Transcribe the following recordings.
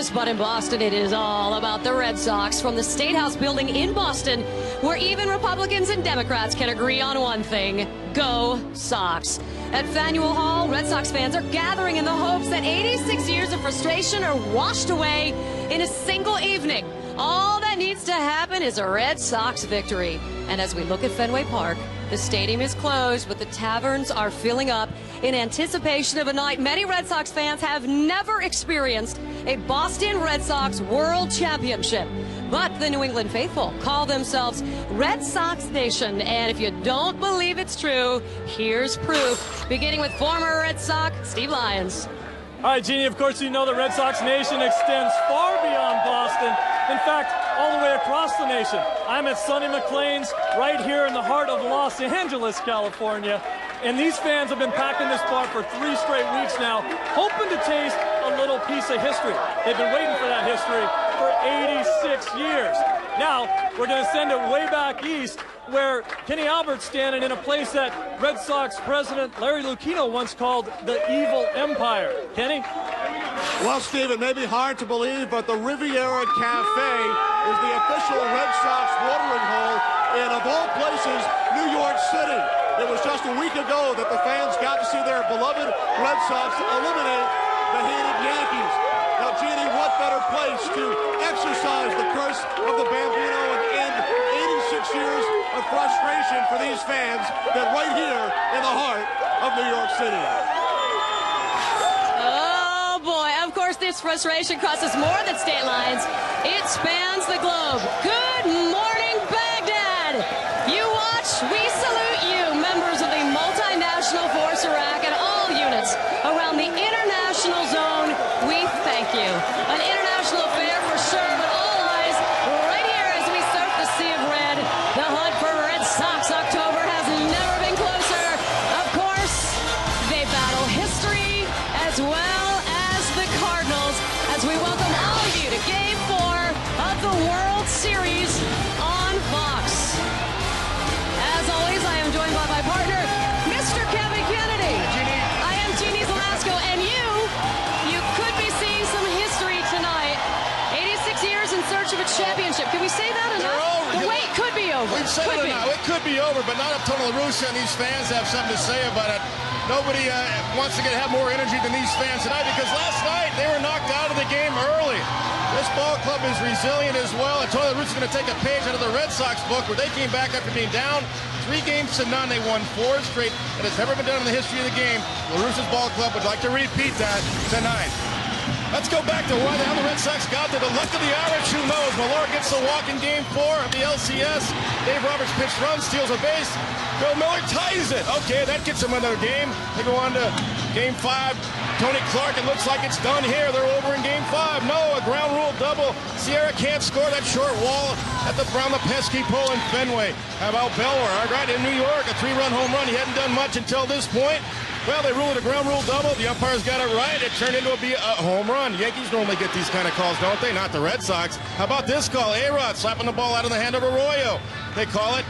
Yes, but in Boston, it is all about the Red Sox. From the State House building in Boston, where even Republicans and Democrats can agree on one thing: go Sox. At Faneuil Hall, Red Sox fans are gathering in the hopes that 86 years of frustration are washed away in a single evening. All that needs to happen is a Red Sox victory. And as we look at Fenway Park, the stadium is closed, but the taverns are filling up in anticipation of a night many Red Sox fans have never experienced: a Boston Red Sox World Championship. But the New England faithful call themselves Red Sox Nation, and if you don't believe it's true, here's proof, beginning with former Red Sox Steve Lyons. All right, Jeannie, of course you know the Red Sox Nation extends far beyond Boston. In fact, all the way across the nation. I'm at Sonny McLean's right here in the heart of Los Angeles, California. And these fans have been packed in this bar for 3 straight weeks now, hoping to taste a little piece of history. They've been waiting for that history for 86 years. Now, we're going to send it way back east, where Kenny Albert's standing in a place that Red Sox president Larry Lucchino once called the Evil Empire. Kenny? Well, Steve, it may be hard to believe, but the Riviera Cafe is the official Red Sox watering hole in, of all places, New York City. It was just a week ago that the fans got to see their beloved Red Sox eliminate the hated Yankees. Now, Jeannie, what better place to exercise the curse of the Bambino and end 86 years of frustration for these fans than right here in the heart of New York City? Oh, boy. Of course, this frustration crosses more than state lines. It spans the globe. Good morning, Baghdad. You watch, we salute you, members of the multinational force Iraq and all units around the international zone. We thank you. An international affair for sure, but all eyes right here as we surf the sea of red. The hunt for Red Sox October has never been closer. Of course, they battle history as well as the Cardinals as we welcome all of you to Game 4 of the World Series on Fox. As always, I am joined by my partner, Mr. Kevin Kennedy. I am Jeannie Velasco, and you could be seeing some history tonight. 86 years in search of a championship. Can we say that enough? The wait could be over. We've said it now. It could be over, but not if Tony La Russa and these fans have something to say about it. Nobody wants to have more energy than these fans tonight, because last night they were knocked out of the game early. This ball club is resilient as well, and Tony La Russa is going to take a page out of the Red Sox book, where they came back after being down 3-0. They won 4 straight. It has never been done in the history of the game. La Russa's ball club would like to repeat that tonight. Let's go back to why the hell the Red Sox got there. The luck of the Irish, who knows? Millar gets the walk in Game 4 of the LCS. Dave Roberts pitched run, steals a base. Bill Miller ties it. Okay, that gets them another game. They go on to Game 5. Tony Clark, it looks like it's done here. They're over in Game 5. No, a ground rule double. Sierra can't score that short wall at the around the pesky pole in Fenway. How about Belwer? All right, in New York, a 3-run home run. He hadn't done much until this point. Well, they ruled it a ground rule double. The umpires got it right. It turned into a home run. Yankees normally get these kind of calls, don't they? Not the Red Sox. How about this call? A-Rod slapping the ball out of the hand of Arroyo. They call it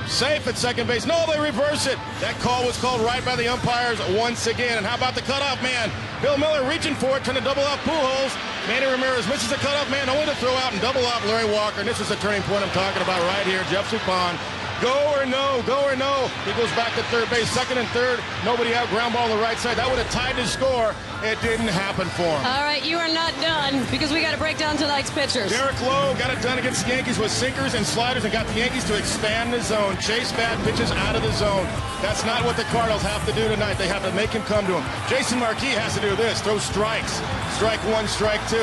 safe at second base. No, they reverse it. That call was called right by the umpires once again. And how about the cutoff man? Bill Miller reaching for it, trying to double off Pujols. Manny Ramirez misses the cutoff man, only to throw out and double off Larry Walker. And this is the turning point I'm talking about right here. Jeff Suppan. Go or no, go or no. He goes back to third base, second and third. Nobody out, ground ball on the right side. That would have tied his score. It didn't happen for him. All right, you are not done, because we got to break down tonight's pitchers. Derek Lowe got it done against the Yankees with sinkers and sliders and got the Yankees to expand the zone. Chase bad pitches out of the zone. That's not what the Cardinals have to do tonight. They have to make him come to him. Jason Marquis has to do this, throw strikes. Strike 1, strike 2.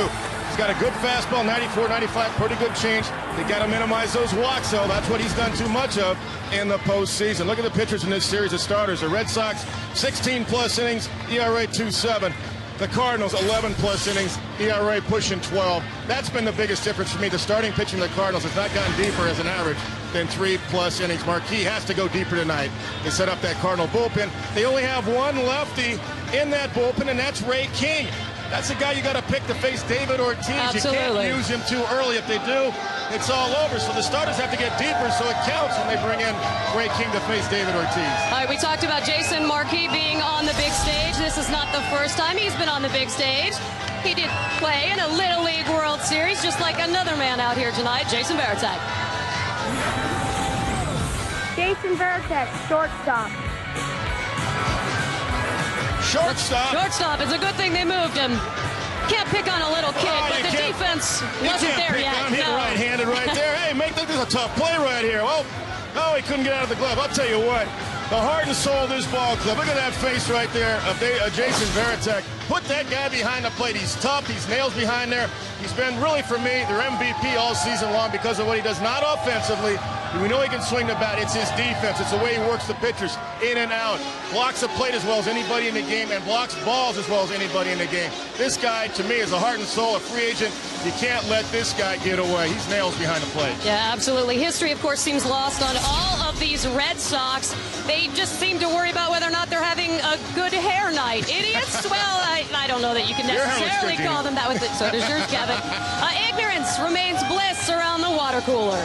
He's got a good fastball, 94, 95, pretty good change. They got to minimize those walks, though. That's what he's done too much of in the postseason. Look at the pitchers in this series of starters. The Red Sox, 16-plus innings, ERA 2.7. The Cardinals, 11-plus innings, ERA pushing 12. That's been the biggest difference for me. The starting pitching of the Cardinals has not gotten deeper as an average than 3-plus innings. Marquis has to go deeper tonight to set up that Cardinal bullpen. They only have one lefty in that bullpen, and that's Ray King. That's a guy you got to pick to face David Ortiz. Absolutely. You can't use him too early. If they do, it's all over. So the starters have to get deeper so it counts when they bring in Ray King to face David Ortiz. All right, we talked about Jason Markey being on the big stage. This is not the first time he's been on the big stage. He did play in a Little League World Series, just like another man out here tonight, Jason Varitek. Jason Varitek, shortstop. Shortstop. It's a good thing they moved him. Can't pick on a little kid, but the defense wasn't there yet. I'm hitting right-handed right there. Hey, this is a tough play right here. Well, no, he couldn't get out of the glove. I'll tell you what, the heart and soul of this ball club. Look at that face right there of Jason Varitek. Put that guy behind the plate. He's tough. He's nails behind there. He's been really, for me, their MVP all season long because of what he does, not offensively. We know he can swing the bat. It's his defense. It's the way he works the pitchers in and out. Blocks the plate as well as anybody in the game and blocks balls as well as anybody in the game. This guy, to me, is the heart and soul, a free agent. You can't let this guy get away. He's nails behind the plate. Yeah, absolutely. History, of course, seems lost on all of these Red Sox. They just seem to worry about whether or not they're having a good hair night. Idiots? Well, I don't know that you can necessarily call them that. So does yours, Kevin. Ignorance remains bliss around the water cooler.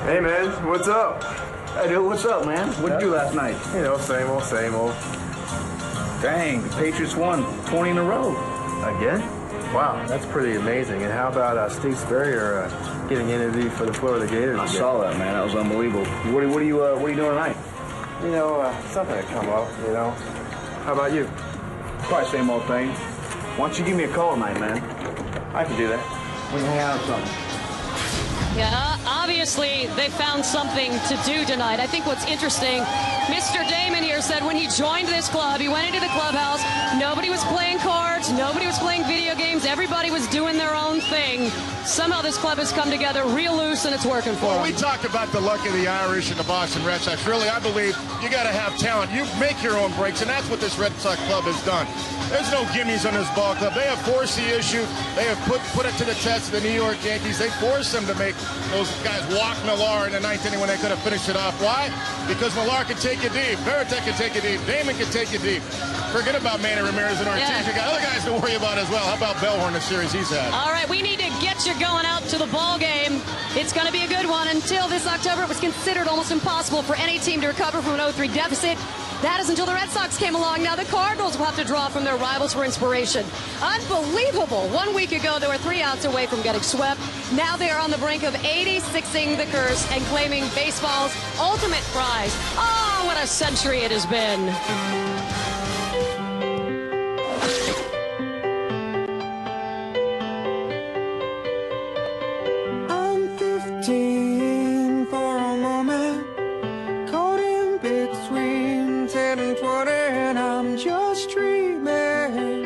Hey man, what's up? Hey dude, what's up, man? What'd you do last night? You know, same old, same old. Dang, the Patriots won 20 in a row. Again? Wow, that's pretty amazing. And how about Steve Spurrier getting interviewed for the Florida Gators? I saw that, man. That was unbelievable. What are you doing tonight? You know, something to come up, you know. How about you? Probably same old thing. Why don't you give me a call tonight, man? I can do that. We can hang out or something. Yeah, obviously they found something to do tonight. I think what's interesting, Mr. Damon here said when he joined this club, he went into the clubhouse, nobody was playing cards, nobody was playing video games, everybody was doing their own thing. Somehow this club has come together real loose and it's working for them. We talk about the luck of the Irish and the Boston Red Sox. Really, I believe you got to have talent. You make your own breaks, and that's what this Red Sox club has done. There's no gimmies on this ball club. They have forced the issue. They have put it to the test of the New York Yankees. They forced them to make those guys walk Millar in the ninth inning when they could have finished it off. Why? Because Millar can take you deep. Varitek can take you deep. Damon can take you deep. Forget about Manny Ramirez and Ortiz. Yeah. You got other guys to worry about as well. How about Bellhorn, the series he's had? All right, we need to get you going out to the ball game. It's going to be a good one. Until this October, it was considered almost impossible for any team to recover from an 0-3 deficit. That is until the Red Sox came along. Now the Cardinals will have to draw from their rivals for inspiration. Unbelievable. 1 week ago, they were 3 outs away from getting swept. Now they are on the brink of 86ing the curse and claiming baseball's ultimate prize. Oh, what a century it has been. I'm 15 for a moment, caught in between 10 and 20, and I'm just dreaming,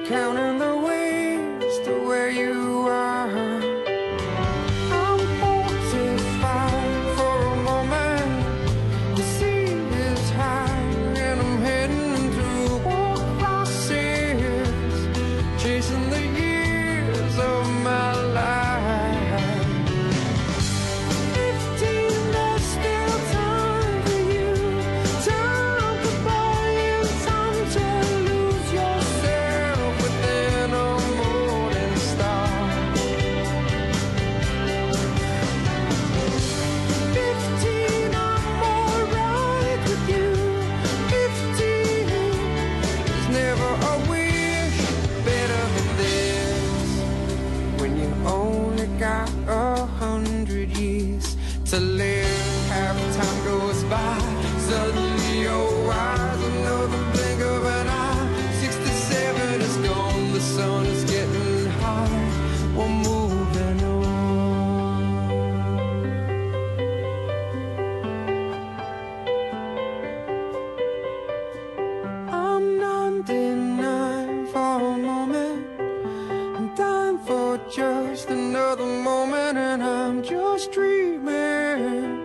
counting the ways to where you are. I'm 45 for a moment, the sea is high, and I'm heading to walk crosses, chasing the years of my life. Got 100 years to live. Half time goes by, suddenly you're wise. Another blink of an eye, 67 is gone. The sun is getting high. We're moving on. I'm 99 for a moment. I'm dying for just another moment, and I'm just dreaming.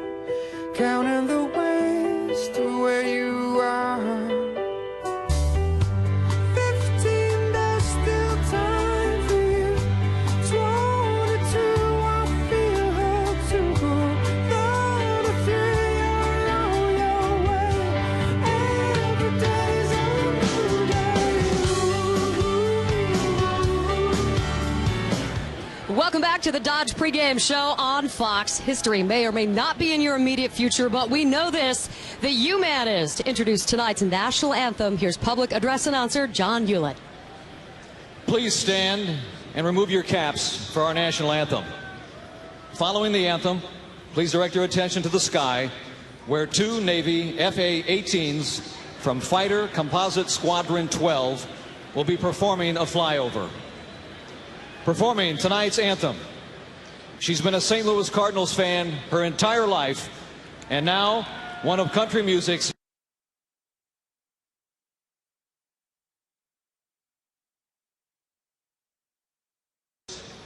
back to the Dodge pregame show on Fox. History may or may not be in your immediate future, but we know this, the U-Man is. To introduce tonight's national anthem, here's public address announcer John Hewlett. Please stand and remove your caps for our national anthem. Following the anthem, please direct your attention to the sky, where two Navy FA-18s from Fighter Composite Squadron 12 will be performing a flyover. Performing tonight's anthem. She's been a St. Louis Cardinals fan her entire life, and now one of country music's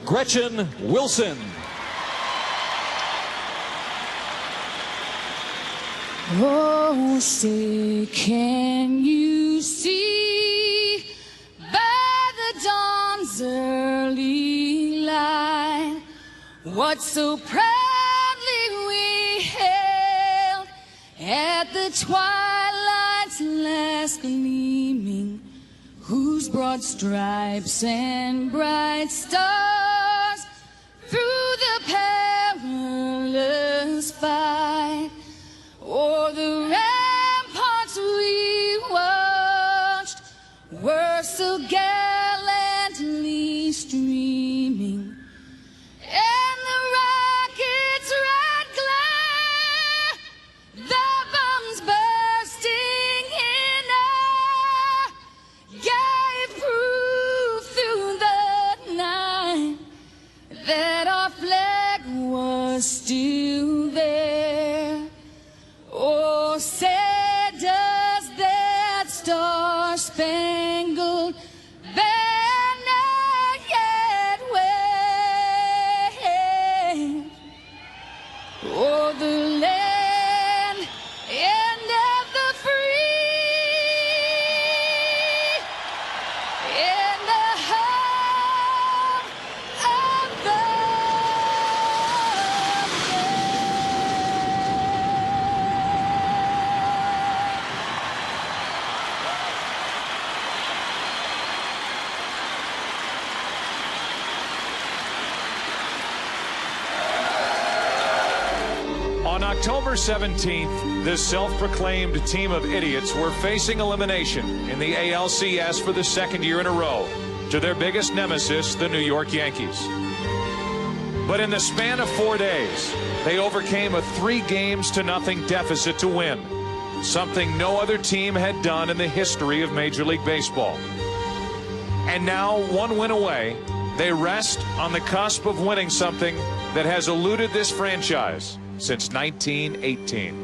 Gretchen Wilson. Oh, say, can you see by the dawn's early light what so proudly we held at the twilight's last gleaming, whose broad stripes and bright stars through the perilous fight o'er the ramparts we watched were so gallantly streaming, and the rocket's red glare, the bombs bursting in air, gave proof through the night that our flag was still there. Oh, say does that star-spangled banner yet wave o'er the land and of the free in the home of the On October 17th, this self-proclaimed team of idiots were facing elimination in the ALCS for the second year in a row to their biggest nemesis, the New York Yankees. But in the span of 4 days, they overcame a 3-0 deficit to win, something no other team had done in the history of Major League Baseball. And now, one win away, they rest on the cusp of winning something that has eluded this franchise since 1918.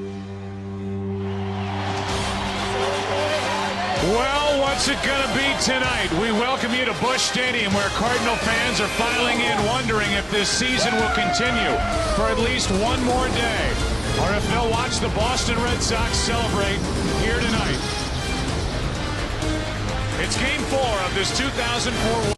Well, what's it going to be tonight? We welcome you to Busch Stadium, where Cardinal fans are filing in wondering if this season will continue for at least one more day, or if they'll watch the Boston Red Sox celebrate here tonight. It's Game 4 of this 2004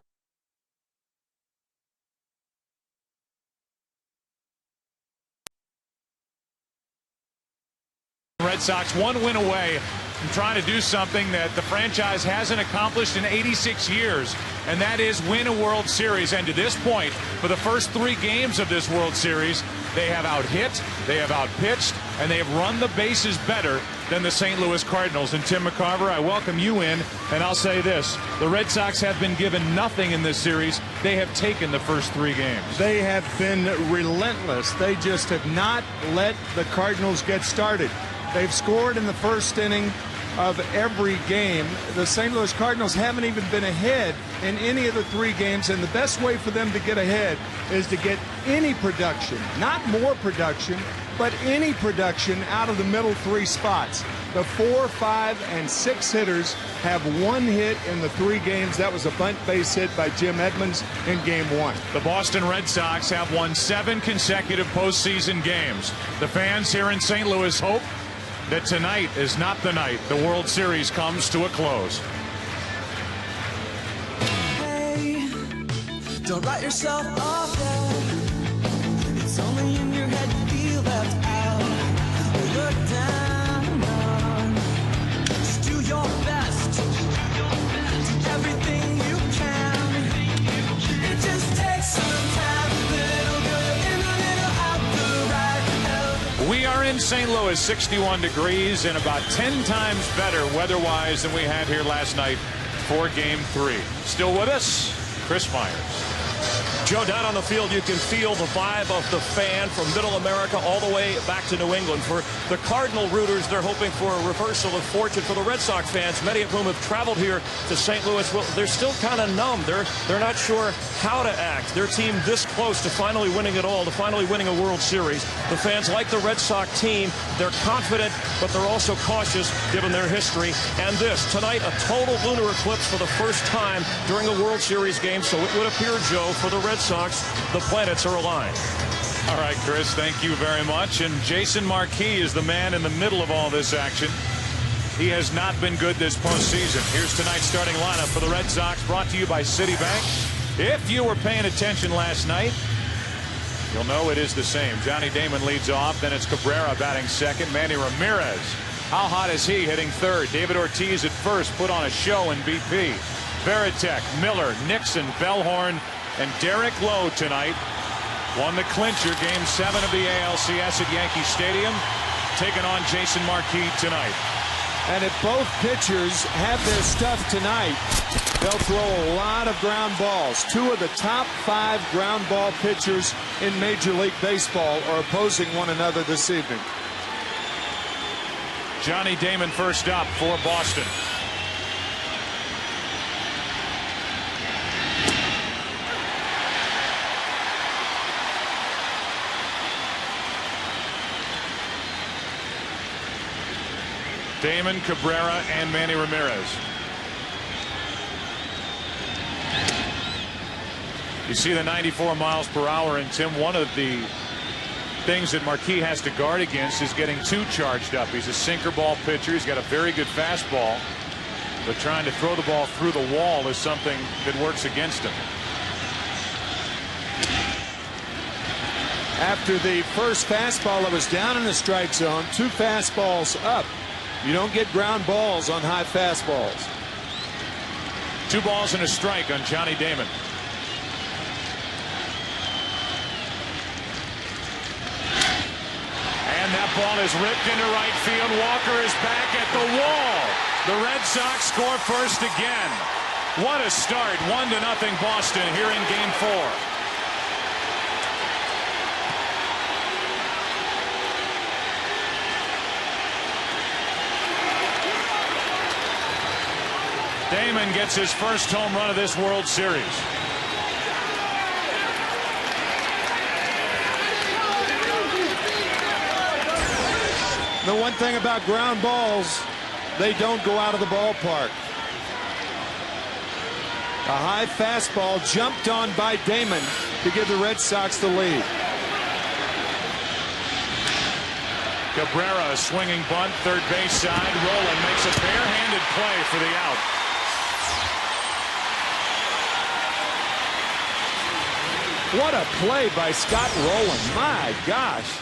Red Sox, one win away from trying to do something that the franchise hasn't accomplished in 86 years, and that is win a World Series. And to this point, for the first 3 games of this World Series, they have out-hit, they have out-pitched, and they have run the bases better than the St. Louis Cardinals. And Tim McCarver, I welcome you in, and I'll say this. The Red Sox have been given nothing in this series. They have taken the first 3 games. They have been relentless. They just have not let the Cardinals get started. They've scored in the first inning of every game. The St. Louis Cardinals haven't even been ahead in any of the 3 games, and the best way for them to get ahead is to get any production, not more production, but any production out of the middle 3 spots. The 4, 5, and 6 hitters have 1 hit in the 3 games. That was a bunt base hit by Jim Edmonds in Game 1. The Boston Red Sox have won 7 consecutive postseason games. The fans here in St. Louis hope that tonight is not the night the World Series comes to a close. Hey, don't write yourself off yet. It's only in your head you feel left out. Look down, just do your best. Do everything you can. It just takes some time. St. Louis, 61 degrees and about 10 times better weather-wise than we had here last night for Game 3. Still with us, Chris Myers. Joe, down on the field, you can feel the vibe of the fan from Middle America all the way back to New England. For the Cardinal rooters, they're hoping for a reversal of fortune. For the Red Sox fans, many of whom have traveled here to St. Louis, well, they're still kind of numb. They're not sure how to act. Their team this close to finally winning it all, to finally winning a World Series. The fans like the Red Sox team. They're confident, but they're also cautious given their history. And this, tonight, a total lunar eclipse for the first time during a World Series game. So it would appear, Joe, for the Red Sox, the planets are aligned. All right, Chris, thank you very much. And Jason Marquis is the man in the middle of all this action. He has not been good this postseason. Here's tonight's starting lineup for the Red Sox, brought to you by Citibank. If you were paying attention last night, you'll know it is the same. Johnny Damon leads off, then it's Cabrera batting second. Manny Ramirez, how hot is he, hitting third? David Ortiz at first, put on a show in BP. Veritek, Miller, Nixon, Bellhorn, and Derek Lowe tonight won the clincher, Game 7 of the ALCS at Yankee Stadium, taking on Jason Marquis tonight. And if both pitchers have their stuff tonight, they'll throw a lot of ground balls. Two of the top 5 ground ball pitchers in Major League Baseball are opposing one another this evening. Johnny Damon first up for Boston. Damon, Cabrera, and Manny Ramirez. You see the 94 miles per hour, and Tim, one of the things that Marquis has to guard against is getting too charged up. He's a sinker ball pitcher. He's got a very good fastball, but trying to throw the ball through the wall is something that works against him. After the first fastball that was down in the strike zone, 2 fastballs up. You don't get ground balls on high fastballs. 2 balls and a strike on Johnny Damon. And that ball is ripped into right field. Walker is back at the wall. The Red Sox score first again. What a start. 1-0 Boston here in Game 4. Damon gets his first home run of this World Series. The one thing about ground balls, they don't go out of the ballpark. A high fastball jumped on by Damon to give the Red Sox the lead. Cabrera, a swinging bunt, third base side. Rolen makes a barehanded play for the out. What a play by Scott Rolen. My gosh.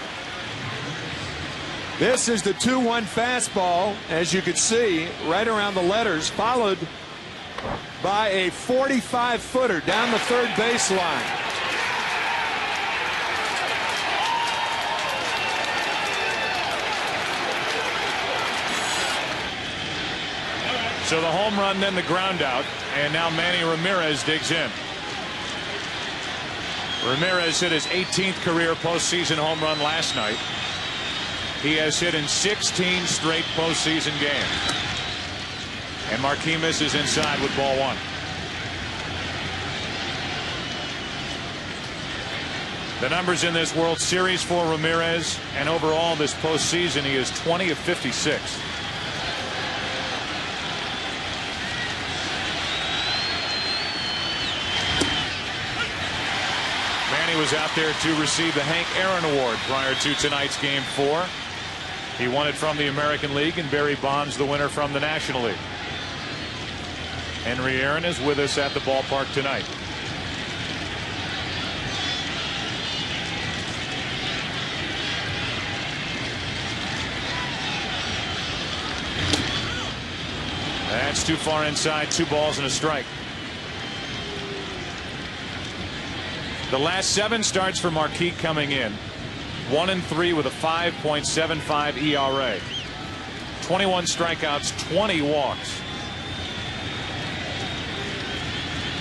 This is the 2-1 fastball, as you can see, right around the letters, followed by a 45-footer down the third baseline. So the home run, then the ground out, and now Manny Ramirez digs in. Ramirez hit his 18th career postseason home run last night. He has hit in 16 straight postseason games. And Marquis misses inside with ball 1. The numbers in this World Series for Ramirez, and overall this postseason, he is 20 of 56. Manny was out there to receive the Hank Aaron Award prior to tonight's Game 4. He won it from the American League, and Barry Bonds the winner from the National League. Henry Aaron is with us at the ballpark tonight. That's too far inside. 2 balls and a strike. The last 7 starts for Marquis coming in. 1-3 with a 5.75 ERA. 21 strikeouts, 20 walks.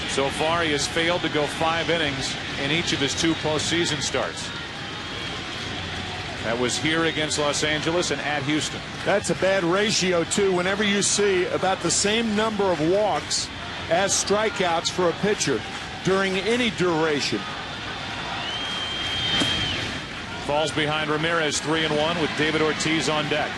So far, he has failed to go 5 innings in each of his 2 postseason starts. That was here against Los Angeles and at Houston. That's a bad ratio, too. Whenever you see about the same number of walks as strikeouts for a pitcher during any duration. Falls behind Ramirez 3-1 with David Ortiz on deck.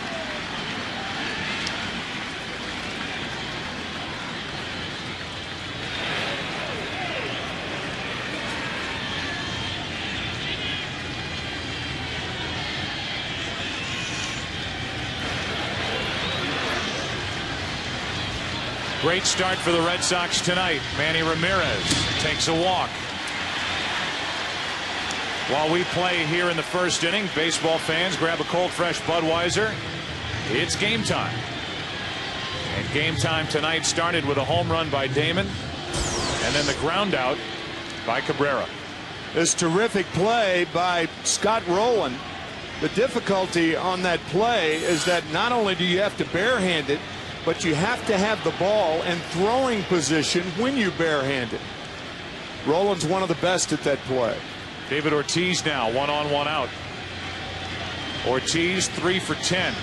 Great start for the Red Sox tonight. Manny Ramirez takes a walk. While we play here in the first inning, baseball fans grab a cold fresh Budweiser. It's game time. And game time tonight started with a home run by Damon and then the ground out by Cabrera. This terrific play by Scott Rowland. The difficulty on that play is that not only do you have to barehand it, but you have to have the ball in throwing position when you barehand it. Rowland's one of the best at that play. David Ortiz now 1 on 1 out. Ortiz 3 for 10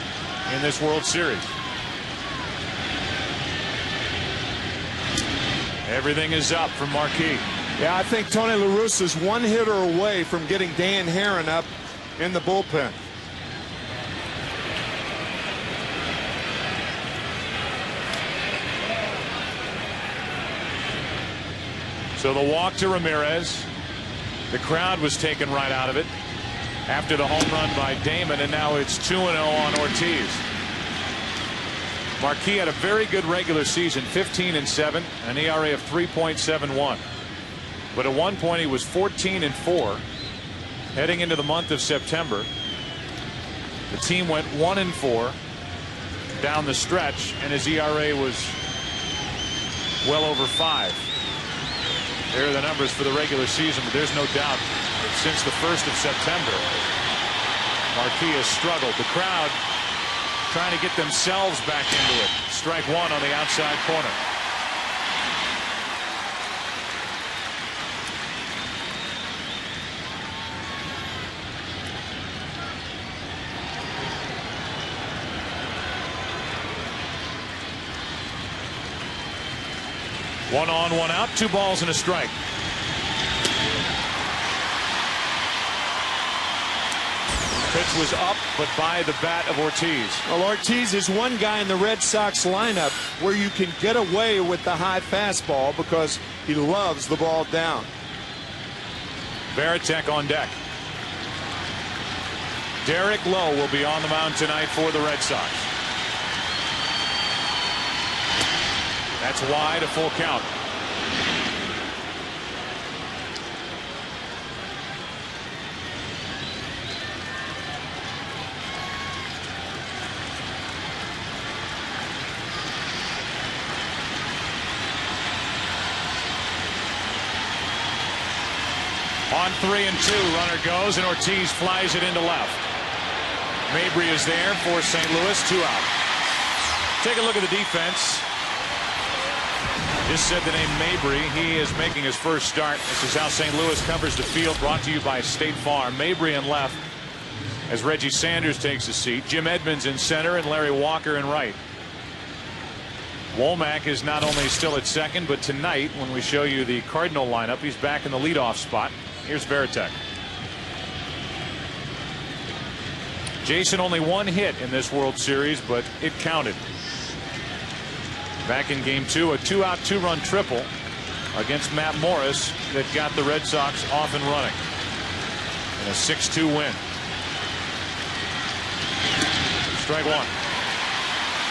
in this World Series. Everything is up from Marquis. Yeah, I think Tony La Russa's one hitter away from getting Dan Herron up in the bullpen. So the walk to Ramirez. The crowd was taken right out of it after the home run by Damon, and now it's 2-0 on Ortiz. Marquis had a very good regular season, 15-7, an ERA of 3.71. But at one point he was 14-4 heading into the month of September. The team went 1-4 down the stretch, and his ERA was well over 5. There are the numbers for the regular season, but there's no doubt that since the 1st of September, Marquis has struggled. The crowd trying to get themselves back into it. Strike one on the outside corner. One on, one out, 2 balls and a strike. Pitch was up, but by the bat of Ortiz. Well, Ortiz is one guy in the Red Sox lineup where you can get away with the high fastball because he loves the ball down. Varitek on deck. Derek Lowe will be on the mound tonight for the Red Sox. That's wide, a full count. On 3-2, runner goes, and Ortiz flies it into left. Mabry is there for St. Louis, 2 out. Take a look at the defense. Just said the name Mabry. He is making his first start. This is how St. Louis covers the field, brought to you by State Farm. Mabry in left as Reggie Sanders takes a seat. Jim Edmonds in center and Larry Walker in right. Womack is not only still at second, but tonight when we show you the Cardinal lineup, he's back in the leadoff spot. Here's Varitek. Jason only 1 hit in this World Series, but it counted. Back in game 2, a 2-out 2-run triple against Matt Morris that got the Red Sox off and running in a 6-2 win. Strike one.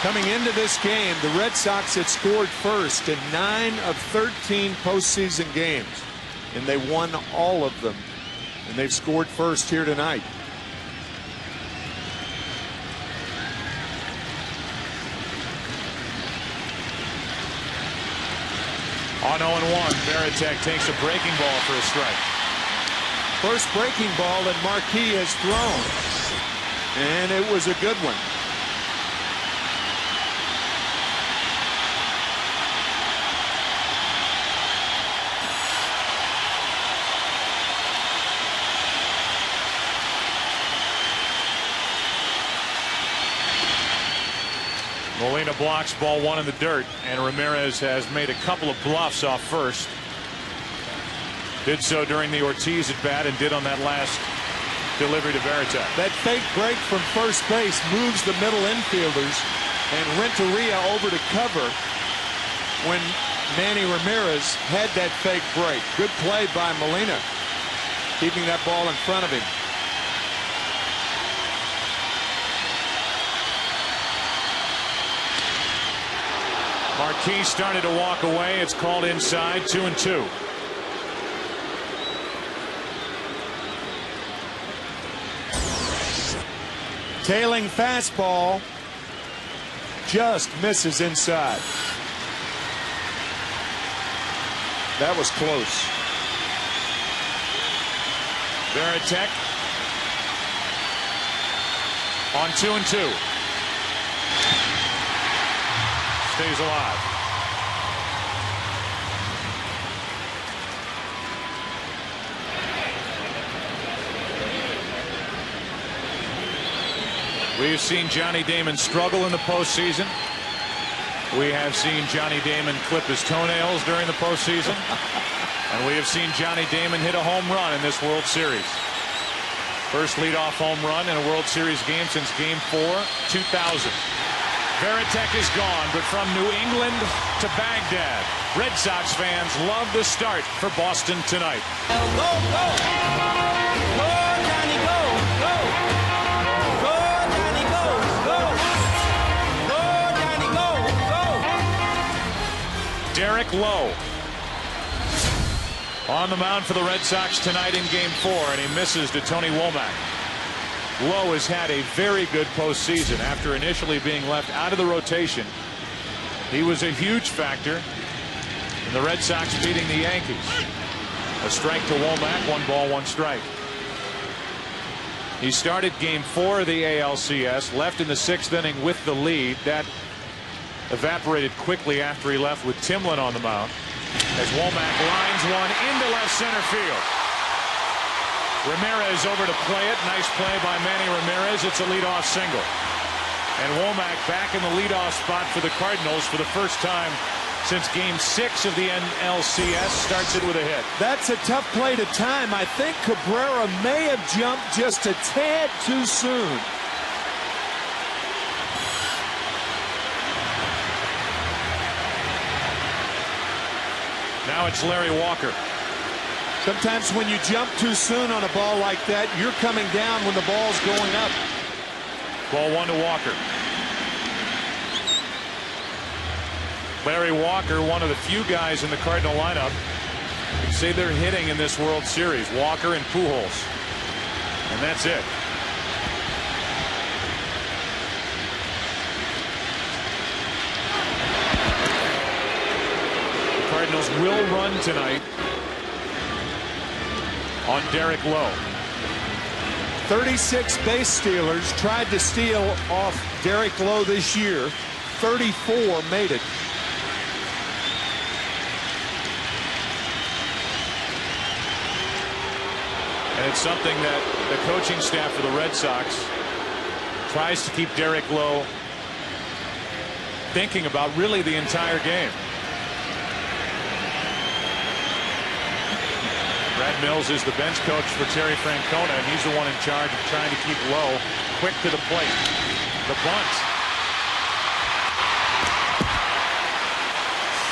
Coming into this game, the Red Sox had scored first in 9 of 13 postseason games, and they won all of them, and they've scored first here tonight. On 0-1, Varitek takes a breaking ball for a strike. First breaking ball that Marquis has thrown. And it was a good one. Molina blocks ball one in the dirt, and Ramirez has made a couple of bluffs off first. Did so during the Ortiz at bat and did on that last delivery to Veritek. That fake break from first base moves the middle infielders, and Renteria over to cover when Manny Ramirez had that fake break. Good play by Molina, keeping that ball in front of him. Marquis started to walk away. It's called inside, 2-2. Tailing fastball just misses inside. That was close. Veritek on 2-2. Stays alive. We've seen Johnny Damon struggle in the postseason. We have seen Johnny Damon clip his toenails during the postseason. And we have seen Johnny Damon hit a home run in this World Series. First leadoff home run in a World Series game since Game 4, 2000. Veritek is gone, but from New England to Baghdad, Red Sox fans love the start for Boston tonight. Go, go! Go, Johnny, go! Go! Go, Johnny, go! Go! Go, Johnny, go! Go! Derek Lowe on the mound for the Red Sox tonight in Game 4, and he misses to Tony Womack. Lowe has had a very good postseason after initially being left out of the rotation. He was a huge factor in the Red Sox beating the Yankees. A strike to Womack, 1 ball, 1 strike. He started Game 4 of the ALCS, left in the 6th inning with the lead. That evaporated quickly after he left with Timlin on the mound, as Womack lines one into left center field. Ramirez over to play it. Nice play by Manny Ramirez. It's a leadoff single. And Womack back in the leadoff spot for the Cardinals for the first time since Game 6 of the NLCS. Starts it with a hit. That's a tough play to time. I think Cabrera may have jumped just a tad too soon. Now it's Larry Walker. Sometimes when you jump too soon on a ball like that, you're coming down when the ball's going up. Ball 1 to Walker. Larry Walker, one of the few guys in the Cardinal lineup who say they're hitting in this World Series. Walker and Pujols. And that's it. The Cardinals will run tonight on Derek Lowe. 36 base stealers tried to steal off Derek Lowe this year. 34 made it. And it's something that the coaching staff for the Red Sox tries to keep Derek Lowe thinking about really the entire game. Brad Mills is the bench coach for Terry Francona, and he's the one in charge of trying to keep Lowe quick to the plate. The bunt.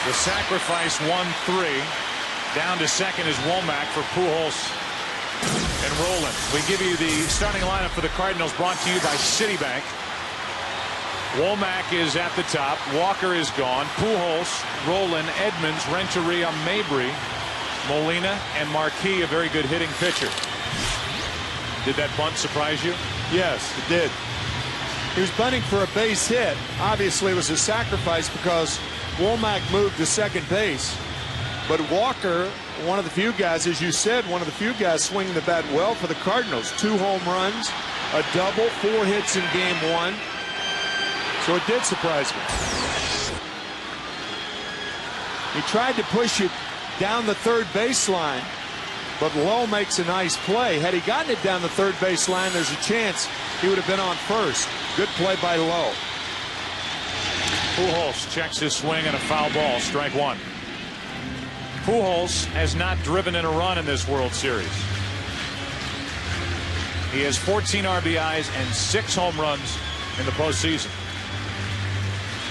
The sacrifice 1-3. Down to second is Womack for Pujols and Roland. We give you the starting lineup for the Cardinals, brought to you by Citibank. Womack is at the top. Walker is gone. Pujols, Roland, Edmonds, Renteria, Mabry, Molina, and Marquis, a very good hitting pitcher. Did that bunt surprise you? Yes, it did. He was bunting for a base hit. Obviously, it was a sacrifice because Womack moved to second base. But Walker, one of the few guys, as you said, one of the few guys swinging the bat well for the Cardinals. 2 home runs, a double, 4 hits in game 1. So it did surprise me. He tried to push it down the third baseline, but Lowe makes a nice play. Had he gotten it down the third baseline, there's a chance he would have been on first. Good play by Lowe. Pujols checks his swing and a foul ball, strike 1. Pujols has not driven in a run in this World Series. He has 14 RBIs and 6 home runs in the postseason.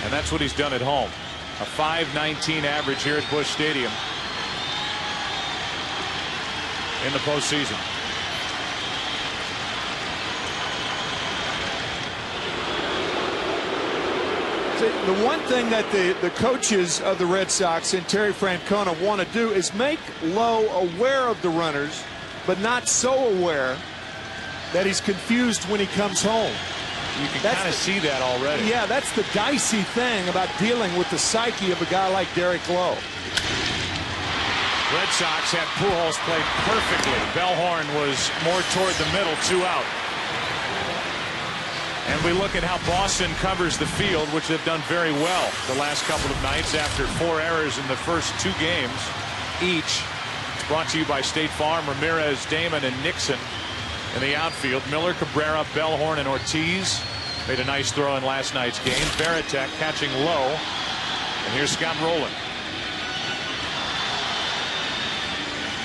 And that's what he's done at home. A .519 average here at Busch Stadium in the postseason. The one thing that the coaches of the Red Sox and Terry Francona want to do is make Lowe aware of the runners, but not so aware that he's confused when he comes home. You can kind of see that already. Yeah, that's the dicey thing about dealing with the psyche of a guy like Derek Lowe. Red Sox had Pujols play perfectly. Bellhorn was more toward the middle, 2 out. And we look at how Boston covers the field, which they've done very well the last couple of nights after 4 errors in the first 2 games each. It's brought to you by State Farm. Ramirez, Damon, and Nixon in the outfield. Miller, Cabrera, Bellhorn, and Ortiz made a nice throw in last night's game. Baratek catching low. And here's Scott Rowland.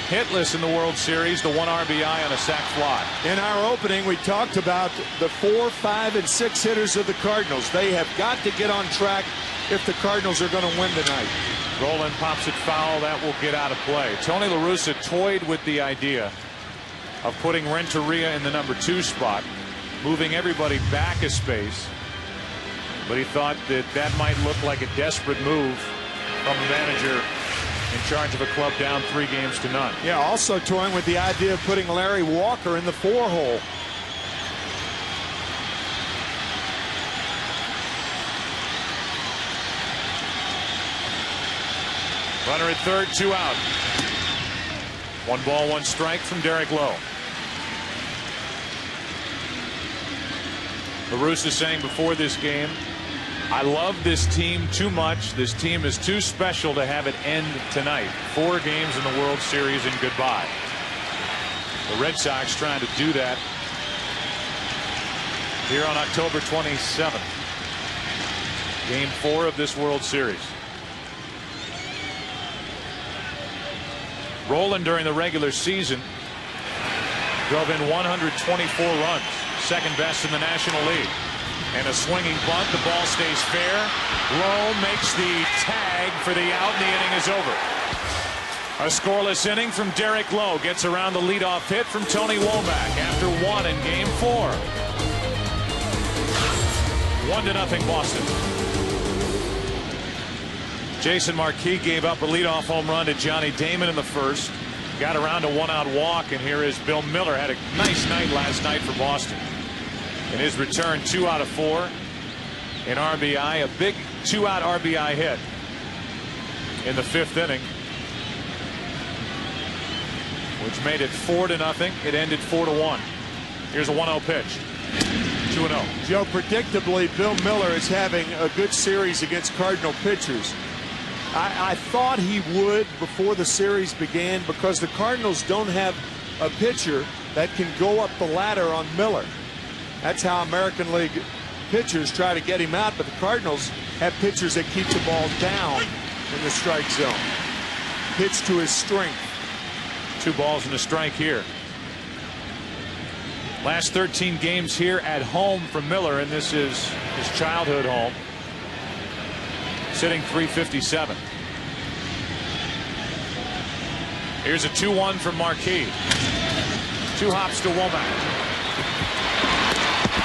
Hitless in the World Series, the 1 RBI on a sac fly. In our opening, we talked about the 4, 5, and 6 hitters of the Cardinals. They have got to get on track if the Cardinals are going to win tonight. Rowland pops it foul. That will get out of play. Tony La Russa toyed with the idea of putting Renteria in the number 2 spot, moving everybody back a space. But he thought that might look like a desperate move from the manager in charge of a club down 3-0. Yeah, also toying with the idea of putting Larry Walker in the 4-hole. Runner at third, 2 out. 1 ball, 1 strike from Derek Lowe. La Russa saying before this game, I love this team too much. This team is too special to have it end tonight. 4 games in the World Series and goodbye. The Red Sox trying to do that here on October 27th. Game 4 of this World Series. Rowland during the regular season drove in 124 runs, second best in the National League. And a swinging bunt. The ball stays fair. Lowe makes the tag for the out, and the inning is over. A scoreless inning from Derek Lowe. Gets around the leadoff hit from Tony Womack after 1 in game 4. 1-0 Boston. Jason Marquis gave up a leadoff home run to Johnny Damon in the first. Got around a 1-out walk, and here is Bill Miller. Had a nice night last night for Boston. In his return, 2 out of 4 in RBI, a big 2-out RBI hit in the 5th inning, which made it 4-0. It ended 4-1. Here's a 1-0 pitch. 2-0. Joe, predictably, Bill Miller is having a good series against Cardinal pitchers. I thought he would before the series began because the Cardinals don't have a pitcher that can go up the ladder on Miller. That's how American League pitchers try to get him out, but the Cardinals have pitchers that keep the ball down in the strike zone. Pitch to his strength. 2 balls and a strike here. Last 13 games here at home for Miller, and this is his childhood home. Sitting .357. Here's a 2-1 from Marquis. 2 hops to Womack.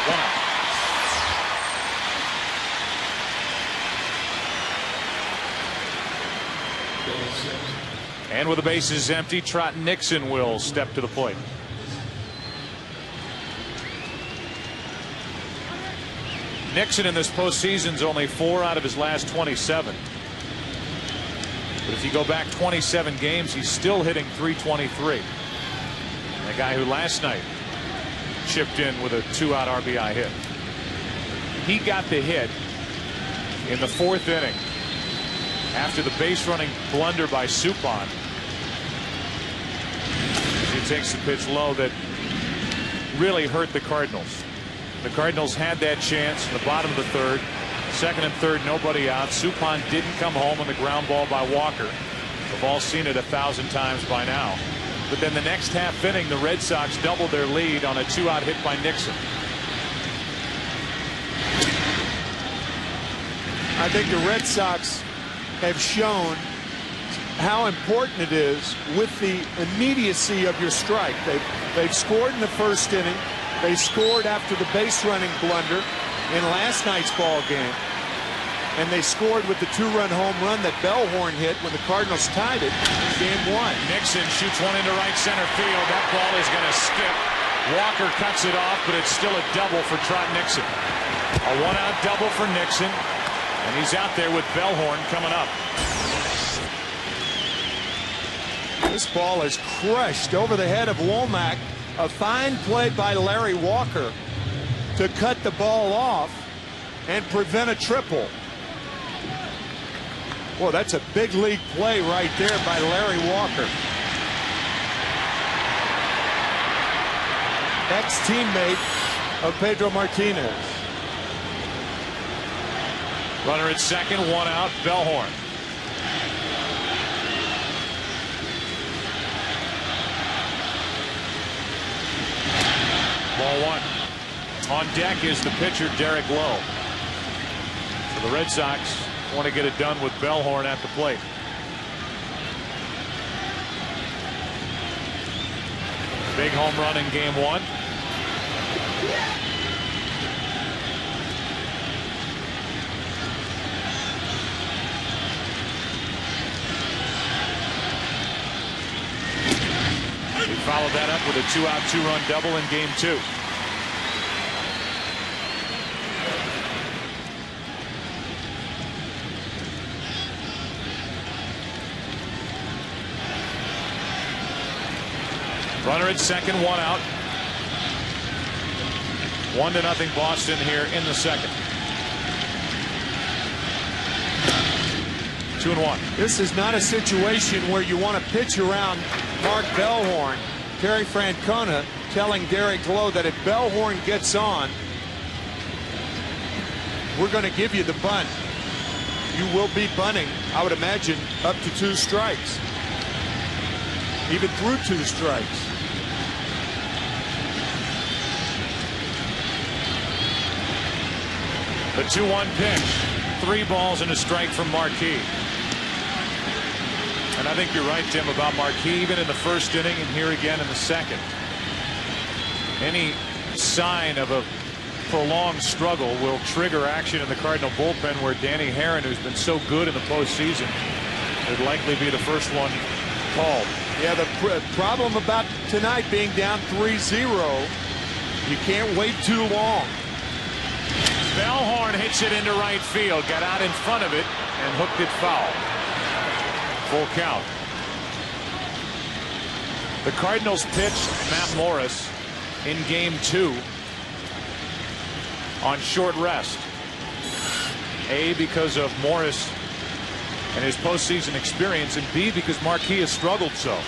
1 out. And with the bases empty, Trot Nixon will step to the plate. Nixon in this postseason's only 4 out of his last 27. But if you go back 27 games, he's still hitting .323. The guy who last night chipped in with a 2-out RBI hit. He got the hit in the 4th inning after the base running blunder by Suppan. He takes the pitch low that really hurt the Cardinals. The Cardinals had that chance in the bottom of the 3rd. 2nd and 3rd, nobody out. Suppan didn't come home on the ground ball by Walker. We've all seen it 1,000 times by now. But then the next half inning, the Red Sox doubled their lead on a 2-out hit by Nixon. I think the Red Sox have shown how important it is with the immediacy of your strike. They've scored in the 1st inning. They scored after the base running blunder in last night's ball game. And they scored with the 2-run home run that Bellhorn hit when the Cardinals tied it in game 1. Nixon shoots one into right center field. That ball is going to skip. Walker cuts it off, but it's still a double for Trot Nixon. A 1-out double for Nixon. And he's out there with Bellhorn coming up. This ball is crushed over the head of Womack. A fine play by Larry Walker to cut the ball off and prevent a triple. Boy, that's a big league play right there by Larry Walker. Ex-teammate of Pedro Martinez. Runner at 2nd, 1-out, Bellhorn. Ball 1. On deck is the pitcher, Derek Lowe. So the Red Sox want to get it done with Bellhorn at the plate. Big home run in game 1. He followed that up with a 2-out, 2-run double in game 2. Runner at 2nd, 1-out. 1-0 Boston here in the 2nd. 2-1. This is not a situation where you want to pitch around Mark Bellhorn. Terry Francona telling Derek Lowe that if Bellhorn gets on, we're going to give you the bunt. You will be bunting, I would imagine, up to 2 strikes. Even through 2 strikes. The 2-1 pitch. 3 balls and a strike from Marquis. And I think you're right, Tim, about Marquis, even in the 1st inning and here again in the 2nd. Any sign of a prolonged struggle will trigger action in the Cardinal bullpen, where Danny Herron, who's been so good in the postseason, would likely be the first one called. Yeah, the problem about tonight being down 3-0, you can't wait too long. Bellhorn hits it into right field, got out in front of it and hooked it foul. Full count. The Cardinals pitched Matt Morris in game 2 on short rest. A, because of Morris and his postseason experience, and B, because Marquis has struggled so.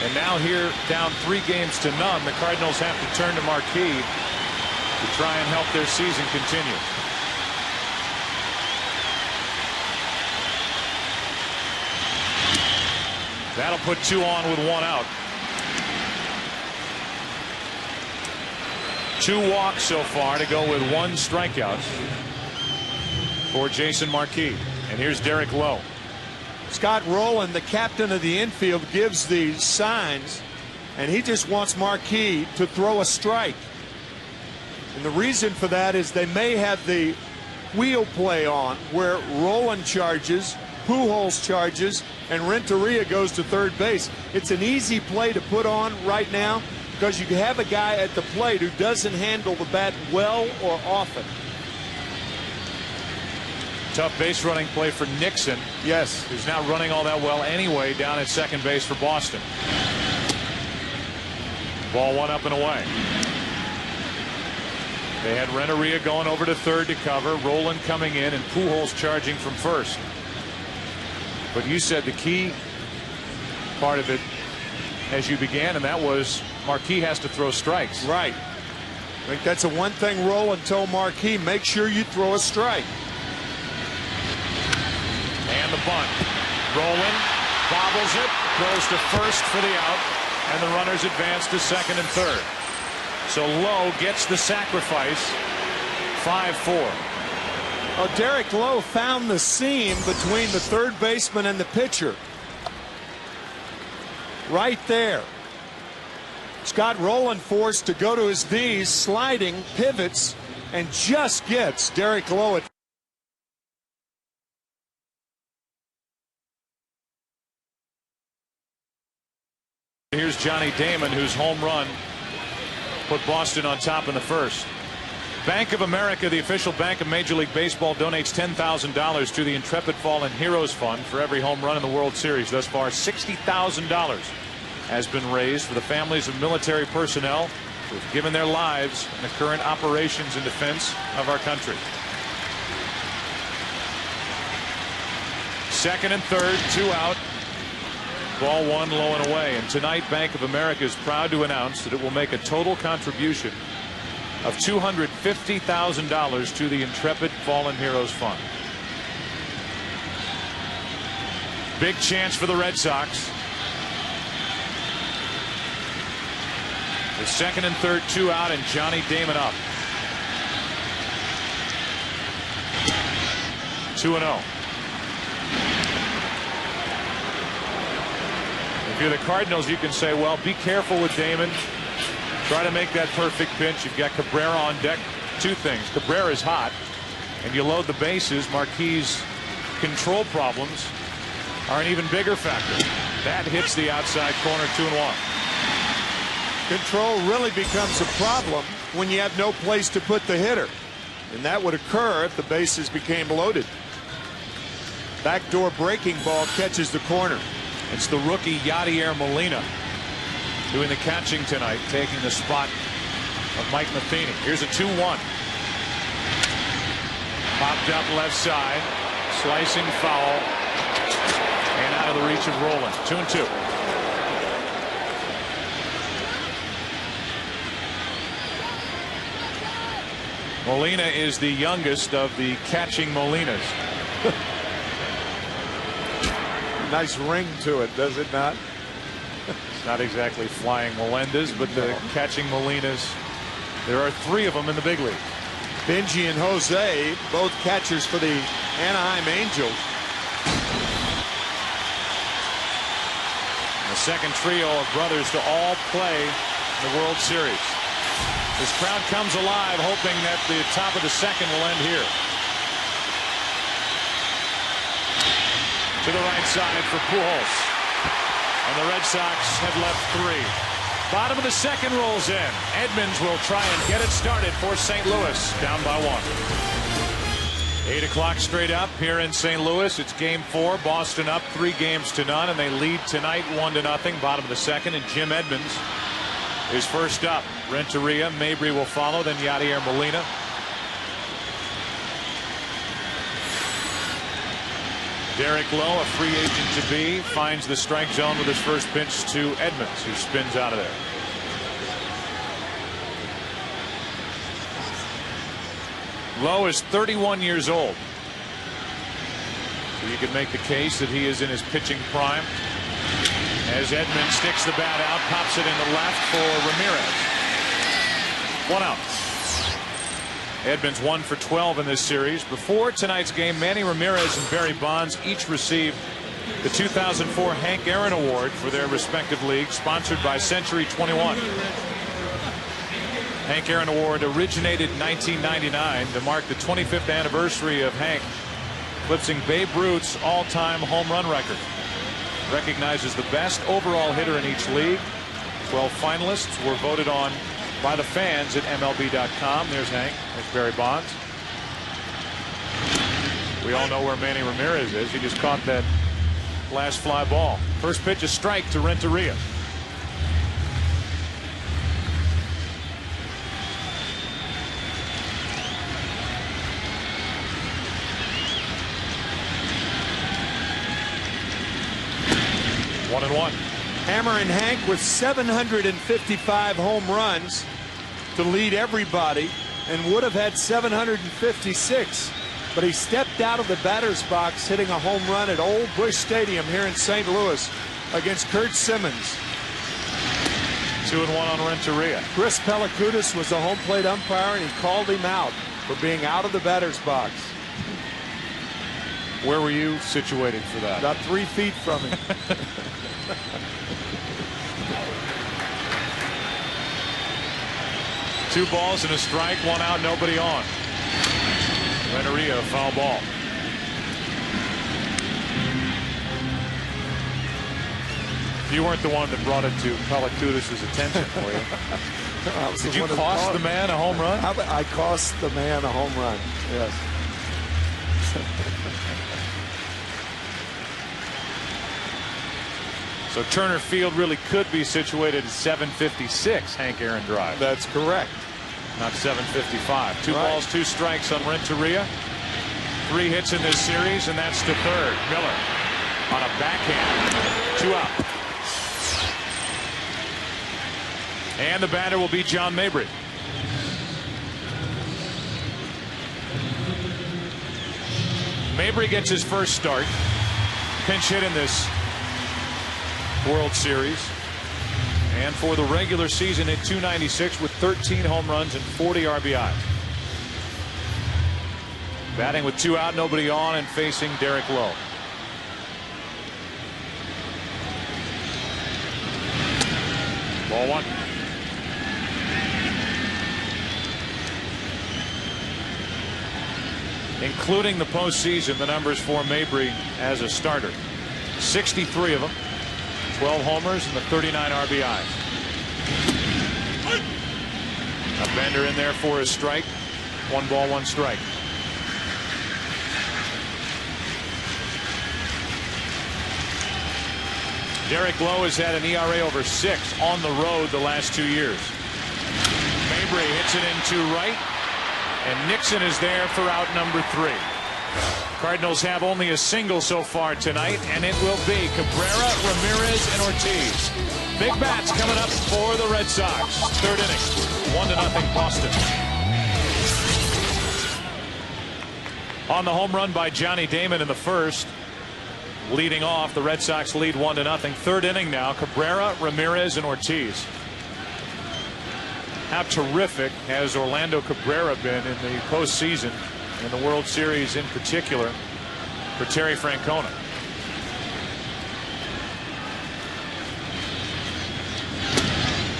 And now here, down 3-0, the Cardinals have to turn to Marquis to try and help their season continue. That'll put 2 on with 1 out. 2 walks so far to go with 1 strikeout for Jason Marquis. And here's Derek Lowe. Scott Rowland, the captain of the infield, gives the signs, and he just wants Marquis to throw a strike. And the reason for that is they may have the wheel play on, where Rowland charges, Pujols charges, and Renteria goes to third base. It's an easy play to put on right now because you have a guy at the plate who doesn't handle the bat well or often. Tough base running play for Nixon. Yes. Who's not running all that well anyway down at second base for Boston. Ball one up and away. They had Renteria going over to third to cover, Roland coming in, and Pujols charging from first. But you said the key part of it as you began, and that was Marquis has to throw strikes. Right. I think that's the one thing Roland told Marquis, make sure you throw a strike. And the bunt. Roland bobbles it, goes to first for the out, and the runners advance to second and third. So Lowe gets the sacrifice. 5-4. Oh, Derek Lowe found the seam between the third baseman and the pitcher. Right there. Scott Roland forced to go to his knees, sliding, pivots, and just gets Derek Lowe at. Here's Johnny Damon, whose home run put Boston on top in the first. Bank of America, the official bank of Major League Baseball, donates $10,000 to the Intrepid Fallen Heroes Fund for every home run in the World Series. Thus far, $60,000 has been raised for the families of military personnel who have given their lives in the current operations in defense of our country. Second and third, 2 out. Ball one, low and away. And tonight, Bank of America is proud to announce that it will make a total contribution of $250,000 to the Intrepid Fallen Heroes Fund. Big chance for the Red Sox. The second and third, 2 out, and Johnny Damon up. 2-0. If you're the Cardinals, you can say, well, be careful with Damon. Try to make that perfect pitch. You've got Cabrera on deck. Two things. Cabrera's hot, and you load the bases. Marquis' control problems are an even bigger factor. That hits the outside corner, 2-1. Control really becomes a problem when you have no place to put the hitter. And that would occur if the bases became loaded. Backdoor breaking ball catches the corner. It's the rookie Yadier Molina doing the catching tonight, taking the spot of Mike Matheny. Here's a 2-1. Popped up left side, slicing foul, and out of the reach of Roland. 2-2. Molina is the youngest of the catching Molinas. Nice ring to it, does it not? It's not exactly flying Melendez, but the catching Molinas, there are 3 of them in the big league. Benji and Jose, both catchers for the Anaheim Angels. The second trio of brothers to all play in the World Series. This crowd comes alive, hoping that the top of the second will end here. To the right side for Pujols. And the Red Sox have left 3. Bottom of the second rolls in. Edmonds will try and get it started for St. Louis, down by 1. 8 o'clock straight up here in St. Louis. It's game 4. Boston up 3-0, and they lead tonight 1-0. Bottom of the second, and Jim Edmonds is first up. Renteria, Mabry will follow, then Yadier Molina. Derek Lowe, a free agent to be, finds the strike zone with his first pitch to Edmonds, who spins out of there. Lowe is 31 years old. So you could make the case that he is in his pitching prime. As Edmonds sticks the bat out, pops it into left for Ramirez. 1 out. Edmonds 1 for 12 in this series. Before tonight's game, Manny Ramirez and Barry Bonds each received the 2004 Hank Aaron Award for their respective leagues, sponsored by Century 21. Hank Aaron Award originated in 1999 to mark the 25th anniversary of Hank eclipsing Babe Ruth's all-time home run record. Recognizes the best overall hitter in each league. 12 finalists were voted on by the fans at MLB.com. There's Hank. There's Barry Bonds. We all know where Manny Ramirez is. He just caught that last fly ball. First pitch, a strike to Renteria. One and one. Hammer and Hank with 755 home runs to lead everybody, and would have had 756. But he stepped out of the batter's box, hitting a home run at Old Busch Stadium here in St. Louis against Kurt Simmons. 2-1 on Renteria. Chris Pellicudis was the home plate umpire, and he called him out for being out of the batter's box. Where were you situated for that? About 3 feet from him. Two balls and a strike, one out, nobody on. Renteria, foul ball. You weren't the one that brought it to Pellicudis' attention, were you? Did you cost the man a home run? I cost the man a home run, yes. So Turner Field really could be situated at 756 Hank Aaron Drive. That's correct. Not 755. Two Right. balls, 2 strikes on Renteria. 3 hits in this series, and that's to third. Miller on a backhand. 2 out. And the batter will be John Mabry. Mabry gets his first start. Pinch hit in this World Series. And for the regular season at .296 with 13 home runs and 40 RBIs. Batting with 2 out, nobody on, and facing Derek Lowe. Ball 1. Including the postseason, the numbers for Mabry as a starter. 63 of them. 12 homers and the 39 RBIs. A bender in there for a strike. 1 ball, 1 strike. Derek Lowe has had an ERA over 6 on the road the last 2 years. Mabry hits it into right, and Nixon is there for out number 3. Cardinals have only a single so far tonight, and it will be Cabrera, Ramirez, and Ortiz. Big bats coming up for the Red Sox. 3rd inning, 1-0 Boston. On the home run by Johnny Damon in the first, leading off, the Red Sox lead 1-0. 3rd inning now, Cabrera, Ramirez, and Ortiz. How terrific has Orlando Cabrera been in the postseason, in the World Series in particular, for Terry Francona.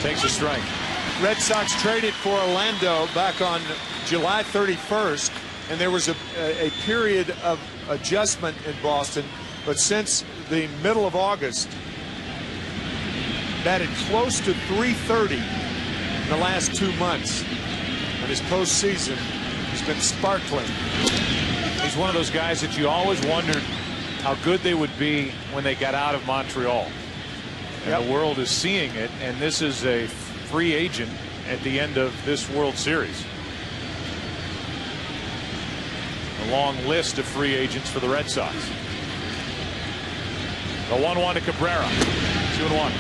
Takes a strike. Red Sox traded for Orlando back on July 31st, and there was a period of adjustment in Boston, but since the middle of August, batted close to .330 in the last 2 months, and his postseason has been sparkling. He's one of those guys that you always wondered how good they would be when they got out of Montreal. And the world is seeing it, and this is a free agent at the end of this World Series. A long list of free agents for the Red Sox. The 1-1 to Cabrera. 2-1.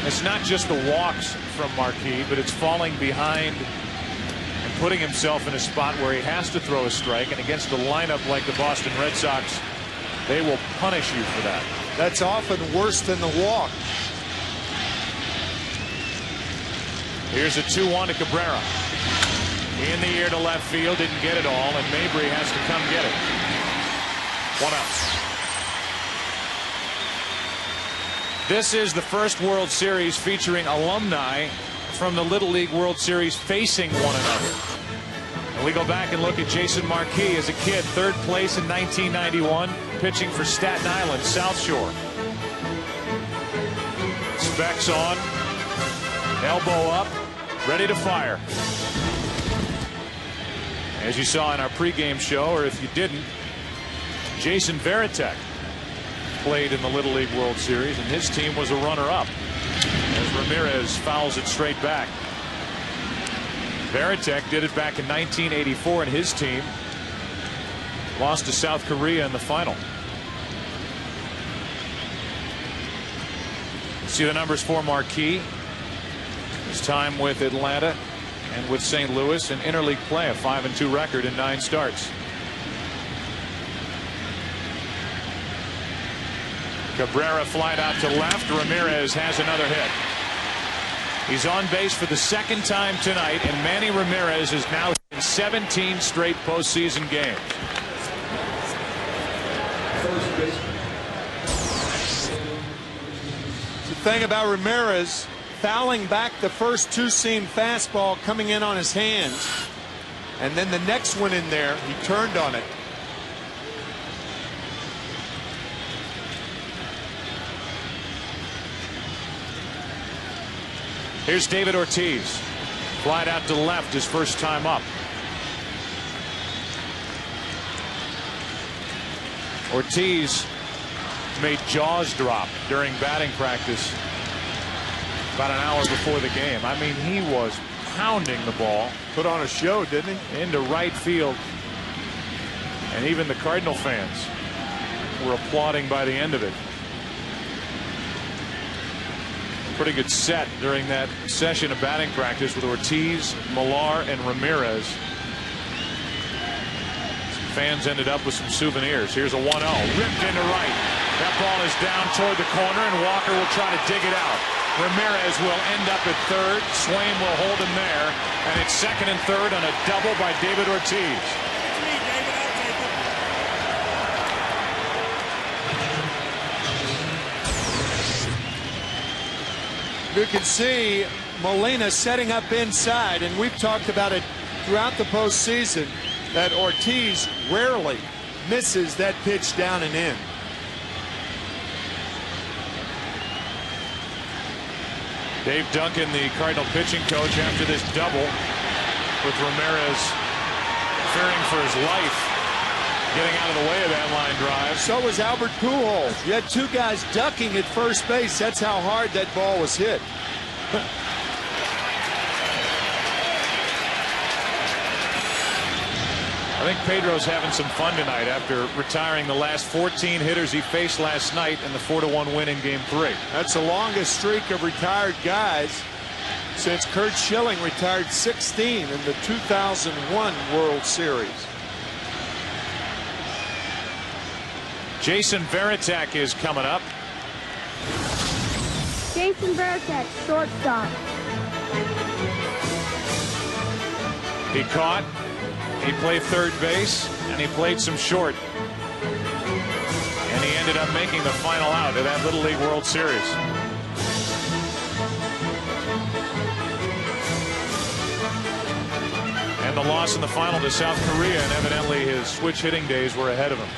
It's not just the walks from Marquis, but it's falling behind and putting himself in a spot where he has to throw a strike, and against a lineup like the Boston Red Sox, they will punish you for that. That's often worse than the walk. Here's a 2-1 to Cabrera. In the air to left field, didn't get it all, and Mabry has to come get it. 1 out. This is the first World Series featuring alumni from the Little League World Series facing one another. And we go back and look at Jason Marquis as a kid, 3rd place in 1991, pitching for Staten Island, South Shore. Specs on, elbow up, ready to fire. As you saw in our pregame show, or if you didn't, Jason Varitek played in the Little League World Series, and his team was a runner-up as Ramirez fouls it straight back. Varitek did it back in 1984, and his team lost to South Korea in the final. See the numbers for Marquis. His time with Atlanta and with St. Louis in interleague play, a 5-2 record in 9 starts. Cabrera flied out to left. Ramirez has another hit. He's on base for the second time tonight, and Manny Ramirez is now in 17 straight postseason games. The thing about Ramirez, fouling back the first two-seam fastball coming in on his hands, and then the next one in there, he turned on it. Here's David Ortiz. Flied out to left his first time up. Ortiz made jaws drop during batting practice about an hour before the game. I mean, he was pounding the ball. Put on a show, didn't he? Into right field. And even the Cardinal fans were applauding by the end of it. Pretty good set during that session of batting practice with Ortiz, Millar, and Ramirez. Fans ended up with some souvenirs. Here's a 1-0, ripped into right. That ball is down toward the corner, and Walker will try to dig it out. Ramirez will end up at third. Swain will hold him there, and it's second and third on a double by David Ortiz. You can see Molina setting up inside, and we've talked about it throughout the postseason that Ortiz rarely misses that pitch down and in. Dave Duncan, the Cardinal pitching coach, after this double with Ramirez fearing for his life, getting out of the way of that line drive. So was Albert Pujols. You had two guys ducking at first base. That's how hard that ball was hit. I think Pedro's having some fun tonight after retiring the last 14 hitters he faced last night in the 4-1 win in Game 3. That's the longest streak of retired guys since Curt Schilling retired 16 in the 2001 World Series. Jason Varitek is coming up. Jason Varitek, shortstop. He caught, he played third base, and he played some short. And he ended up making the final out of that Little League World Series. And the loss in the final to South Korea, and evidently his switch hitting days were ahead of him.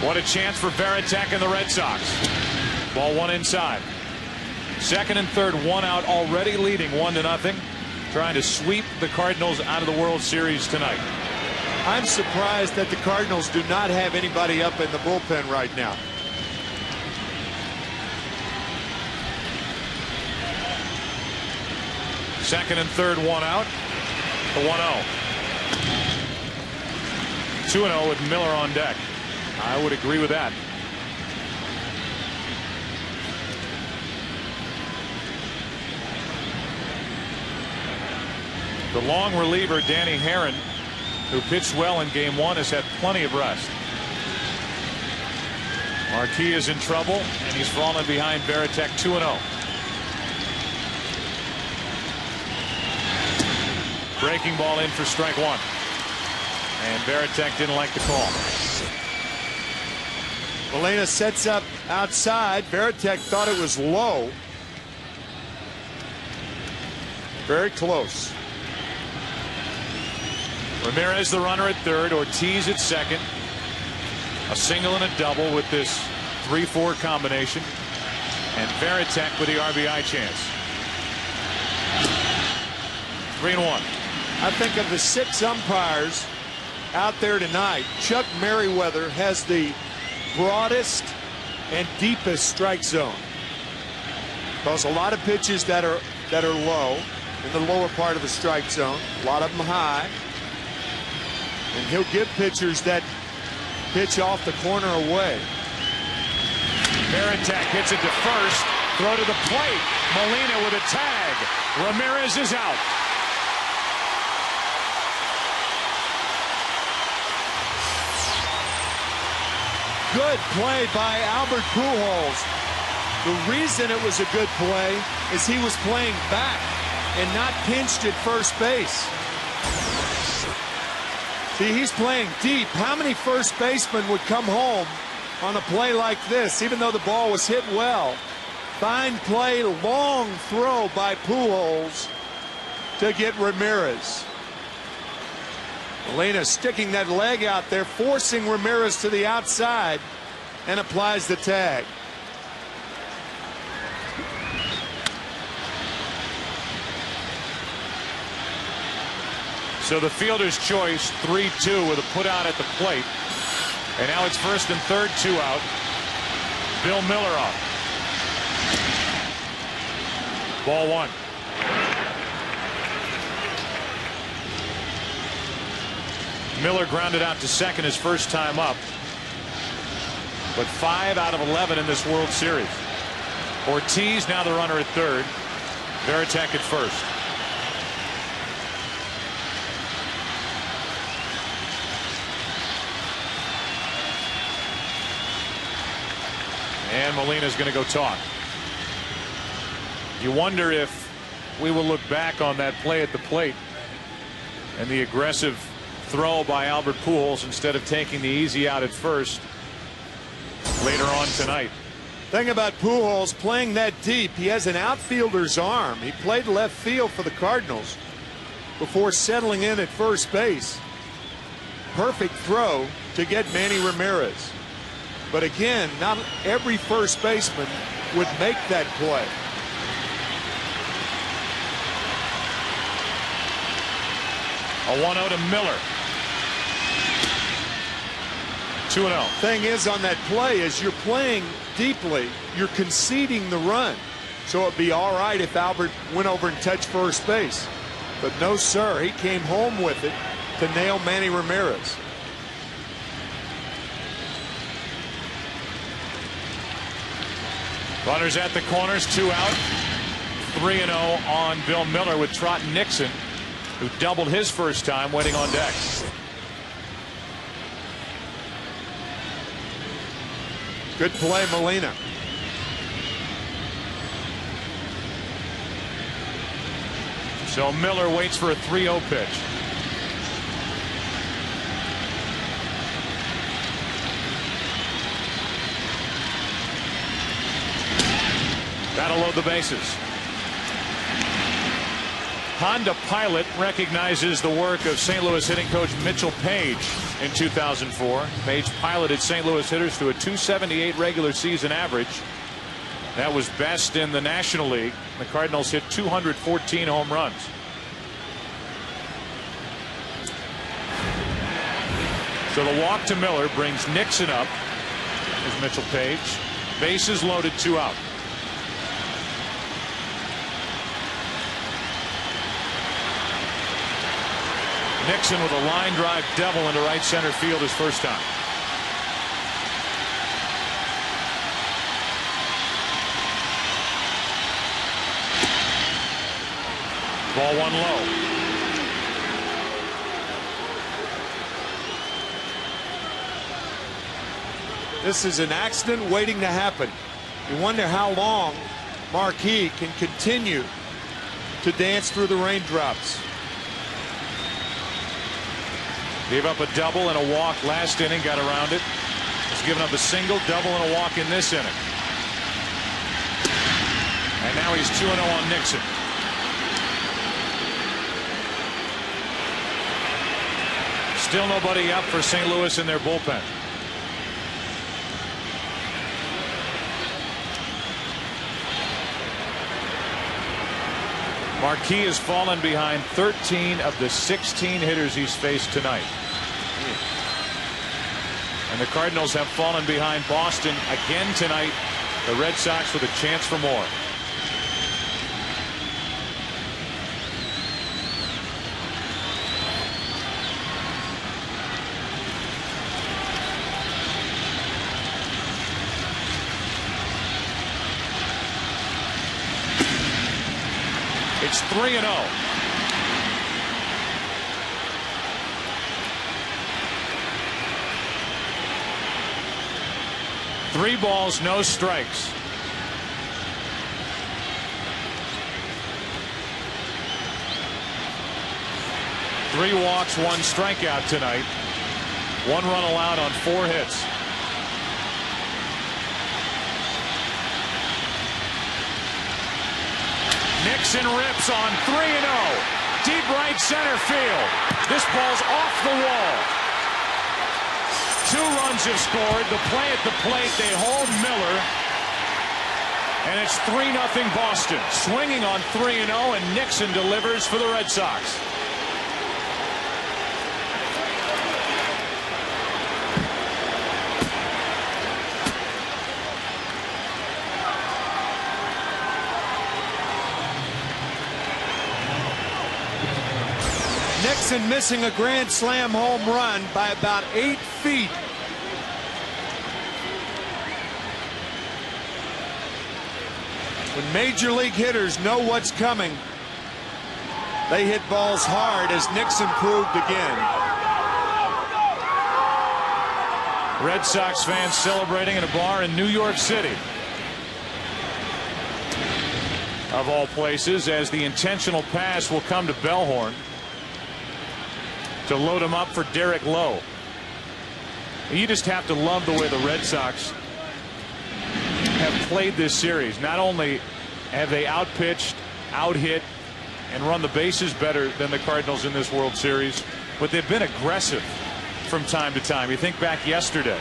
What a chance for Varitek and the Red Sox. Ball one inside. Second and third, one out, already leading 1-0. Trying to sweep the Cardinals out of the World Series tonight. I'm surprised that the Cardinals do not have anybody up in the bullpen right now. Second and third, one out. The 1-0. 2-0 with Miller on deck. I would agree with that. The long reliever Danny Herron, who pitched well in Game 1, has had plenty of rest. Marquis is in trouble, and he's fallen behind Varitek 2-0. Breaking ball in for strike one. And Varitek didn't like the call. Molina sets up outside. Varitek thought it was low. Very close. Ramirez the runner at third, Ortiz at second. A single and a double with this 3-4 combination. And Varitek with the RBI chance. 3-1. I think of the 6 umpires out there tonight, Chuck Merriweather has the broadest and deepest strike zone. Because a lot of pitches that are low in the lower part of the strike zone, a lot of them high, and he'll give pitchers that pitch off the corner away. Veritek hits it to first. Throw to the plate. Molina with a tag. Ramirez is out. Good play by Albert Pujols. The reason it was a good play is he was playing back and not pinched at first base. See, he's playing deep. How many first basemen would come home on a play like this, even though the ball was hit well? Fine play, long throw by Pujols to get Ramirez. Molina sticking that leg out there, forcing Ramirez to the outside, and applies the tag. So the fielder's choice, 3-2 with a put out at the plate. And now it's first and third, 2 out. Bill Miller up. Ball 1. Miller grounded out to second his first time up. But 5 out of 11 in this World Series. Ortiz now the runner at third. Veritek at first. And Molina's going to go talk. You wonder if we will look back on that play at the plate and the aggressive throw by Albert Pujols instead of taking the easy out at first later on tonight. Thing about Pujols playing that deep, he has an outfielder's arm. He played left field for the Cardinals before settling in at first base. Perfect throw to get Manny Ramirez. But again, not every first baseman would make that play. A 1-0 to Miller. 2-0. Thing is, on that play, as you're playing deeply, you're conceding the run. So it'd be all right if Albert went over and touched first base. But no, sir. He came home with it to nail Manny Ramirez. Runners at the corners, 2 out. 3-0 on Bill Miller with Trot Nixon, who doubled his first time, waiting on deck. Good play, Molina. So Miller waits for a 3-0 pitch. That'll load the bases. Honda Pilot recognizes the work of St. Louis hitting coach Mitchell Page in 2004. Page piloted St. Louis hitters to a .278 regular season average. That was best in the National League. The Cardinals hit 214 home runs. So the walk to Miller brings Nixon up. Here's Mitchell Page. Bases loaded, 2 out. Nixon with a line drive double into right center field his first time. Ball 1 low. This is an accident waiting to happen. You wonder how long Marquis can continue to dance through the raindrops. Gave up a double and a walk last inning, got around it. Has given up a single, double, and a walk in this inning. And now he's 2-0 on Nixon. Still nobody up for St. Louis in their bullpen. Marquis has fallen behind 13 of the 16 hitters he's faced tonight. And the Cardinals have fallen behind Boston again tonight. The Red Sox with a chance for more. It's 3-0. Three balls, no strikes. Three walks, one strikeout tonight. One run allowed on 4 hits. Nixon rips on 3-0. Deep right center field. This ball's off the wall. 2 runs have scored. The play at the plate, they hold Miller. And it's 3-0 Boston. Swinging on 3-0, and Nixon delivers for the Red Sox. Nixon missing a grand slam home run by about 8 feet. When major league hitters know what's coming, they hit balls hard, as Nixon proved again. Red Sox fans celebrating in a bar in New York City, of all places, as the intentional pass will come to Bellhorn to load him up for Derek Lowe. You just have to love the way the Red Sox have played this series. Not only have they outpitched, outhit, and run the bases better than the Cardinals in this World Series, but they've been aggressive from time to time. You think back yesterday,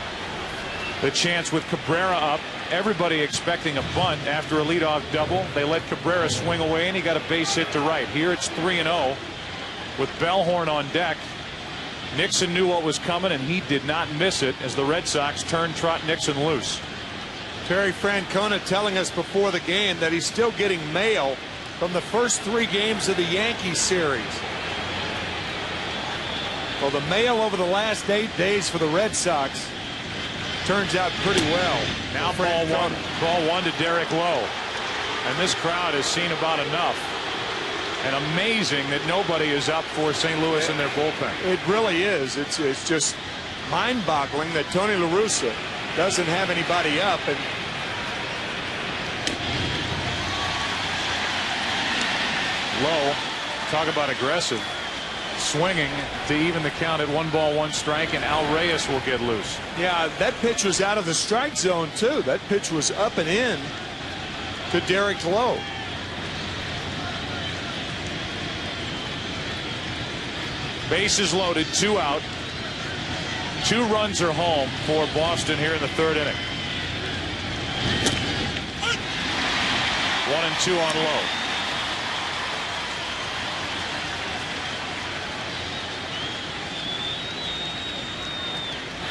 the chance with Cabrera up, everybody expecting a bunt after a leadoff double. They let Cabrera swing away, and he got a base hit to right. Here it's 3-0 with Bellhorn on deck. Nixon knew what was coming, and he did not miss it as the Red Sox turned Trot Nixon loose. Terry Francona telling us before the game that he's still getting mail from the first 3 games of the Yankees series. Well, the mail over the last 8 days for the Red Sox turns out pretty well. Now ball one to Derek Lowe, and this crowd has seen about enough. And amazing that nobody is up for St. Louis in their bullpen. It really is. It's just mind-boggling that Tony La Russa doesn't have anybody up. And Lowe, talk about aggressive, swinging to even the count at 1 ball, 1 strike, and Al Reyes will get loose. Yeah, that pitch was out of the strike zone too. That pitch was up and in to Derek Lowe. Bases loaded, 2 out. 2 runs are home for Boston here in the 3rd inning. 1 and 2 on Lowe.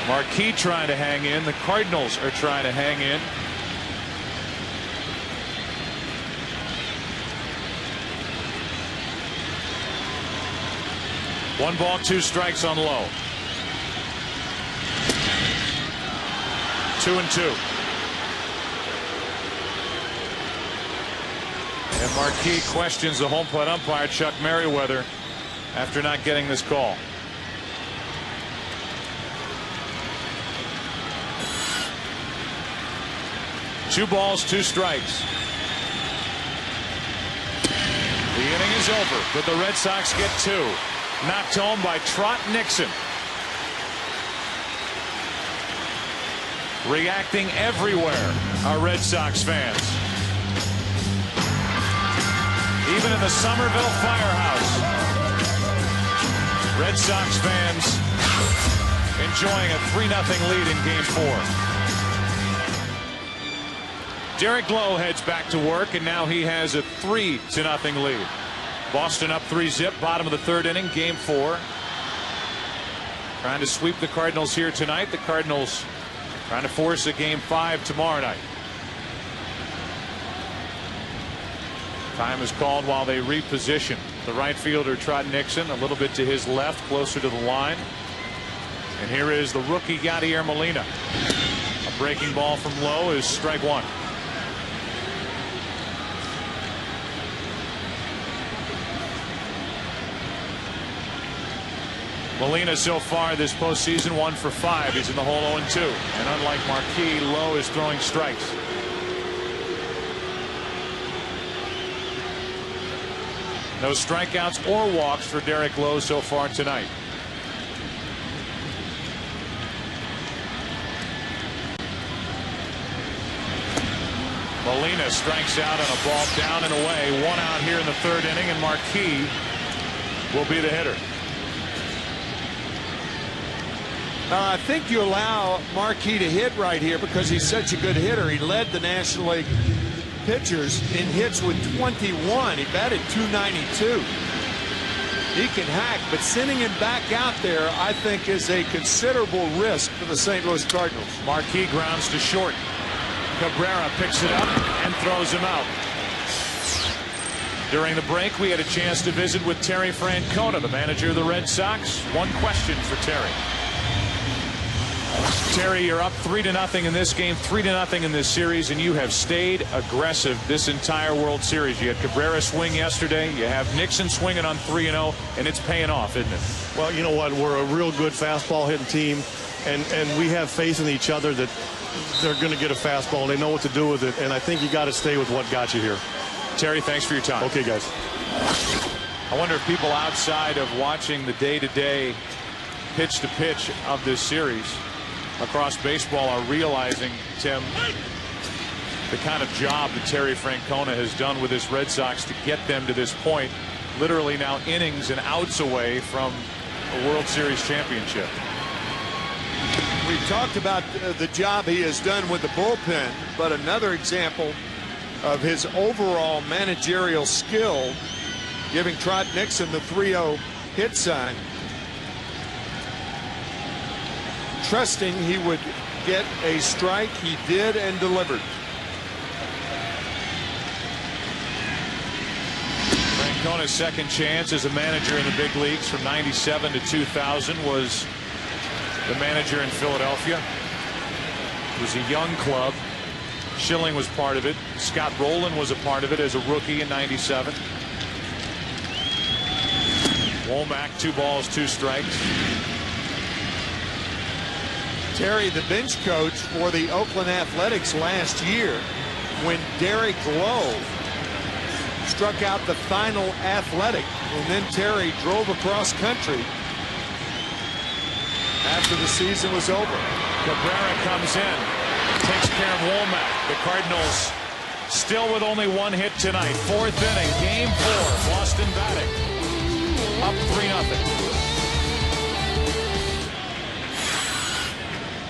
Marquis trying to hang in. The Cardinals are trying to hang in. One ball, 2 strikes on Lowe. 2 and 2. And Marquis questions the home plate umpire, Chuck Merriweather, after not getting this call. Two balls, 2 strikes. The inning is over, but the Red Sox get 2. Knocked home by Trot Nixon. Reacting everywhere are Red Sox fans. Even in the Somerville Firehouse, Red Sox fans enjoying a 3-0 lead in Game 4. Derek Lowe heads back to work, and now he has a 3-0 lead. Boston up 3-zip, bottom of the third inning, game 4. Trying to sweep the Cardinals here tonight. The Cardinals trying to force a game 5 tomorrow night. Time is called while they reposition. The right fielder, Trot Nixon, a little bit to his left, closer to the line. And here is the rookie, Yadier Molina. A breaking ball from low is strike 1. Molina so far this postseason 1 for 5. He's in the hole 0-2. And unlike Marquis, Lowe is throwing strikes. No strikeouts or walks for Derek Lowe so far tonight. Molina strikes out on a ball down and away. 1 out here in the third inning, and Marquis will be the hitter. I think you allow Marquis to hit right here because he's such a good hitter. He led the National League pitchers in hits with 21. He batted .292. He can hack, but sending him back out there, I think, is a considerable risk for the St. Louis Cardinals. Marquis grounds to short. Cabrera picks it up and throws him out. During the break, we had a chance to visit with Terry Francona, the manager of the Red Sox. One question for Terry. Terry, you're up 3-0 in this game, 3-0 in this series, and you have stayed aggressive this entire World Series. You had Cabrera swing yesterday. You have Nixon swinging on 3-0, and it's paying off, isn't it? Well, you know what? We're a real good fastball hitting team, and we have faith in each other that they're going to get a fastball, and they know what to do with it, and I think you got to stay with what got you here. Terry, thanks for your time. Okay, guys. I wonder if people outside of watching the day-to-day pitch-to-pitch of this series across baseball are realizing, Tim, the kind of job that Terry Francona has done with his Red Sox to get them to this point, literally now innings and outs away from a World Series championship. We talked about the job he has done with the bullpen, but another example of his overall managerial skill, giving Trot Nixon the 3-0 hit sign, trusting he would get a strike. He did and delivered. Francona's second chance as a manager in the big leagues from '97 to 2000 was the manager in Philadelphia. It was a young club. Schilling was part of it. Scott Rowland was a part of it as a rookie in '97. Womack, 2 balls, 2 strikes. Terry, the bench coach for the Oakland Athletics last year, when Derek Lowe struck out the final Athletic, and then Terry drove across country after the season was over. Cabrera comes in, takes care of Womack. The Cardinals still with only 1 hit tonight. 4th inning, game 4. Boston batting up 3-0.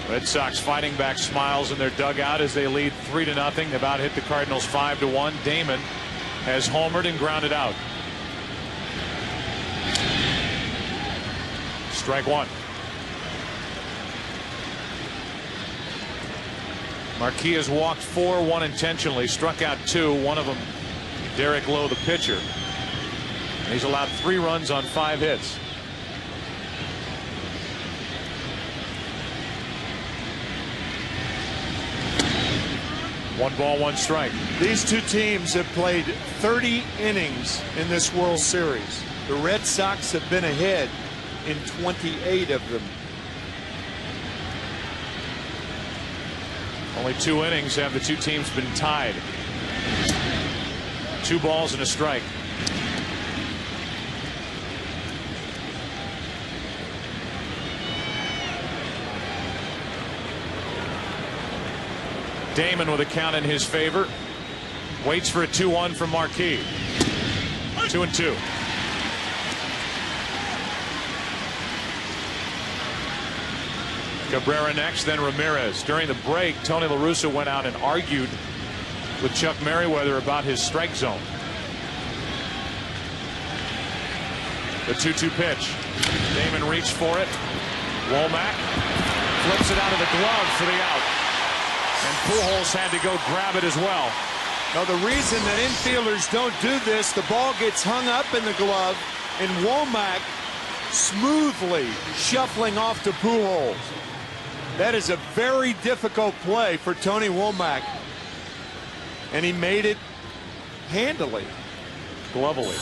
Red Sox fighting back smiles in their dugout as they lead 3-0. They about hit the Cardinals 5-1. Damon has homered and grounded out. Strike 1. Marquis has walked 4, 1 intentionally, struck out 2, one of them Derek Lowe, the pitcher. And he's allowed 3 runs on 5 hits. One ball, 1 strike. These two teams have played 30 innings in this World Series. The Red Sox have been ahead in 28 of them. Only 2 innings have the two teams been tied. 2 balls and a strike. Damon with a count in his favor. Waits for a 2-1 from Marquis. 2-2. Cabrera next, then Ramirez. During the break, Tony La Russa went out and argued with Chuck Merriweather about his strike zone. The 2-2 pitch. Damon reached for it. Womack flips it out of the glove for the out. And Pujols had to go grab it as well. Now, the reason that infielders don't do this, the ball gets hung up in the glove, and Womack smoothly shuffling off to Pujols. That is a very difficult play for Tony Womack, and he made it handily. Glovely.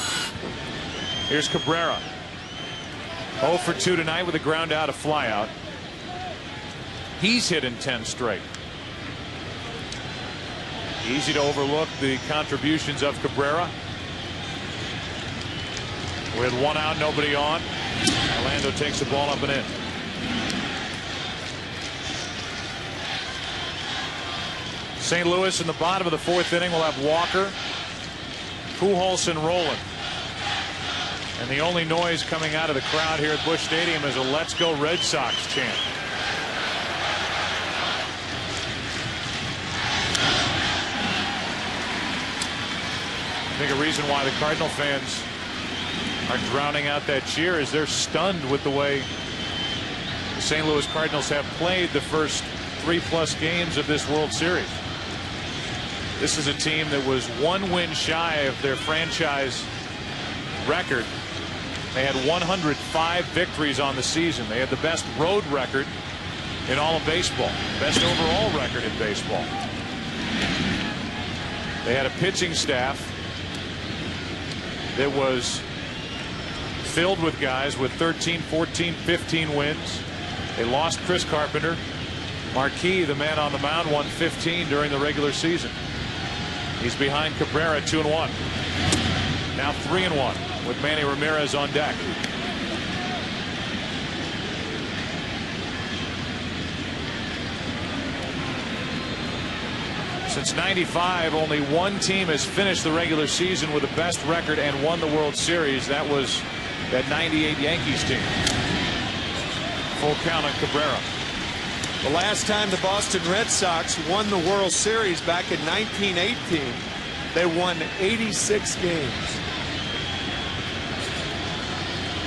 Here's Cabrera. 0 for 2 tonight with a ground out, a flyout. He's hit in 10 straight. Easy to overlook the contributions of Cabrera. With 1 out, nobody on. Orlando takes the ball up and in. St. Louis in the bottom of the 4th inning will have Walker, Pujols, and Rolen. And the only noise coming out of the crowd here at Busch Stadium is a "Let's Go Red Sox" chant. I think a reason why the Cardinal fans are drowning out that cheer is they're stunned with the way the St. Louis Cardinals have played the first 3+ games of this World Series. This is a team that was 1 win shy of their franchise record. They had 105 victories on the season. They had the best road record in all of baseball, best overall record in baseball. They had a pitching staff that was filled with guys with 13, 14, 15 wins. They lost Chris Carpenter. Marquis, the man on the mound, won 15 during the regular season. He's behind Cabrera, 2-1. Now 3-1 with Manny Ramirez on deck. Since '95, only 1 team has finished the regular season with the best record and won the World Series. That was that '98 Yankees team. Full count on Cabrera. The last time the Boston Red Sox won the World Series back in 1918, they won 86 games.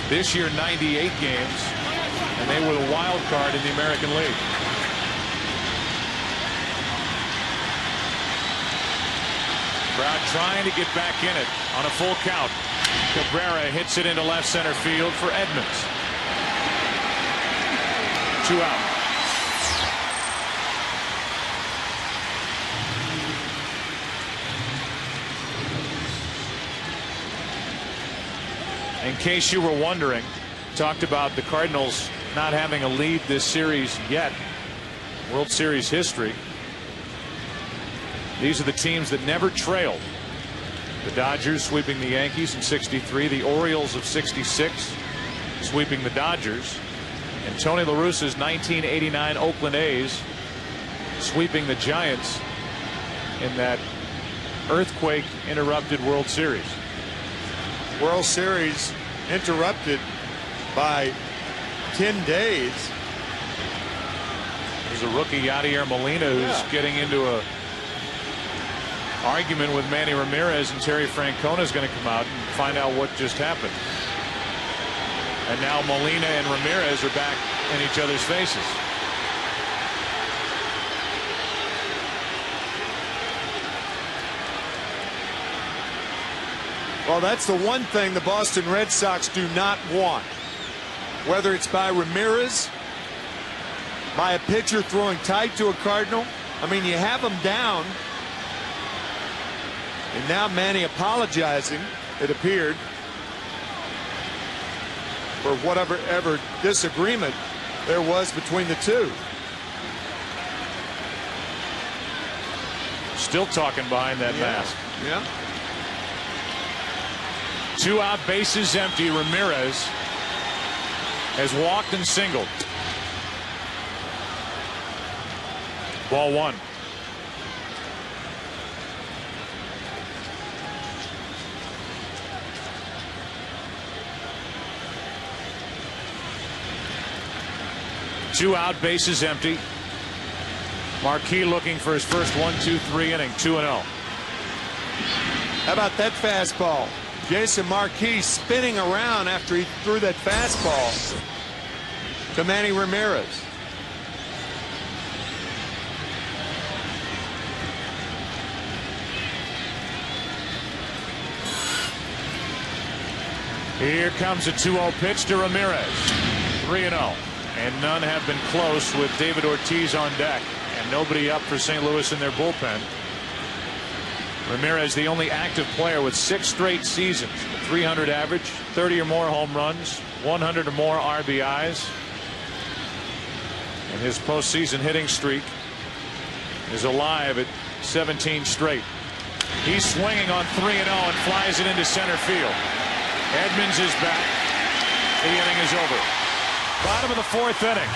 This year, 98 games, and they were the wild card in the American League. Crowd trying to get back in it on a full count. Cabrera hits it into left center field for Edmonds. 2 out. In case you were wondering, talked about the Cardinals not having a lead this series yet. World Series history. These are the teams that never trailed. The Dodgers sweeping the Yankees in '63. The Orioles of '66 sweeping the Dodgers. And Tony La Russa's 1989 Oakland A's sweeping the Giants in that earthquake-interrupted World Series. World Series interrupted by 10 days. There's a rookie, Yadier Molina, who's getting into a argument with Manny Ramirez, and Terry Francona is going to come out and find out what just happened. And now Molina and Ramirez are back in each other's faces. Well, that's the one thing the Boston Red Sox do not want. Whether it's by Ramirez, by a pitcher throwing tight to a Cardinal. I mean, you have them down. And now Manny apologizing, it appeared, for whatever disagreement there was between the two. Still talking behind that mask. Yeah. 2 out, bases empty. Ramirez has walked and singled. Ball 1. Two out, bases empty. Marquis looking for his first 1-2-3 inning, 2-0. How about that fastball? Jason Marquis spinning around after he threw that fastball to Manny Ramirez. Here comes a 2-0 pitch to Ramirez. 3-0. And none have been close with David Ortiz on deck. And nobody up for St. Louis in their bullpen. Ramirez, the only active player with 6 straight seasons, a 300 average, 30 or more home runs, 100 or more RBIs. And his postseason hitting streak is alive at 17 straight. He's swinging on 3-0 and flies it into center field. Edmonds is back. The inning is over. Bottom of the 4th inning.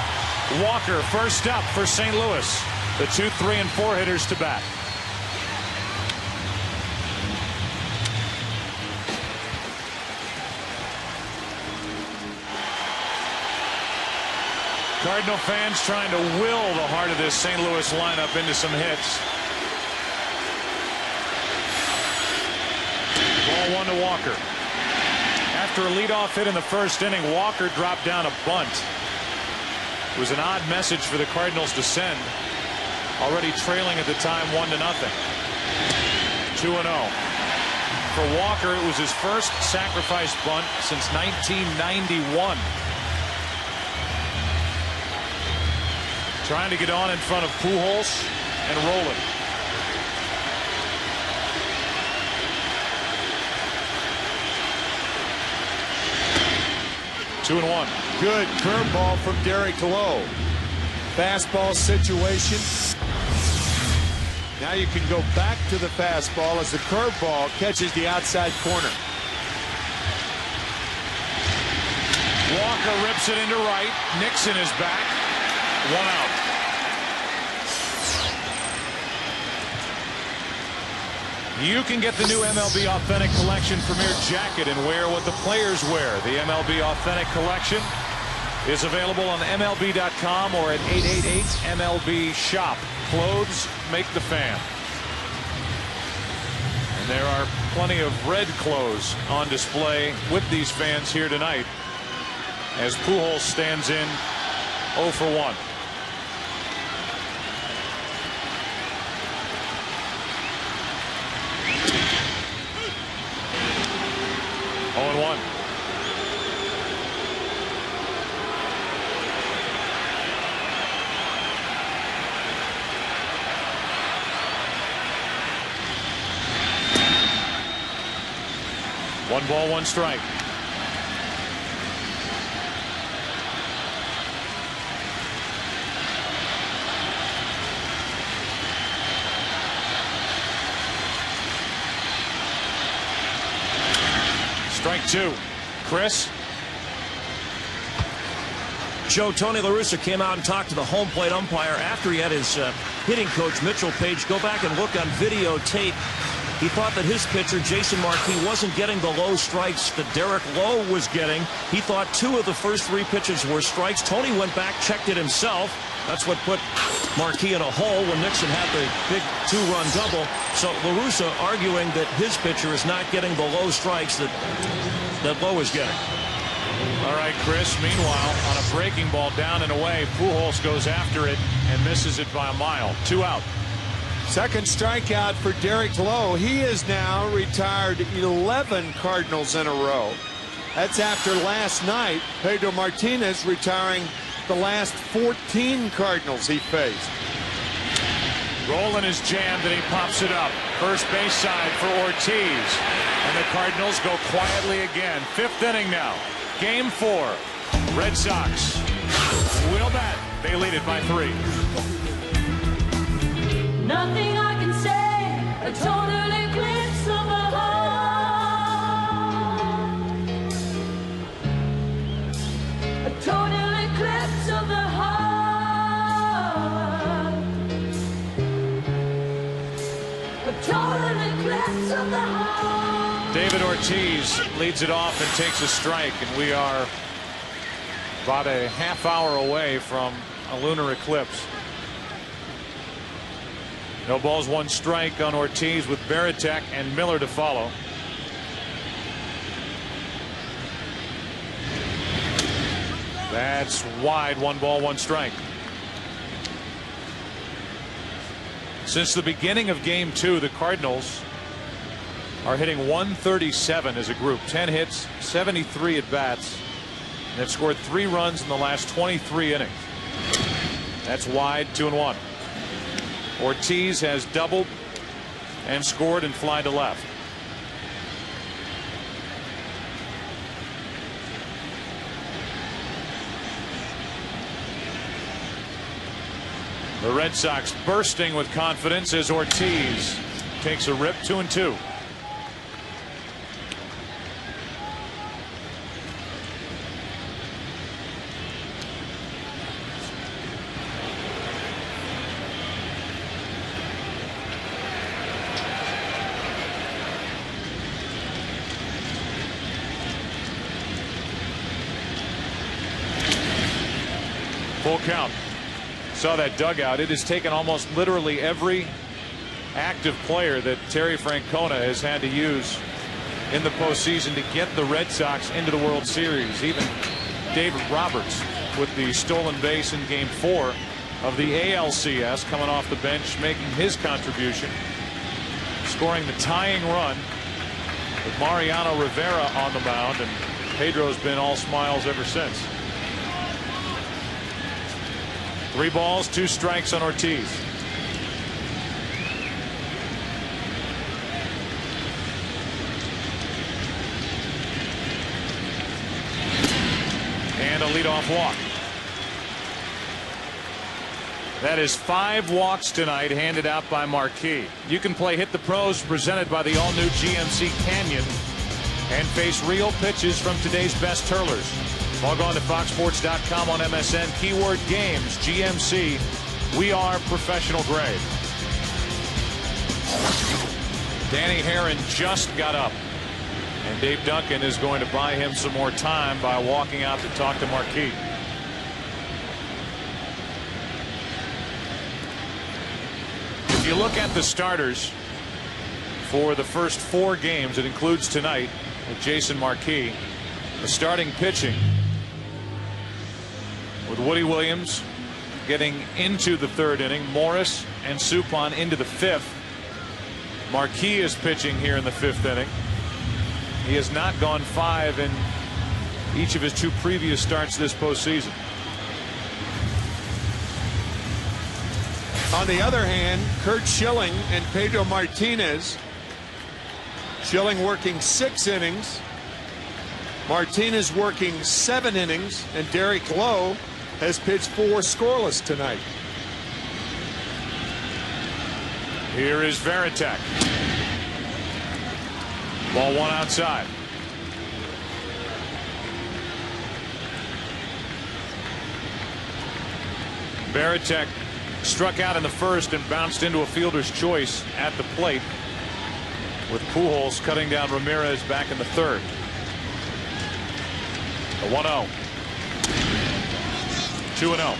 Walker first up for St. Louis. The 2, 3, and 4 hitters to bat. Cardinal fans trying to will the heart of this St. Louis lineup into some hits. Ball 1 to Walker. After a leadoff hit in the 1st inning, Walker dropped down a bunt. It was an odd message for the Cardinals to send. Already trailing at the time 1-0. 2-0. For Walker, it was his first sacrifice bunt since 1991. Trying to get on in front of Pujols and rolling. Two and 1. Good curveball from Derek Lowe. Fastball situation. Now you can go back to the fastball as the curveball catches the outside corner. Walker rips it into right. Nixon is back. 1 out. You can get the new MLB Authentic Collection Premier Jacket and wear what the players wear. The MLB Authentic Collection is available on MLB.com or at 888-MLB-SHOP. Clothes make the fan. And there are plenty of red clothes on display with these fans here tonight as Pujols stands in 0 for 1. Oh, 1. One ball, 1 strike. Strike 2. Chris. Joe, Tony La Russa came out and talked to the home plate umpire after he had his hitting coach, Mitchell Page, go back and look on videotape. He thought that his pitcher, Jason Marquis, wasn't getting the low strikes that Derek Lowe was getting. He thought 2 of the first 3 pitches were strikes. Tony went back, checked it himself. That's what put Marquis in a hole when Nixon had the big 2-run double. So La Russa arguing that his pitcher is not getting the low strikes that Lowe is getting. All right, Chris. Meanwhile, on a breaking ball down and away, Pujols goes after it and misses it by a mile. 2 out. Second strikeout for Derek Lowe. He has now retired 11 Cardinals in a row. That's after last night, Pedro Martinez retiring the last 14 Cardinals he faced. Rolling is jammed and he pops it up. First base side for Ortiz. And the Cardinals go quietly again. 5th inning now. Game 4. Red Sox will bat. They lead it by 3. Nothing I can say, a total eclipse of the heart. A total eclipse of the heart. A total eclipse of the heart. David Ortiz leads it off and takes a strike, and we are about a half hour away from a lunar eclipse. No balls, 1 strike on Ortiz with Veritek and Miller to follow. That's wide. 1 ball, 1 strike. Since the beginning of game 2, the Cardinals are hitting 137 as a group. 10 hits, 73 at bats. And they've scored 3 runs in the last 23 innings. That's wide. 2-1. Ortiz has doubled and scored and fly to left. The Red Sox bursting with confidence as Ortiz takes a rip. 2-2. Full count. Saw that dugout. It has taken almost literally every active player that Terry Francona has had to use in the postseason to get the Red Sox into the World Series. Even David Roberts with the stolen base in game 4 of the ALCS coming off the bench, making his contribution, scoring the tying run with Mariano Rivera on the mound, and Pedro's been all smiles ever since. 3 balls, 2 strikes on Ortiz. And a leadoff walk. That is 5 walks tonight handed out by Marquis. You can play Hit the Pros presented by the all-new GMC Canyon and face real pitches from today's best hurlers. Log on to foxsports.com on MSN. Keyword games. GMC. We are professional grade. Danny Herron just got up, and Dave Duncan is going to buy him some more time by walking out to talk to Marquis. If you look at the starters for the first 4 games, it includes tonight with Jason Marquis, the starting pitching with Woody Williams getting into the 3rd inning, Morris and Suppan into the 5th. Marquis is pitching here in the 5th inning. He has not gone 5 in each of his 2 previous starts this postseason. On the other hand, Curt Schilling and Pedro Martinez. Schilling working 6 innings. Martinez working 7 innings, and Derek Lowe has pitched 4 scoreless tonight. Here is Varitek. Ball 1 outside. Varitek struck out in the 1st and bounced into a fielder's choice at the plate, with Pujols cutting down Ramirez back in the 3rd. The 1-0. 2-0.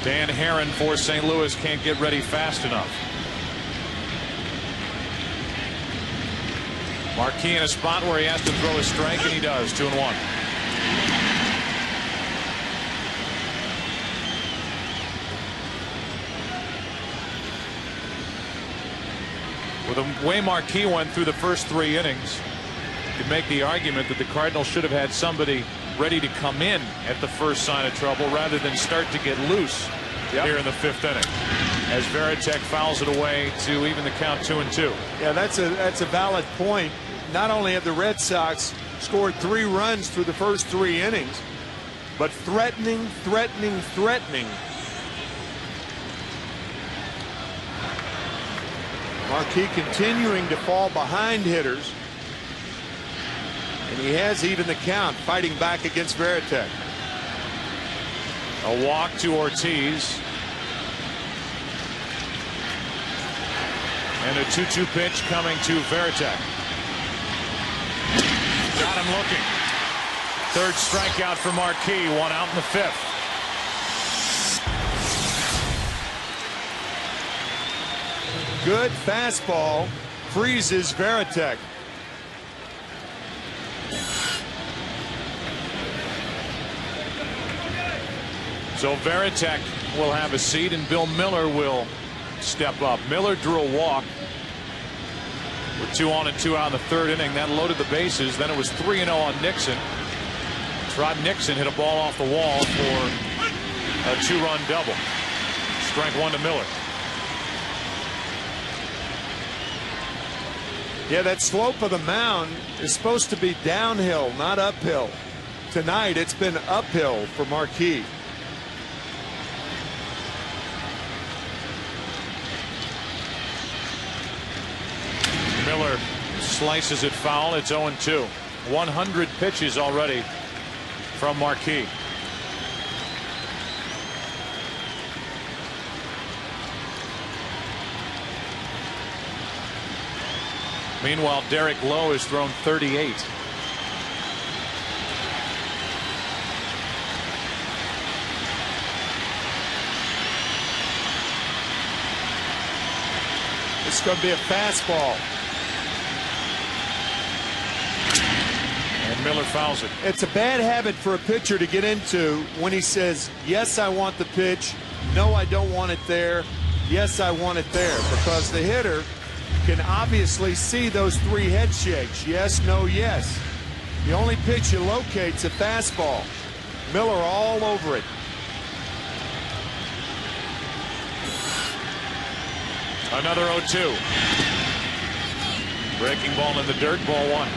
Dan Herron for St. Louis can't get ready fast enough. Marquis in a spot where he has to throw a strike, and he does. 2-1. With the way Marquis went through the first 3 innings, you could make the argument that the Cardinals should have had somebody ready to come in at the first sign of trouble rather than start to get loose here in the 5th inning, as Varitek fouls it away to even the count 2-2. Yeah, that's a valid point. Not only have the Red Sox scored 3 runs through the first 3 innings, but threatening. Marquis continuing to fall behind hitters, and he has even the count, fighting back against Varitek. A walk to Ortiz. And a 2-2 pitch coming to Varitek. Got him looking. 3rd strikeout for Marquis. 1 out in the 5th. good fastball freezes Varitek. So Varitek will have a seat and Bill Miller will step up. Miller drew a walk with 2 on and 2 out in the 3rd inning. That loaded the bases. Then it was 3-0 on Nixon. Rod Nixon hit a ball off the wall for a 2-run double. Strike 1 to Miller. Yeah, that slope of the mound is supposed to be downhill, not uphill. Tonight it's been uphill for Marquis. Miller slices it foul. It's 0-2. 100 pitches already from Marquis. Meanwhile, Derek Lowe has thrown 38. It's going to be a fastball. And Miller fouls it. It's a bad habit for a pitcher to get into when he says, yes, I want the pitch. No, I don't want it there. Yes, I want it there. Because the hitter can obviously see those 3 head shakes. Yes, no, yes. The only pitch he locates a fastball. Miller all over it. Another 0-2. Breaking ball in the dirt, ball 1.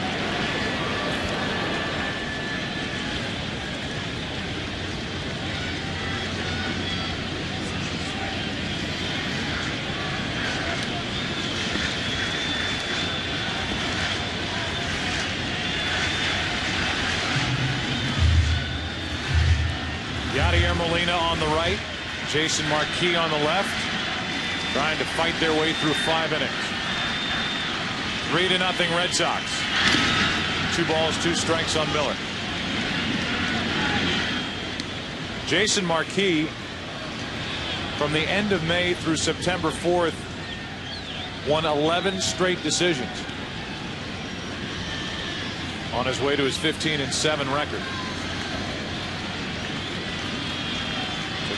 Yadier Molina on the right, Jason Marquis on the left, trying to fight their way through 5 innings. 3-0 Red Sox. 2 balls, 2 strikes on Miller. Jason Marquis, from the end of May through September 4th, won 11 straight decisions on his way to his 15-7 record.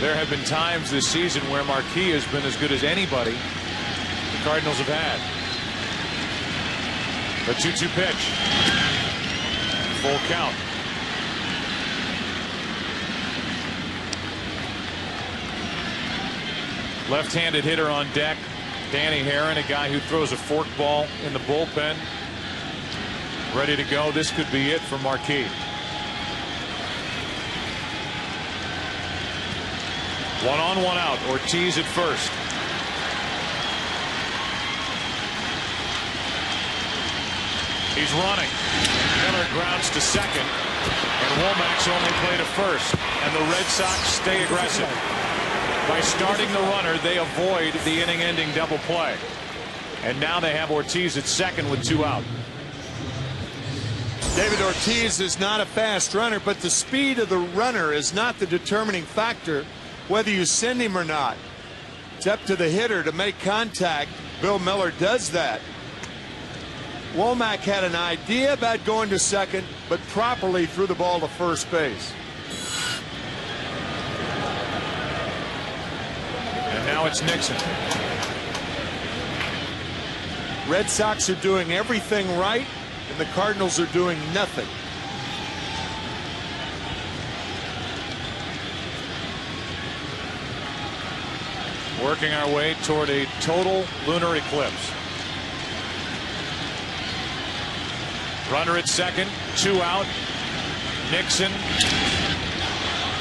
There have been times this season where Marquis has been as good as anybody the Cardinals have had. The 2-2 pitch. Full count. Left-handed hitter on deck. Danny Herron, a guy who throws a fork ball in the bullpen. Ready to go. This could be it for Marquis. 1 on, 1 out. Ortiz at first. He's running. Miller grounds to second, and Womack's only play to first. And the Red Sox stay aggressive. By starting the runner, they avoid the inning-ending double play. And now they have Ortiz at second with 2 out. David Ortiz is not a fast runner, but the speed of the runner is not the determining factor whether you send him or not. It's up to the hitter to make contact. Bill Miller does that. Womack had an idea about going to second, but properly threw the ball to first base. And now it's Nixon. Red Sox are doing everything right, and the Cardinals are doing nothing. Working our way toward a total lunar eclipse. Runner at second, 2 out. Nixon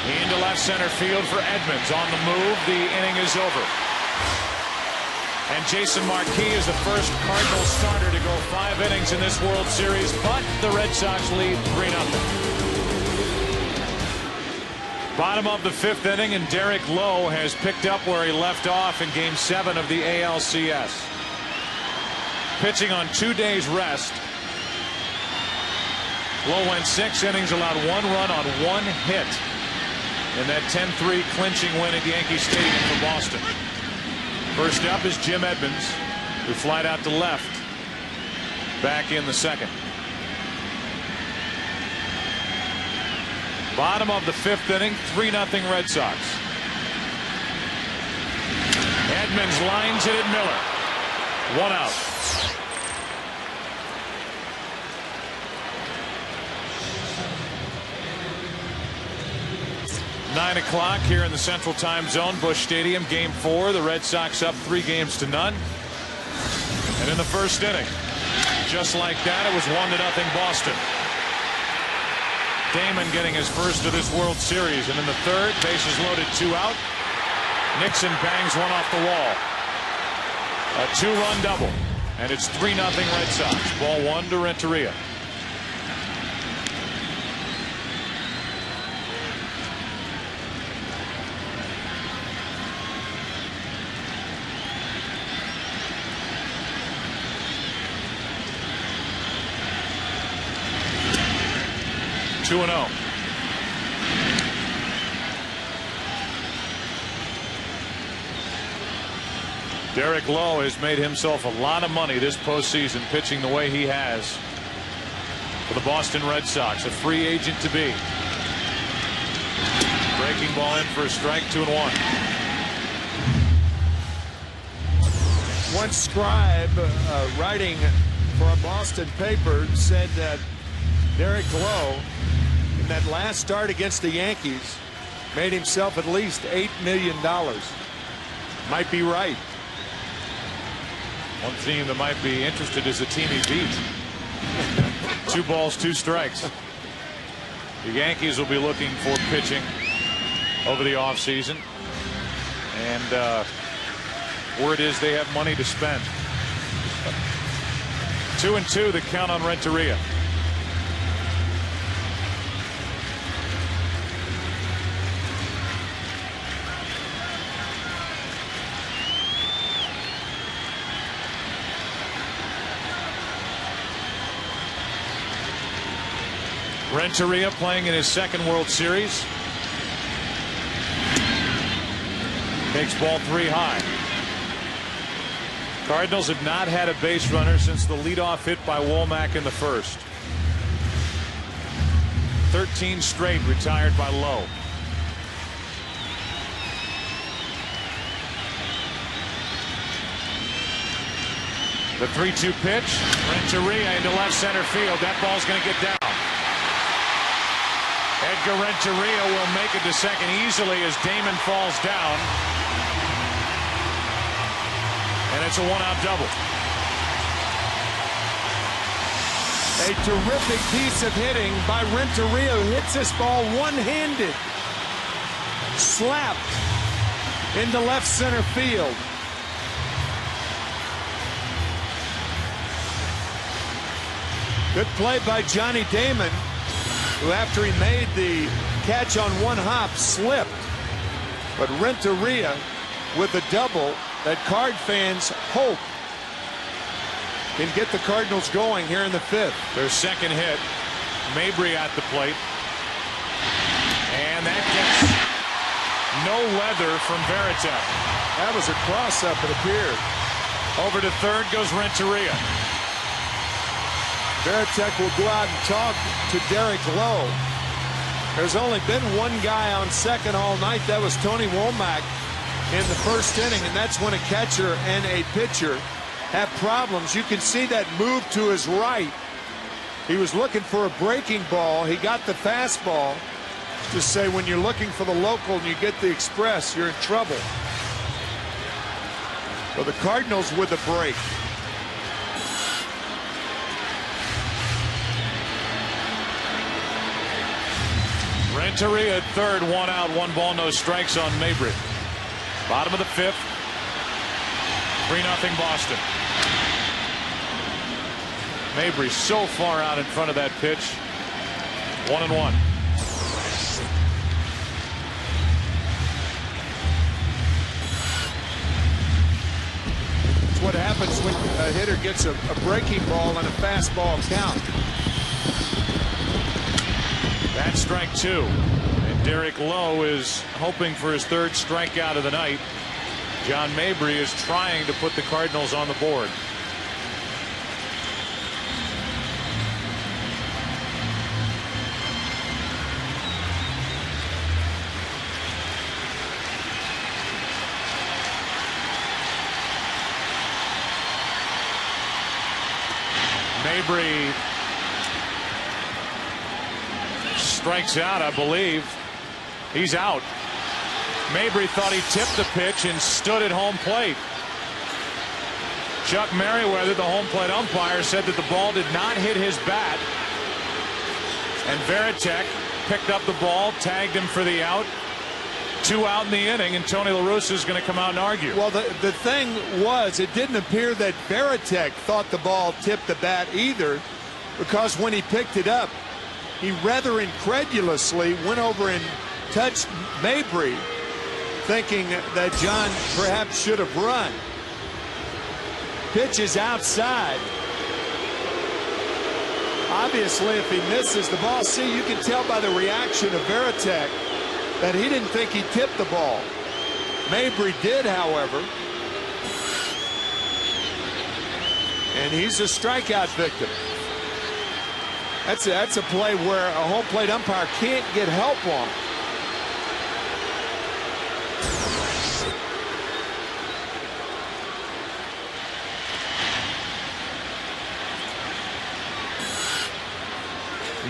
into left center field for Edmonds. On the move, the inning is over. And Jason Marquis is the first Cardinals starter to go 5 innings in this World Series, but the Red Sox lead 3-0. Bottom of the 5th inning, and Derek Lowe has picked up where he left off in Game 7 of the ALCS. Pitching on 2 days rest. Lowe went 6 innings, allowed 1 run on 1 hit in that 10-3 clinching win at Yankee Stadium for Boston. First up is Jim Edmonds. who flied out to left back in the second. Bottom of the 5th inning, 3-0 Red Sox. Edmonds lines it at Miller. 1 out. Nine o'clock here in the Central Time Zone, Busch Stadium, Game 4. The Red Sox up 3-0. And in the first inning, just like that, it was 1-0 Boston. Damon getting his first of this World Series, and in the third, bases loaded, 2 out. Nixon bangs one off the wall. A 2-run double, and it's 3-0 Red Sox. Ball 1 to Renteria. Two and 0. Derek Lowe has made himself a lot of money this postseason pitching the way he has for the Boston Red Sox. A free agent to be. Breaking ball in for a strike, 2-1. One scribe writing for a Boston paper said that Derek Lowe, in that last start against the Yankees, made himself at least $8 million. Might be right. One team that might be interested is the team he beat. 2 balls, 2 strikes. The Yankees will be looking for pitching over the offseason. And word is they have money to spend. 2-2, the count on Renteria. Renteria playing in his second World Series. Takes ball 3 high. Cardinals have not had a base runner since the leadoff hit by Womack in the first. 13 straight retired by Lowe. The 3-2 pitch. Renteria into left center field. That ball's going to get down. Edgar Renteria will make it to second easily as Damon falls down. And it's a 1-out double. A terrific piece of hitting by Renteria, who hits this ball one-handed. Slapped into left center field. Good play by Johnny Damon, who after he made the catch on one hop slipped. But Renteria with a double that Card fans hope can get the Cardinals going here in the 5th. Their second hit. Mabry at the plate. And that gets no leather from Veritek. That was a cross-up, it appeared. Over to third goes Renteria. Veritek will go out and talk to Derek Lowe. There's only been one guy on second all night. That was Tony Womack in the first inning, and that's when a catcher and a pitcher have problems. You can see that move to his right. He was looking for a breaking ball. He got the fastball. Just say when you're looking for the local and you get the express, you're in trouble. So the Cardinals with a break. Renteria at third, 1 out, 1 ball, no strikes on Mabry. Bottom of the 5th. 3-0 Boston. Mabry so far out in front of that pitch. 1-1. It's what happens when a hitter gets a breaking ball and a fastball count. That's strike 2. And Derek Lowe is hoping for his 3rd strikeout of the night. John Mabry is trying to put the Cardinals on the board. Mabry strikes out, I believe. He's out. Mabry thought he tipped the pitch and stood at home plate. Chuck Merriweather, the home plate umpire, said that the ball did not hit his bat. And Varitek picked up the ball, tagged him for the out. 2 out in the inning, and Tony La Russa is going to come out and argue. Well, the thing was, it didn't appear that Varitek thought the ball tipped the bat either, because when he picked it up, he rather incredulously went over and touched Mabry, thinking that John perhaps should have run. Pitch is outside. Obviously, if he misses the ball, see, you can tell by the reaction of Varitek that he didn't think he tipped the ball. Mabry did, however. And he's a strikeout victim. That's a play where a home plate umpire can't get help on.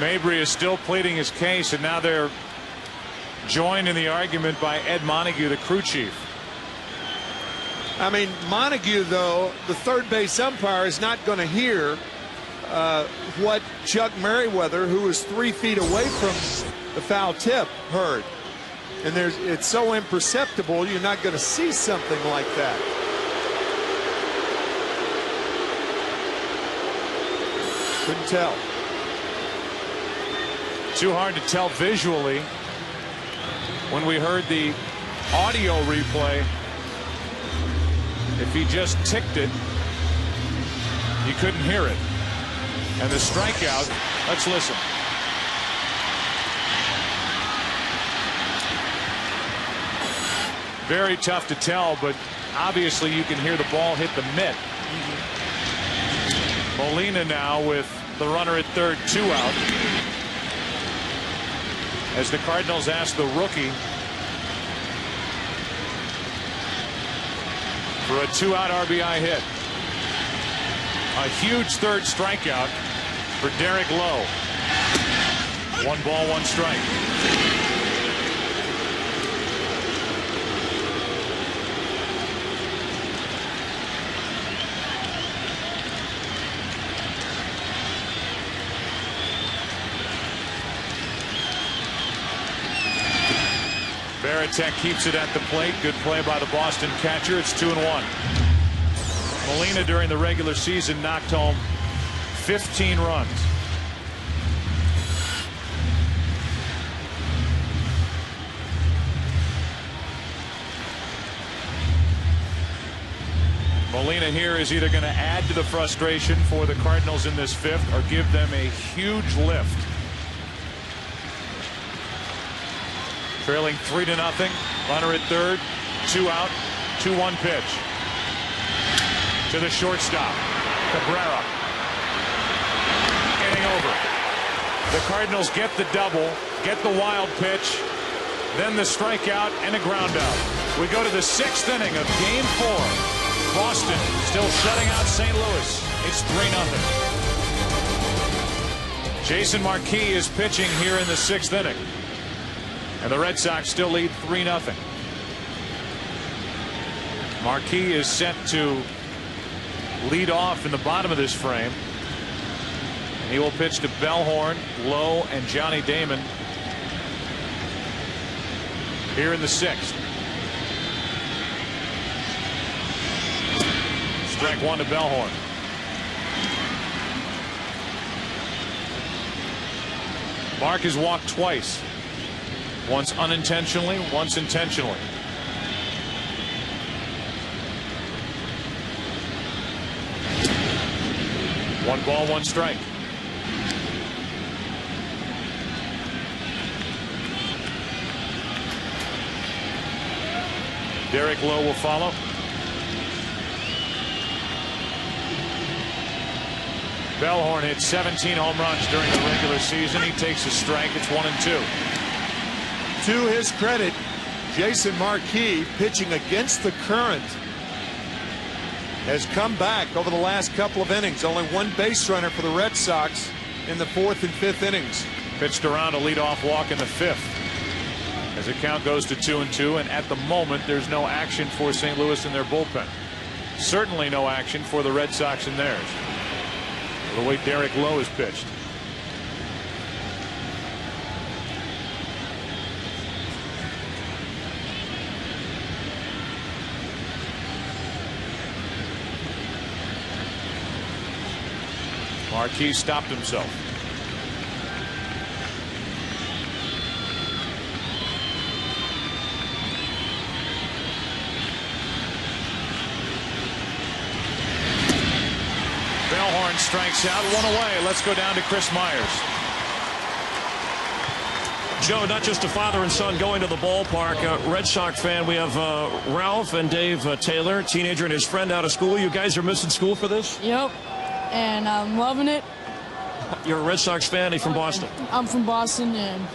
Mabry is still pleading his case, and now they're joined in the argument by Ed Montague, the crew chief. I mean, Montague, though, the third base umpire, is not going to hear what Chuck Merriweather, who was 3 feet away from the foul tip, heard. And it's so imperceptible, you're not going to see something like that. Couldn't tell. Too hard to tell visually. When we heard the audio replay, if he just ticked it, you couldn't hear it. And the strikeout, let's listen. Very tough to tell, but obviously you can hear the ball hit the mitt. Molina now with the runner at third, 2 out. As the Cardinals ask the rookie for a 2-out RBI hit. A huge third strikeout for Derek Lowe. 1 ball, 1 strike. Varitek keeps it at the plate. Good play by the Boston catcher. It's 2-1. Molina during the regular season knocked home 15 runs. Molina here is either going to add to the frustration for the Cardinals in this 5th or give them a huge lift. Trailing 3-0. Runner at third. 2 out. 2-1 pitch. To the shortstop. Cabrera. Getting over. The Cardinals get the double. Get the wild pitch. Then the strikeout and a ground out. We go to the 6th inning of Game 4. Boston still shutting out St. Louis. It's 3-0. Jason Marquis is pitching here in the 6th inning. And the Red Sox still lead 3-0. Marquis is set to lead off in the bottom of this frame. And he will pitch to Bellhorn, Lowe, and Johnny Damon here in the 6th. Strike 1 to Bellhorn. Mark has walked twice. Once unintentionally, once intentionally. One ball, 1 strike. Derek Lowe will follow. Bellhorn hit 17 home runs during the regular season. He takes a strike. It's 1-2. To his credit, Jason Marquis, pitching against the current, has come back over the last couple of innings. Only one base runner for the Red Sox in the 4th and 5th innings. Pitched around a leadoff walk in the 5th. As the count goes to 2-2, and at the moment there's no action for St. Louis in their bullpen. Certainly no action for the Red Sox in theirs. The way Derek Lowe is pitched. Marquis stopped himself. Bellhorn strikes out, one away. Let's go down to Chris Myers. Joe, not just a father and son going to the ballpark. Red Sox fan. We have Ralph and Dave Taylor, teenager and his friend out of school. You guys are missing school for this? Yep. And I'm loving it. You're a Red Sox fan. Are you from Boston? I'm from Boston, and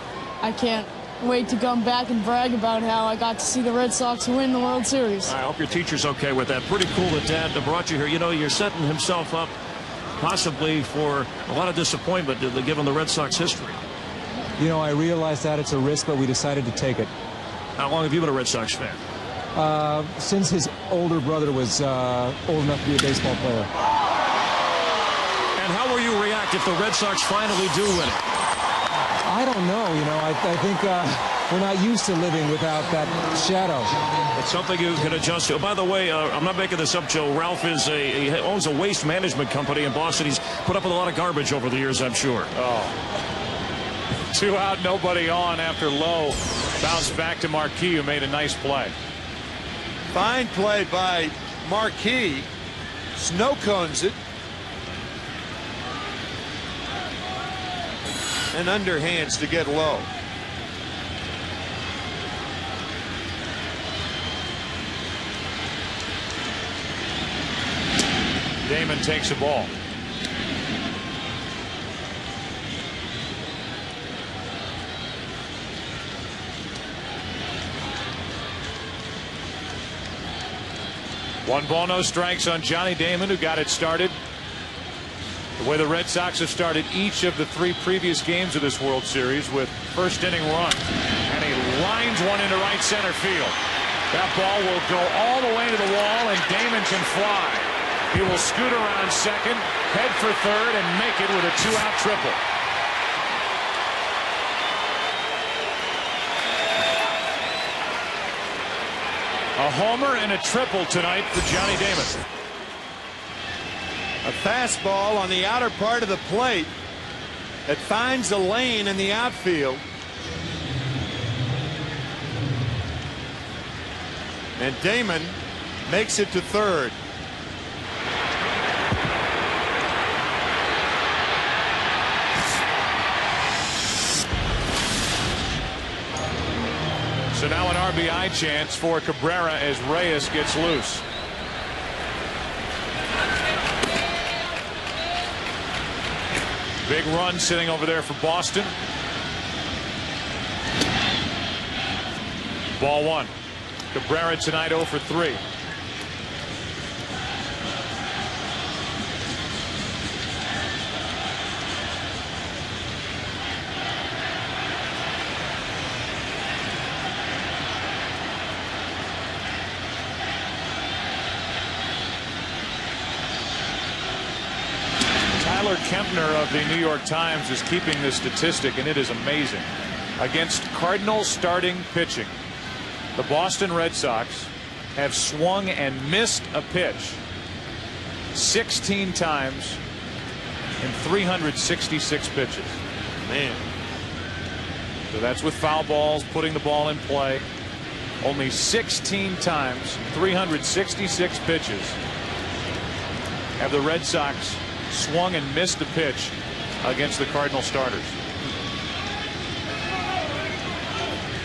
I can't wait to come back and brag about how I got to see the Red Sox win the World Series. I hope your teacher's okay with that. Pretty cool that Dad brought you here. You know, you're setting himself up possibly for a lot of disappointment given the Red Sox history. You know, I realize that it's a risk, but we decided to take it. How long have you been a Red Sox fan? Since his older brother was old enough to be a baseball player. And how will you react if the Red Sox finally do win it? I don't know. You know, I think we're not used to living without that shadow. It's something you can adjust to. By the way, I'm not making this up, Joe. Ralph is he owns a waste management company in Boston. He's put up with a lot of garbage over the years, I'm sure. Oh. 2 out, nobody on after Lowe bounced back to Marquis, who made a nice play. Fine play by Marquis. Snow cones it. And underhands to get Low. Damon takes a ball. One ball, no strikes on Johnny Damon, who got it started. The way the Red Sox have started each of the 3 previous games of this World Series with first inning run. And he lines one into right center field. That ball will go all the way to the wall, and Damon can fly. He will scoot around second, head for third, and make it with a 2-out triple. A homer and a triple tonight for Johnny Damon. A fastball on the outer part of the plate that finds a lane in the outfield. And Damon makes it to third. So now an RBI chance for Cabrera as Reyes gets loose. Big run sitting over there for Boston. Ball 1. Cabrera tonight 0 for 3. Kempner of the New York Times is keeping this statistic, and it is amazing. Against Cardinals starting pitching, the Boston Red Sox have swung and missed a pitch 16 times in 366 pitches. Man. So that's with foul balls, putting the ball in play. Only 16 times, 366 pitches have the Red Sox swung and missed a pitch against the Cardinal starters.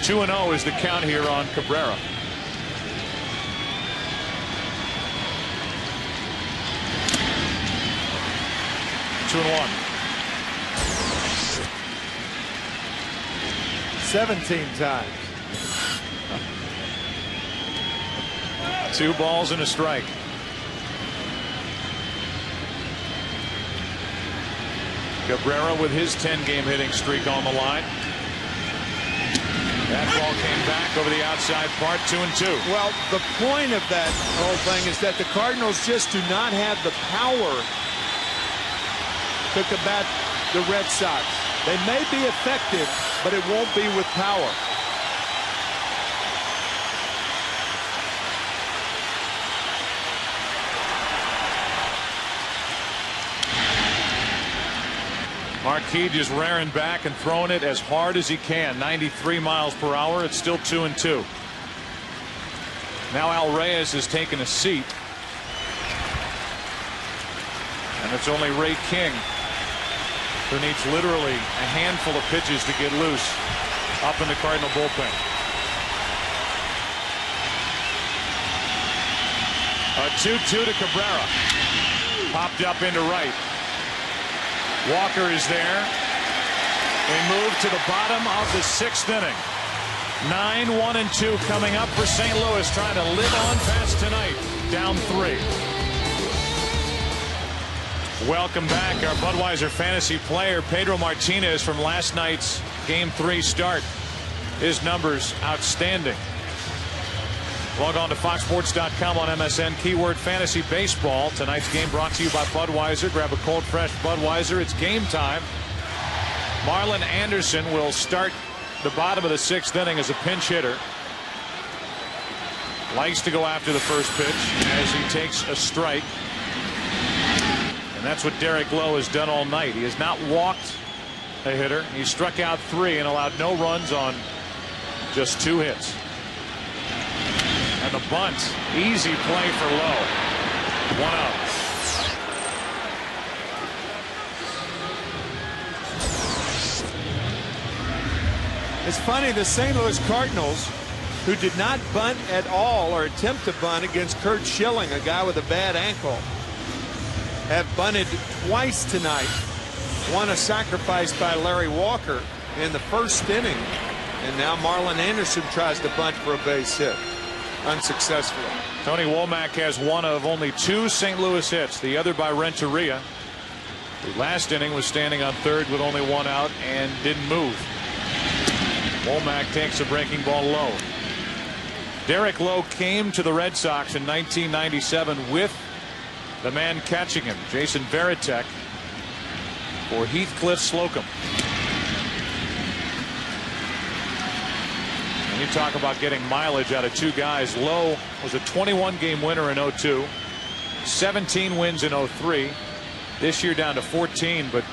2-0 is the count here on Cabrera. 2-1. 17 times. 2 balls and a strike. Cabrera with his 10-game hitting streak on the line. That ball came back over the outside part, 2-2. Well, the point of that whole thing is that the Cardinals just do not have the power to combat the Red Sox. They may be effective, but it won't be with power. Marquis just rearing back and throwing it as hard as he can. 93 miles per hour. It's still 2-2. Now Al Reyes has taken a seat. And it's only Ray King who needs literally a handful of pitches to get loose up in the Cardinal bullpen. A 2-2 to Cabrera. Popped up into right. Walker is there. They move to the bottom of the 6th inning. 9-1-2 coming up for St. Louis, trying to live on past tonight. Down 3. Welcome back. Our Budweiser fantasy player Pedro Martinez from last night's Game 3 start. His numbers outstanding. Log on to foxsports.com on MSN, keyword fantasy baseball. Tonight's game brought to you by Budweiser. Grab a cold, fresh Budweiser. It's game time. Marlon Anderson will start the bottom of the 6th inning as a pinch hitter. Likes to go after the first pitch as he takes a strike. And that's what Derek Lowe has done all night. He has not walked a hitter. He struck out 3 and allowed no runs on just 2 hits. And the bunt, easy play for Lowe. 1 out. It's funny, the St. Louis Cardinals, who did not bunt at all or attempt to bunt against Curt Schilling, a guy with a bad ankle, have bunted twice tonight. One a sacrifice by Larry Walker in the 1st inning. And now Marlon Anderson tries to bunt for a base hit. Unsuccessfully. Tony Womack has one of only 2 St. Louis hits, the other by Renteria. The last inning was standing on 3rd with only 1 out and didn't move. Womack takes a breaking ball low. Derek Lowe came to the Red Sox in 1997 with the man catching him, Jason Varitek, for Heathcliff Slocum. You talk about getting mileage out of 2 guys. Lowe was a 21-game winner in 02, 17 wins in 03. This year down to 14, but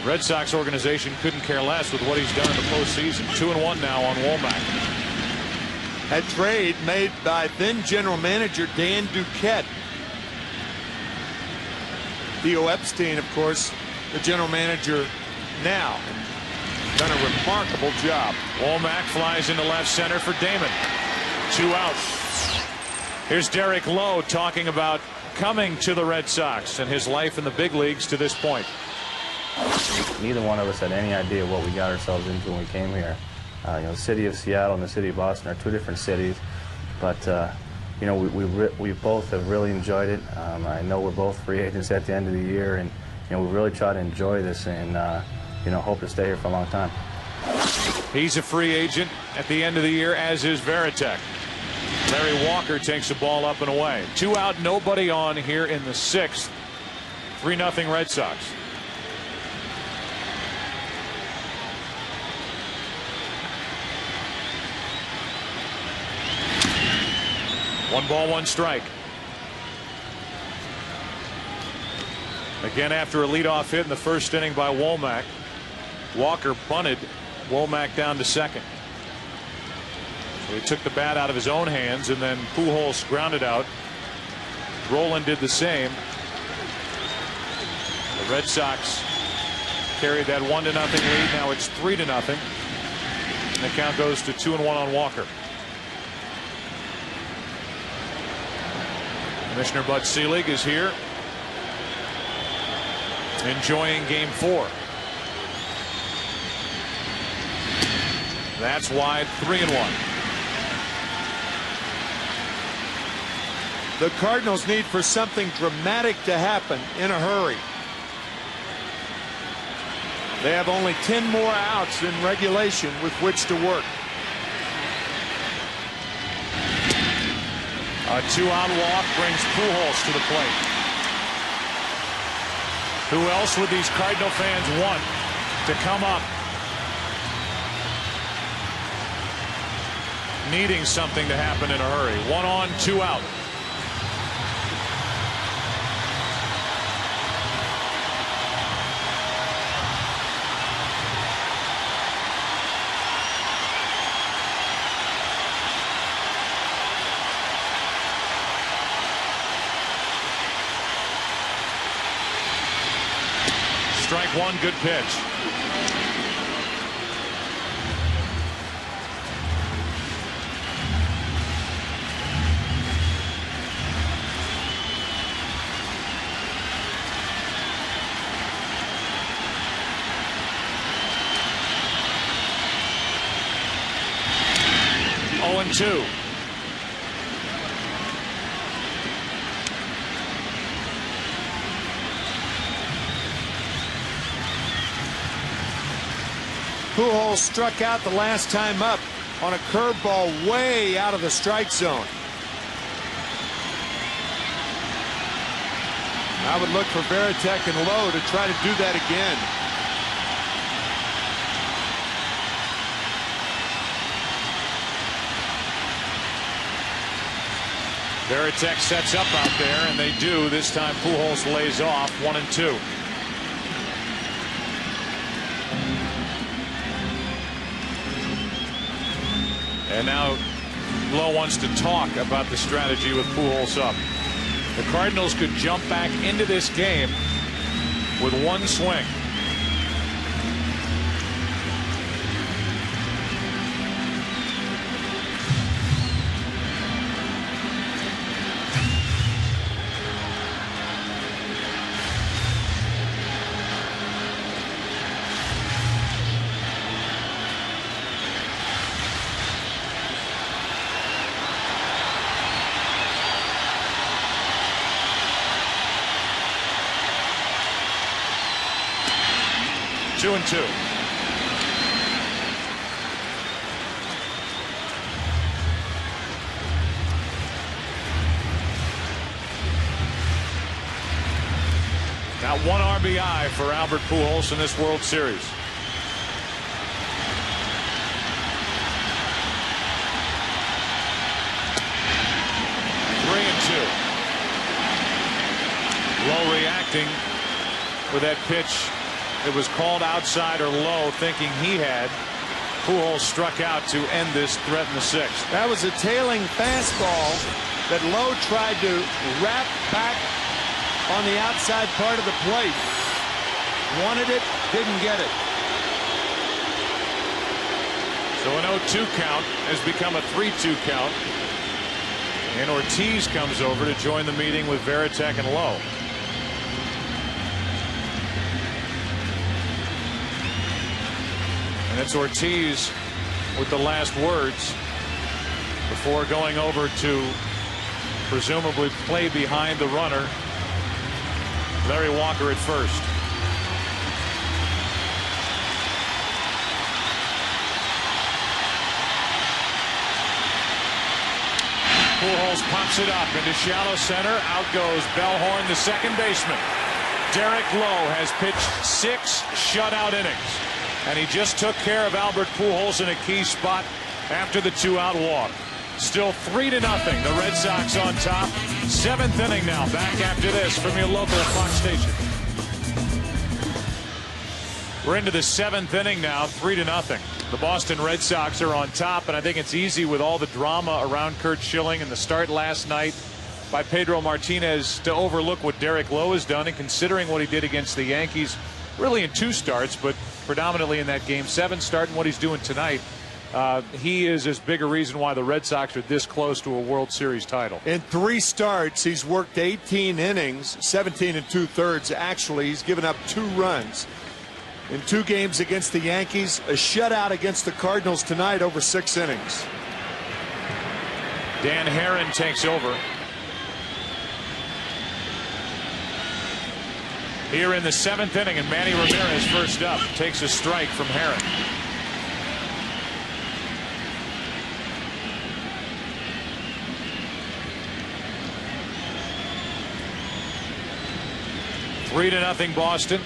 Red Sox organization couldn't care less with what he's done in the postseason. 2-1 now on Womack. A trade made by then general manager Dan Duquette. Theo Epstein, of course, the general manager now. Done a remarkable job. Womack flies into left center for Damon. 2 outs. Here's Derek Lowe talking about coming to the Red Sox and his life in the big leagues to this point. Neither one of us had any idea what we got ourselves into when we came here. You know, the city of Seattle and the city of Boston are 2 different cities, but you know, we both have really enjoyed it. I know we're both free agents at the end of the year, and you know, we really try to enjoy this and you know, hope to stay here for a long time. He's a free agent at the end of the year, as is Varitek. Larry Walker takes the ball up and away. 2 out, nobody on here in the 6th. 3-0 Red Sox. One ball, 1 strike. Again, after a leadoff hit in the 1st inning by Womack, Walker bunted Womack down to 2nd. So he took the bat out of his own hands, and then Pujols grounded out. Rolen did the same. The Red Sox carried that 1-0 lead. Now it's 3-0. And the count goes to 2-1 on Walker. Commissioner Bud Selig is here. enjoying game 4. That's wide, 3-1. The Cardinals need for something dramatic to happen in a hurry. They have only 10 more outs in regulation with which to work. A 2-out walk brings Pujols to the plate. Who else would these Cardinal fans want to come up needing something to happen in a hurry? 1 on, 2 out. Strike 1, good pitch. Oh, and 2. Pujols struck out the last time up on a curveball way out of the strike zone. I would look for Varitek and Lowe to try to do that again. Varitek sets up out there, and they do. This time Pujols lays off, 1 and 2. And now Lowe wants to talk about the strategy with Pujols up. The Cardinals could jump back into this game with 1 swing. Two and 2. Now 1 RBI for Albert Pujols in this World Series. Three and 2. Lowe reacting with that pitch. It was called outside or low, thinking he had. Pujols struck out to end this threat in the 6th. That was a tailing fastball that Lowe tried to wrap back on the outside part of the plate. Wanted it, didn't get it. So an 0-2 count has become a 3-2 count. And Ortiz comes over to join the meeting with Varitek and Lowe. And it's Ortiz with the last words before going over to presumably play behind the runner, Larry Walker at first. Pujols pops it up into shallow center. Out goes Bellhorn, the second baseman. Derek Lowe has pitched 6 shutout innings. And he just took care of Albert Pujols in a key spot after the 2-out walk. Still 3-0. The Red Sox on top. 7th inning now. Back after this from your local Fox station. We're into the 7th inning now. 3-0. The Boston Red Sox are on top, and I think it's easy with all the drama around Curt Schilling and the start last night by Pedro Martinez to overlook what Derek Lowe has done, and considering what he did against the Yankees, really in 2 starts, but predominantly in that Game 7 start and what he's doing tonight. he is as big a reason why the Red Sox are this close to a World Series title. In 3 starts, he's worked 18 innings, 17 2/3. Actually, he's given up 2 runs. In 2 games against the Yankees, a shutout against the Cardinals tonight over 6 innings. Dan Herron takes over. Here in the 7th inning, and Manny Ramirez first up takes a strike from Herron. Three to nothing Boston.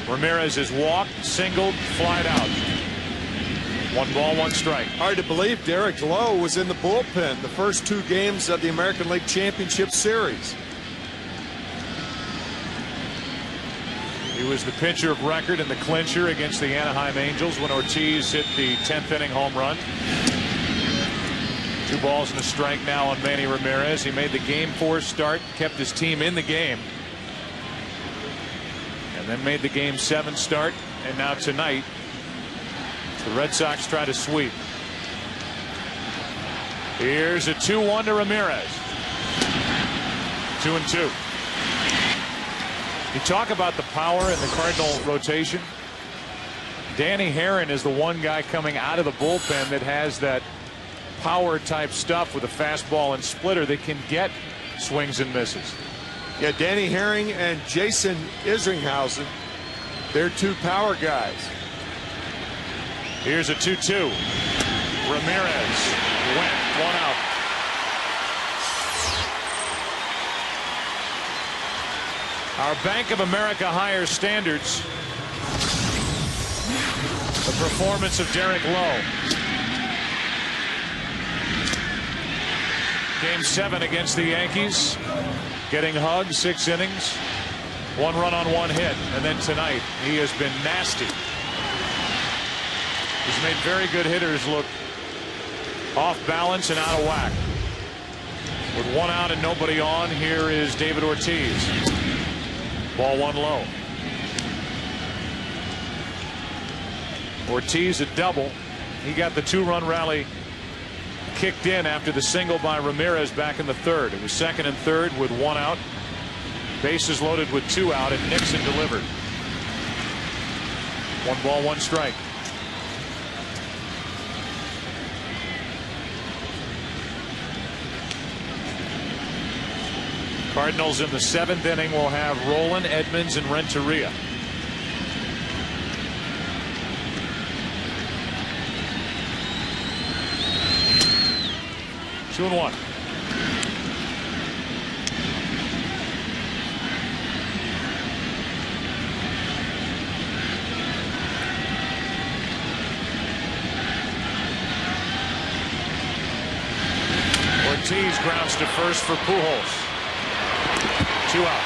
Ramirez is walked, singled, flied out. 1 ball, 1 strike. Hard to believe Derek Lowe was in the bullpen the first 2 games of the American League Championship Series. He was the pitcher of record in the clincher against the Anaheim Angels when Ortiz hit the 10th inning home run. 2 balls and a strike now on Manny Ramirez. He made the Game 4 start, kept his team in the game, and then made the Game 7 start. And now tonight, the Red Sox try to sweep. Here's a 2-1 to Ramirez. 2-2. You talk about the power in the Cardinal rotation. Danny Herron is the one guy coming out of the bullpen that has that power type stuff with a fastball and splitter that can get swings and misses. Yeah, Danny Herring and Jason Isringhausen, they're 2 power guys. Here's a 2-2. Ramirez went 1 out. Our Bank of America higher standards. The performance of Derek Lowe. Game 7 against the Yankees. Getting hugged, 6 innings. 1 run on 1 hit. And then tonight, he has been nasty. He's made very good hitters look off balance and out of whack. With 1 out and nobody on, here is David Ortiz. Ball 1 low. Ortiz a double. He got the 2-run rally kicked in after the single by Ramirez back in the 3rd. It was 2nd and 3rd with 1 out. Bases loaded with 2 out, and Nixon delivered. 1 ball, 1 strike. Cardinals in the 7th inning will have Rolen, Edmonds, and Renteria. Two and 1. Ortiz grounds to first for Pujols. 2 out.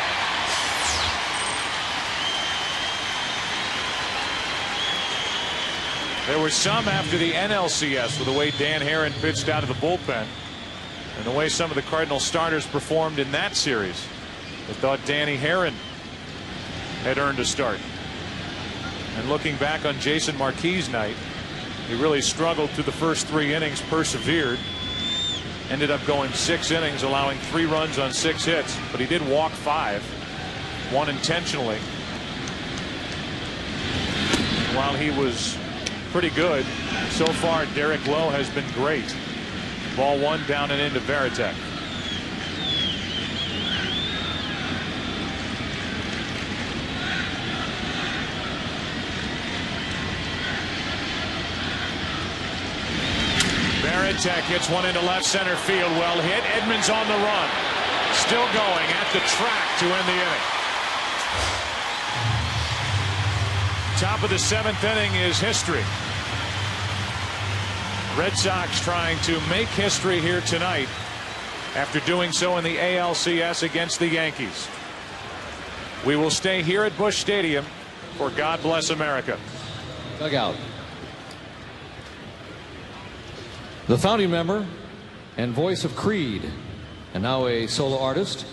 There were some after the NLCS with the way Dan Herron pitched out of the bullpen and the way some of the Cardinal starters performed in that series. They thought Danny Herron had earned a start. And looking back on Jason Marquis' night, he really struggled through the first 3 innings, persevered. Ended up going 6 innings, allowing 3 runs on 6 hits, but he did walk 5, 1 intentionally. While he was pretty good, so far Derek Lowe has been great. Ball 1 down and into Varitek. Varitek hits one into left center field. Well hit. Edmonds on the run. Still going at the track to end the inning. Top of the 7th inning is history. Red Sox trying to make history here tonight after doing so in the ALCS against the Yankees. We will stay here at Busch Stadium for God Bless America. Dugout. The founding member and voice of Creed, and now a solo artist.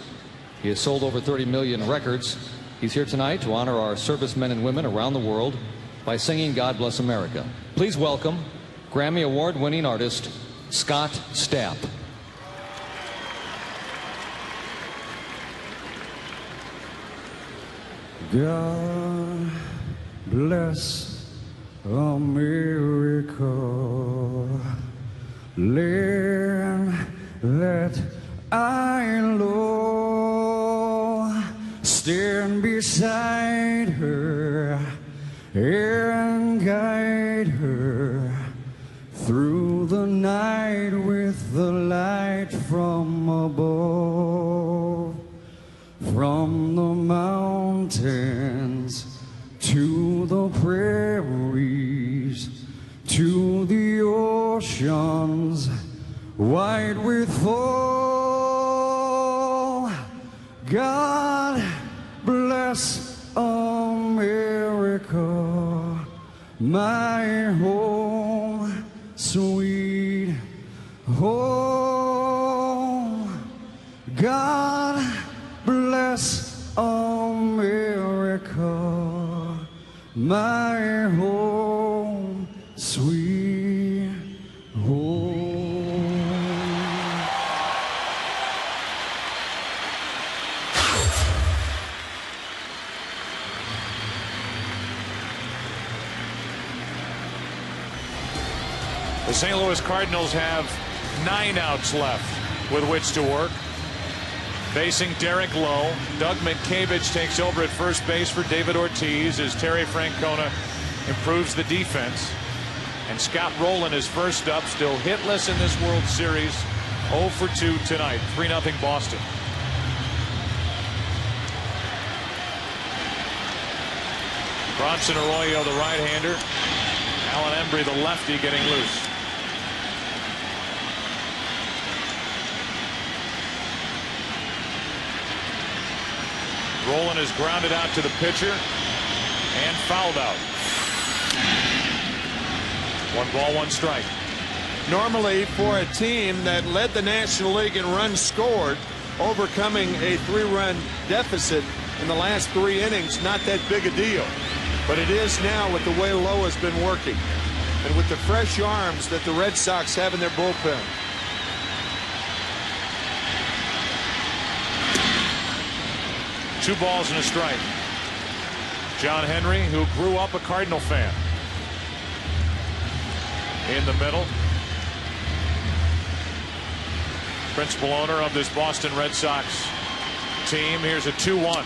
He has sold over 30 million records. He's here tonight to honor our servicemen and women around the world by singing God Bless America. Please welcome Grammy Award-winning artist Scott Stapp. God bless America, land that I love. Stand beside her and guide her through the night with the light from above. From the mountains to the prairies, to the oceans wide with fall. God bless America, my home, sweet home. God bless America, my home, sweet home. The St. Louis Cardinals have 9 outs left with which to work. Facing Derek Lowe, Doug Mientkiewicz takes over at first base for David Ortiz as Terry Francona improves the defense. And Scott Rowland is first up, still hitless in this World Series. 0 for 2 tonight, 3-0 Boston. Bronson Arroyo, the right-hander. Alan Embry, the lefty, getting loose. Rowland is grounded out to the pitcher and fouled out. 1 ball, 1 strike. Normally, for a team that led the National League in runs scored, overcoming a 3-run deficit in the last 3 innings, not that big a deal. But it is now with the way Lowe has been working and with the fresh arms that the Red Sox have in their bullpen. Two balls and a strike. John Henry, who grew up a Cardinal fan, in the middle. Principal owner of this Boston Red Sox team. Here's a 2-1.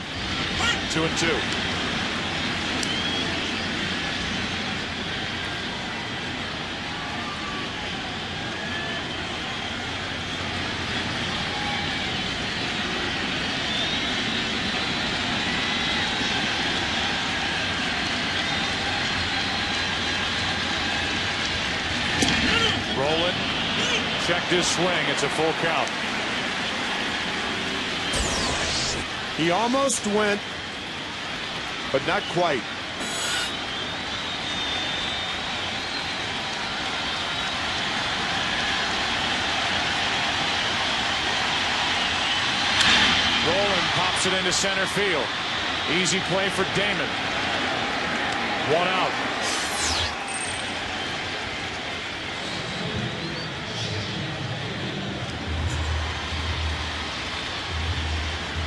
2-2. Checked his swing. It's a full count. He almost went, but not quite. Rowland pops it into center field. Easy play for Damon. 1 out.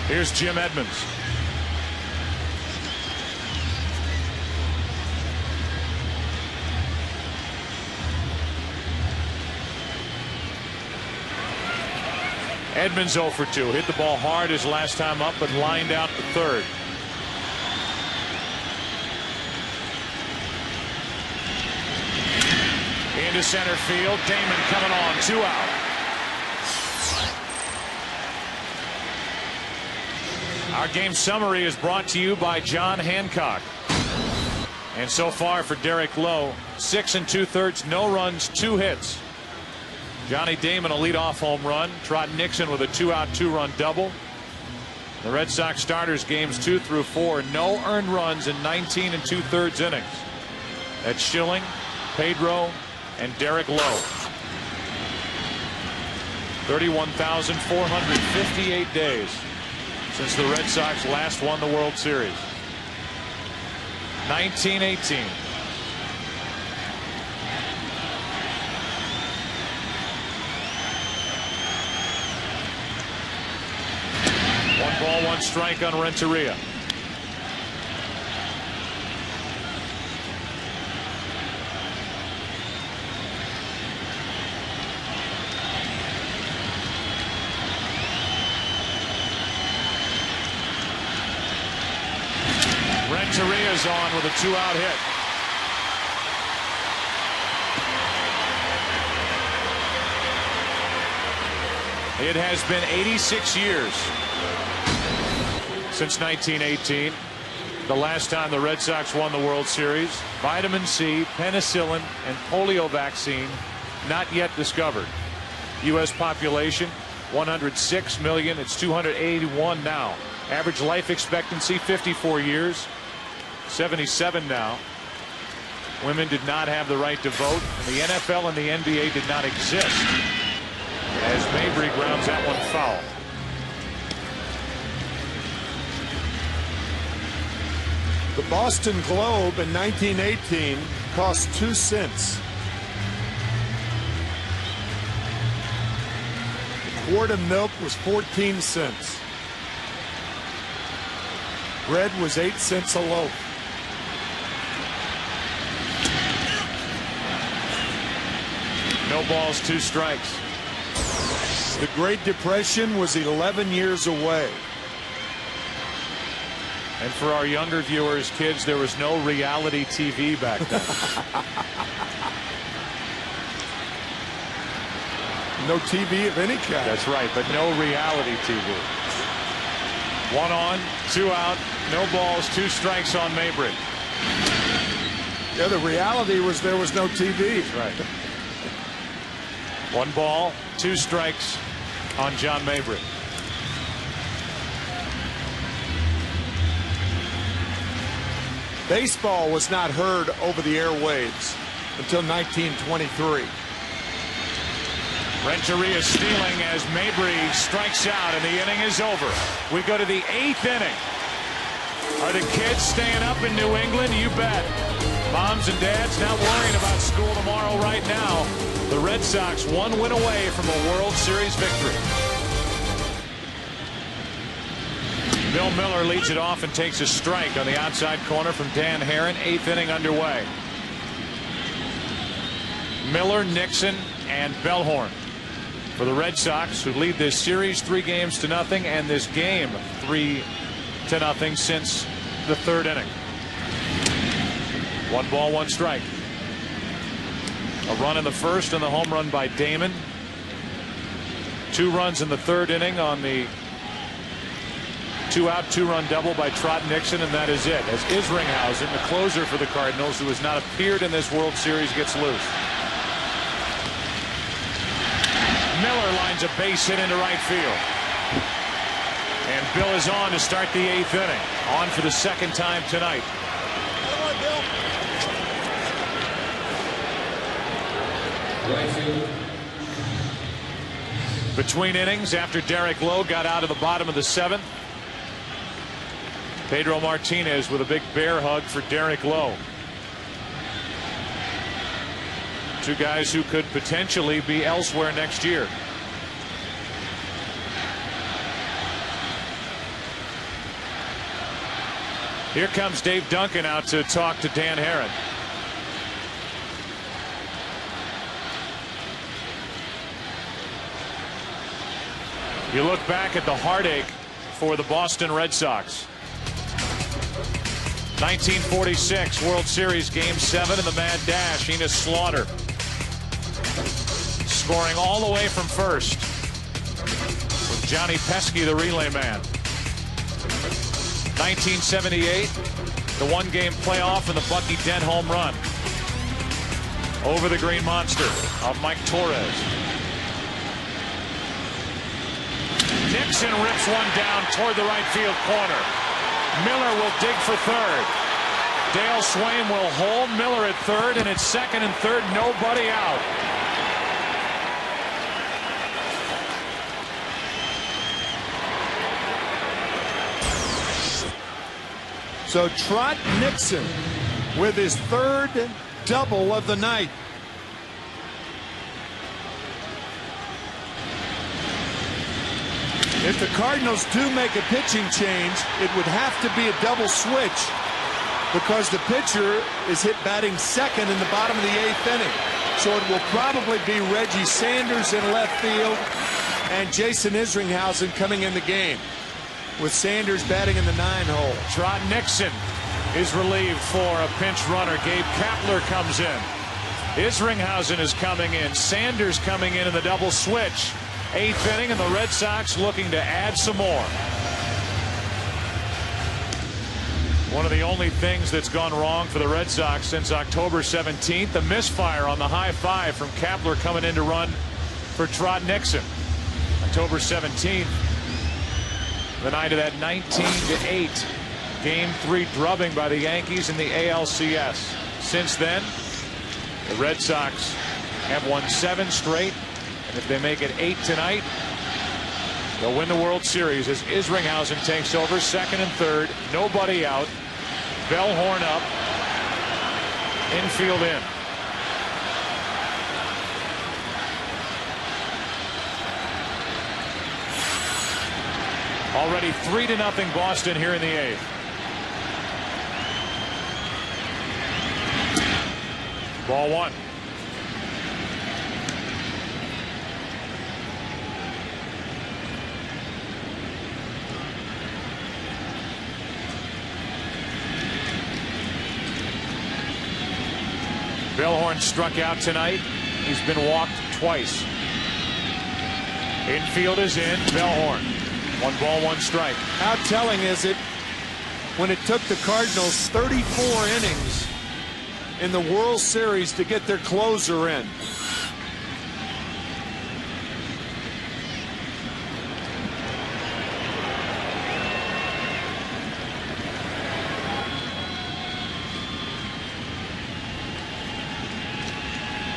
Here's Jim Edmonds. Edmonds 0 for 2. Hit the ball hard his last time up, but lined out to third. Into center field. Damon coming on. 2 out. Our game summary is brought to you by John Hancock. And so far for Derek Lowe, 6 2/3, no runs, 2 hits. Johnny Damon a leadoff home run. Trot Nixon with a 2-out, 2-run double. The Red Sox starters games 2 through 4, no earned runs in 19 2/3 innings. That's Schilling, Pedro, and Derek Lowe. 31,458 days since the Red Sox last won the World Series. 1918. 1 strike on Renteria. Renteria's on with a 2-out hit. It has been 86 years since 1918, the last time the Red Sox won the World Series. Vitamin C, penicillin, and polio vaccine not yet discovered. U.S. population 106 million. It's 281 now. Average life expectancy 54 years, 77 now. Women did not have the right to vote, and the NFL and the NBA did not exist, as Mabry grounds that one foul. The Boston Globe in 1918 cost 2 cents. A quart of milk was 14 cents. Bread was 8 cents a loaf. No balls, 2 strikes. The Great Depression was 11 years away. And for our younger viewers, kids, there was no reality TV back then. No TV of any kind. That's right, but no reality TV. 1 on, 2 out, no balls, 2 strikes on Mabry. Yeah, the reality was there was no TV. That's right. 1 ball, 2 strikes on John Mabry. Baseball was not heard over the airwaves until 1923. Renteria stealing as Mabry strikes out, and the inning is over. We go to the 8th inning. Are the kids staying up in New England? You bet. Moms and dads not worrying about school tomorrow right now. The Red Sox 1 win away from a World Series victory. Bill Miller leads it off and takes a strike on the outside corner from Dan Herron. 8th inning underway. Miller, Nixon, and Bellhorn for the Red Sox, who lead this series 3-0, and this game 3-0 since the 3rd inning. 1 ball, 1 strike. A run in the 1st and the home run by Damon. 2 runs in the 3rd inning on the 2-out, 2-run double by Trot Nixon, and that is it. As Isringhausen, the closer for the Cardinals, who has not appeared in this World Series, gets loose. Miller lines a base hit into right field. And Bill is on to start the 8th inning. On for the 2nd time tonight. Come on, Bill. Between innings, after Derek Lowe got out of the bottom of the 7th, Pedro Martinez with a big bear hug for Derek Lowe. 2 guys who could potentially be elsewhere next year. Here comes Dave Duncan out to talk to Dan Herron. You look back at the heartache for the Boston Red Sox. 1946 World Series Game 7 in the Mad Dash. Enos Slaughter scoring all the way from first with Johnny Pesky, the relay man. 1978, the 1-game playoff and the Bucky Dent home run over the Green Monster of Mike Torres. Nixon rips one down toward the right field corner. Miller will dig for 3rd. Dale Swain will hold Miller at 3rd, and it's 2nd and 3rd, nobody out. So Trot Nixon with his 3rd double of the night. If the Cardinals do make a pitching change, it would have to be a double switch because the pitcher is hit batting second in the bottom of the 8th inning. So it will probably be Reggie Sanders in left field and Jason Isringhausen coming in the game, with Sanders batting in the 9-hole. Trot Nixon is relieved for a pinch runner. Gabe Kapler comes in. Isringhausen is coming in. Sanders coming in the double switch. 8th inning, and the Red Sox looking to add some more. One of the only things that's gone wrong for the Red Sox since October 17th, a misfire on the high five from Kapler coming in to run for Trot Nixon. October 17th, the night of that 19-8 Game 3 drubbing by the Yankees in the ALCS. Since then, the Red Sox have won 7 straight, and if they make it 8 tonight, they'll win the World Series as Isringhausen takes over, second and third, nobody out. Bellhorn up, infield in. Already 3-0 Boston here in the 8th. Ball 1. Bellhorn struck out tonight. He's been walked twice. Infield is in. Bellhorn. 1 ball, 1 strike. How telling is it when it took the Cardinals 34 innings in the World Series to get their closer in?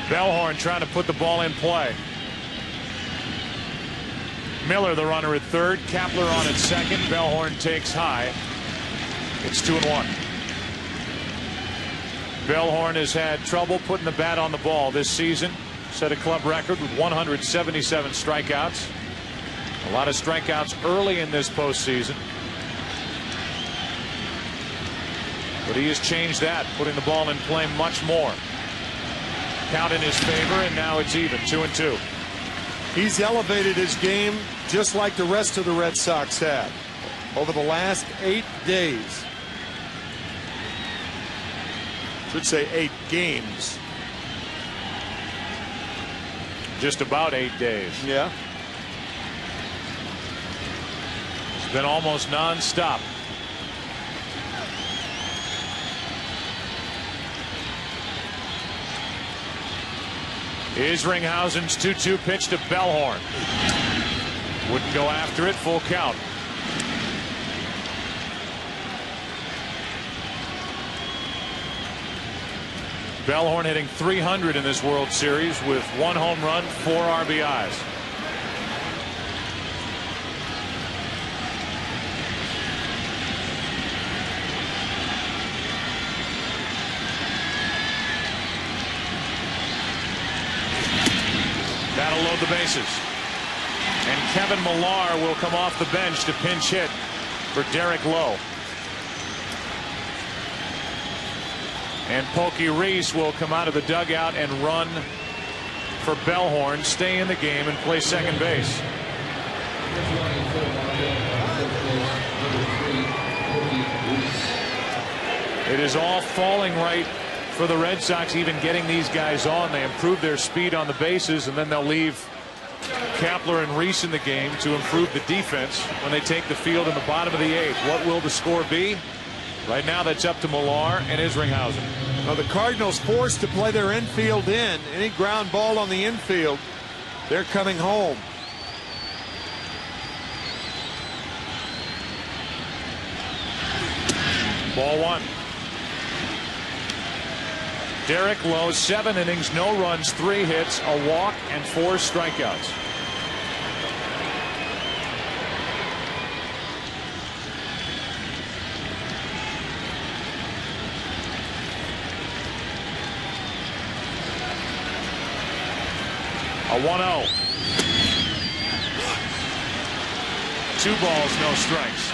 Bellhorn trying to put the ball in play. Miller the runner at third. Kapler on at second. Bellhorn takes high. It's 2-1. Bellhorn has had trouble putting the bat on the ball this season. Set a club record with 177 strikeouts. A lot of strikeouts early in this postseason. But he has changed that, putting the ball in play much more. Count in his favor, and now it's even, 2-2. He's elevated his game just like the rest of the Red Sox have over the last 8 days. Should say 8 games. Just about 8 days. Yeah. It's been almost non-stop. Isringhausen's 2-2 pitch to Bellhorn. Wouldn't go after it. Full count. Bellhorn hitting .300 in this World Series with 1 home run, 4 RBIs. That'll load the bases. And Kevin Millar will come off the bench to pinch hit for Derek Lowe. And Pokey Reese will come out of the dugout and run for Bellhorn, stay in the game, and play second base. It is all falling right for the Red Sox, even getting these guys on. They improve their speed on the bases, and then they'll leave Kapler and Reese in the game to improve the defense when they take the field in the bottom of the 8th. What will the score be? Right now, that's up to Millar and Isringhausen. Well, the Cardinals forced to play their infield in. Any ground ball on the infield, they're coming home. Ball 1. Derek Lowe, 7 innings, no runs, 3 hits, a walk, and 4 strikeouts. A 1-0. 2 balls, no strikes.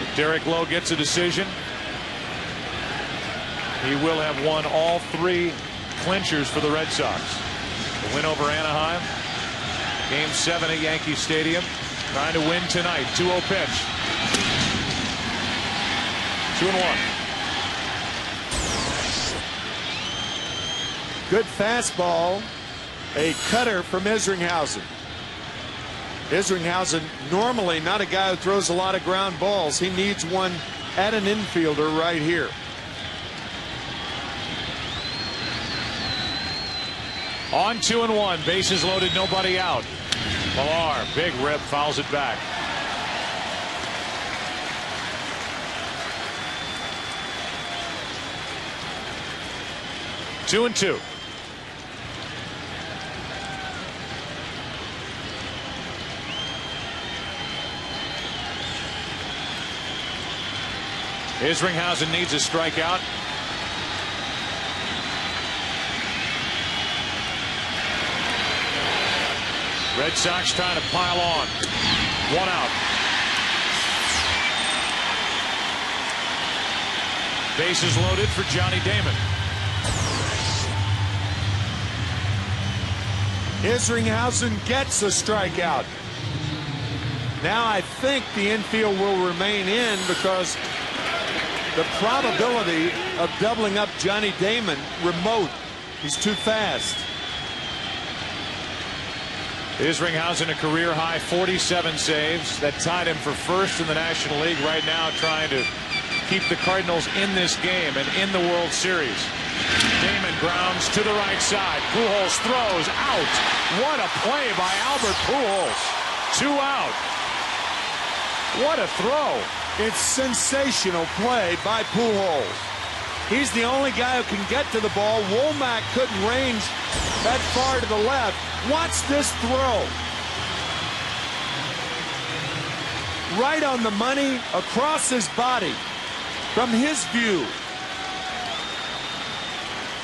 If Derek Lowe gets a decision, he will have won all 3 clinchers for the Red Sox. The win over Anaheim, Game 7 at Yankee Stadium, trying to win tonight. 2-0 pitch. 2-1. Good fastball, a cutter from Isringhausen. Isringhausen, normally not a guy who throws a lot of ground balls. He needs one at an infielder right here. On 2-1, bases loaded, nobody out. Millar, big rip, fouls it back. Two and two. Isringhausen needs a strikeout. Red Sox trying to pile on. 1 out. Bases loaded for Johnny Damon. Isringhausen gets a strikeout. Now I think the infield will remain in because the probability of doubling up Johnny Damon remote. He's too fast. Isringhausen, a career high 47 saves. That tied him for first in the National League. Right now trying to keep the Cardinals in this game and in the World Series. Damon grounds to the right side. Pujols throws out. What a play by Albert Pujols. 2 out. What a throw. It's sensational play by Pujols. He's the only guy who can get to the ball. Womack couldn't range that far to the left. Watch this throw. Right on the money, across his body, from his view.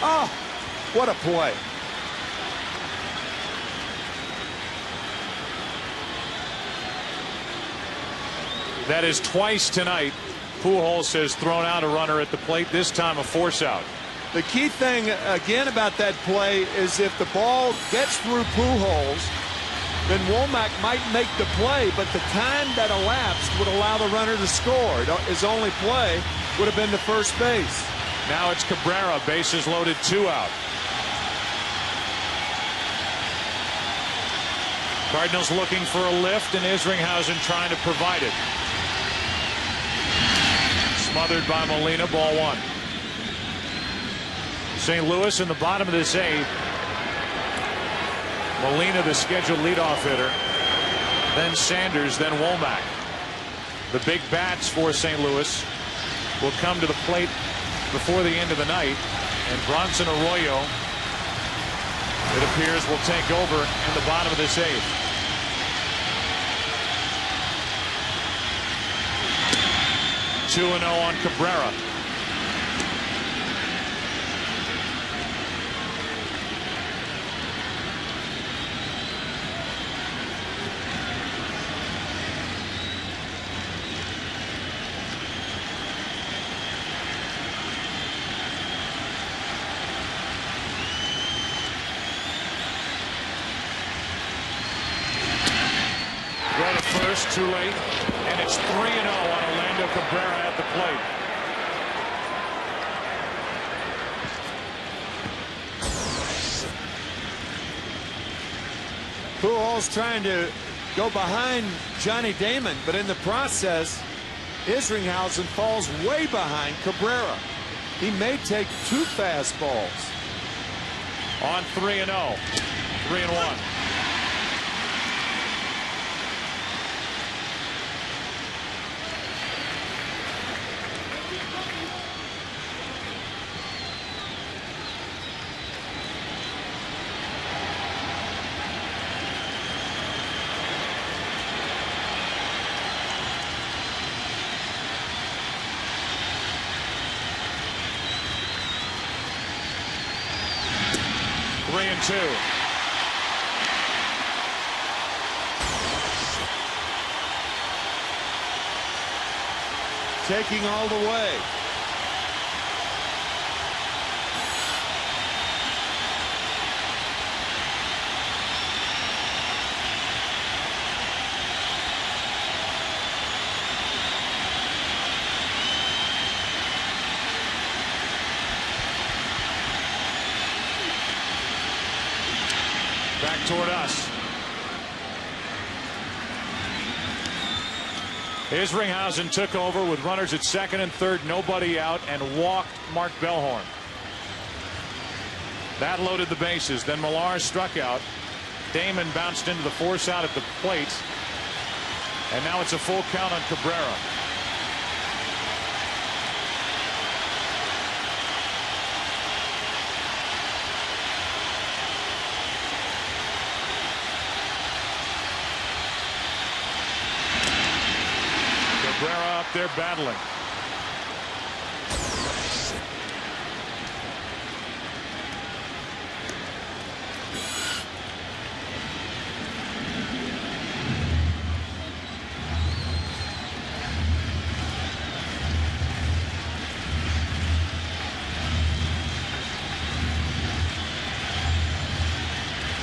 Oh, what a play. That is twice tonight. Pujols has thrown out a runner at the plate, this time a force out. The key thing, again, about that play is if the ball gets through Pujols, then Womack might make the play, but the time that elapsed would allow the runner to score. His only play would have been to first base. Now it's Cabrera, bases loaded, 2 out. Cardinals looking for a lift, and Isringhausen trying to provide it. Smothered by Molina, ball 1. St. Louis in the bottom of this 8th. Molina, the scheduled leadoff hitter. Then Sanders, then Womack. The big bats for St. Louis will come to the plate before the end of the night. And Bronson Arroyo, it appears, will take over in the bottom of this 8th. Two 2-0 on Cabrera. Go to first, too late, and it's 3-0 on Orlando Cabrera at the plate. Pujols trying to go behind Johnny Damon, but in the process, Isringhausen falls way behind Cabrera. He may take 2 fastballs. On 3-0, 3-1. Three and 2. taking all the way. Back toward us. Isringhausen took over with runners at second and third, nobody out, and walked Mark Bellhorn. That loaded the bases. Then Millar struck out. Damon bounced into the force out at the plate. And now it's a full count on Cabrera. Cabrera up there battling.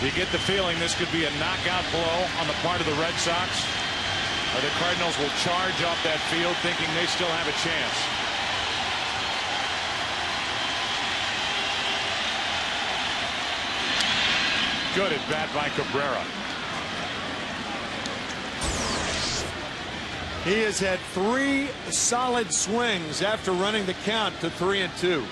You get the feeling this could be a knockout blow on the part of the Red Sox. Or the Cardinals will charge off that field thinking they still have a chance. Good at bat by Cabrera. He has had 3 solid swings after running the count to 3-2.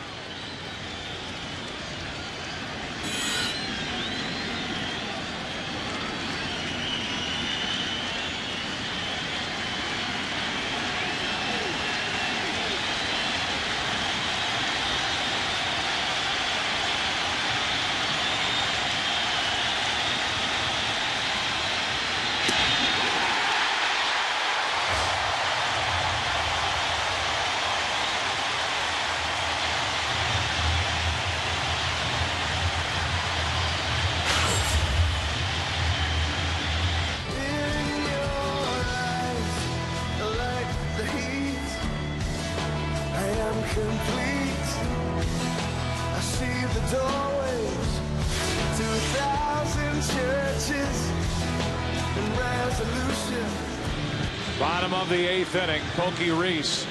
Bottom of the 8th inning, Pokey Reese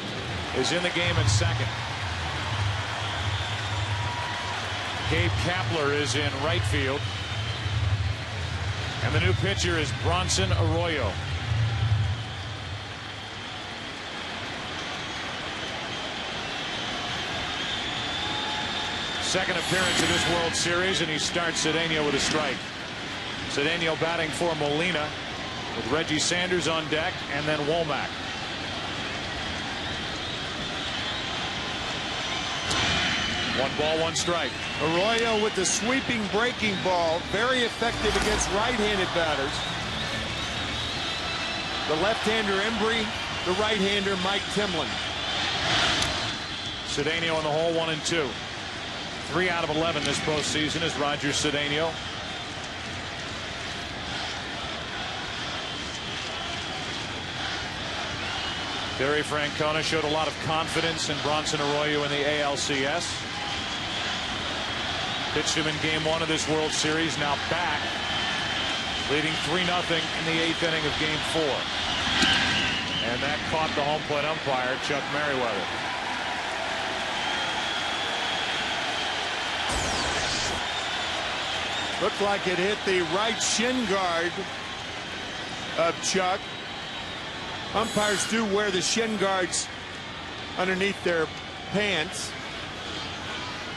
is in the game at second. Gabe Kapler is in right field. And the new pitcher is Bronson Arroyo. Second appearance in this World Series, and he starts Cedeno with a strike. Cedeno batting for Molina, with Reggie Sanders on deck, and then Womack. One ball, one strike. Arroyo with the sweeping breaking ball, very effective against right-handed batters. The left-hander Embry, the right-hander Mike Timlin. Cedeno in the hole, 1-2. 3 out of 11 this postseason is Roger Cedeno. Terry Francona showed a lot of confidence in Bronson Arroyo in the ALCS. Pitched him in Game 1 of this World Series, now back, leading 3-0 in the 8th inning of Game 4. And that caught the home plate umpire, Chuck Merriweather. Looked like it hit the right shin guard of Chuck. Umpires do wear the shin guards underneath their pants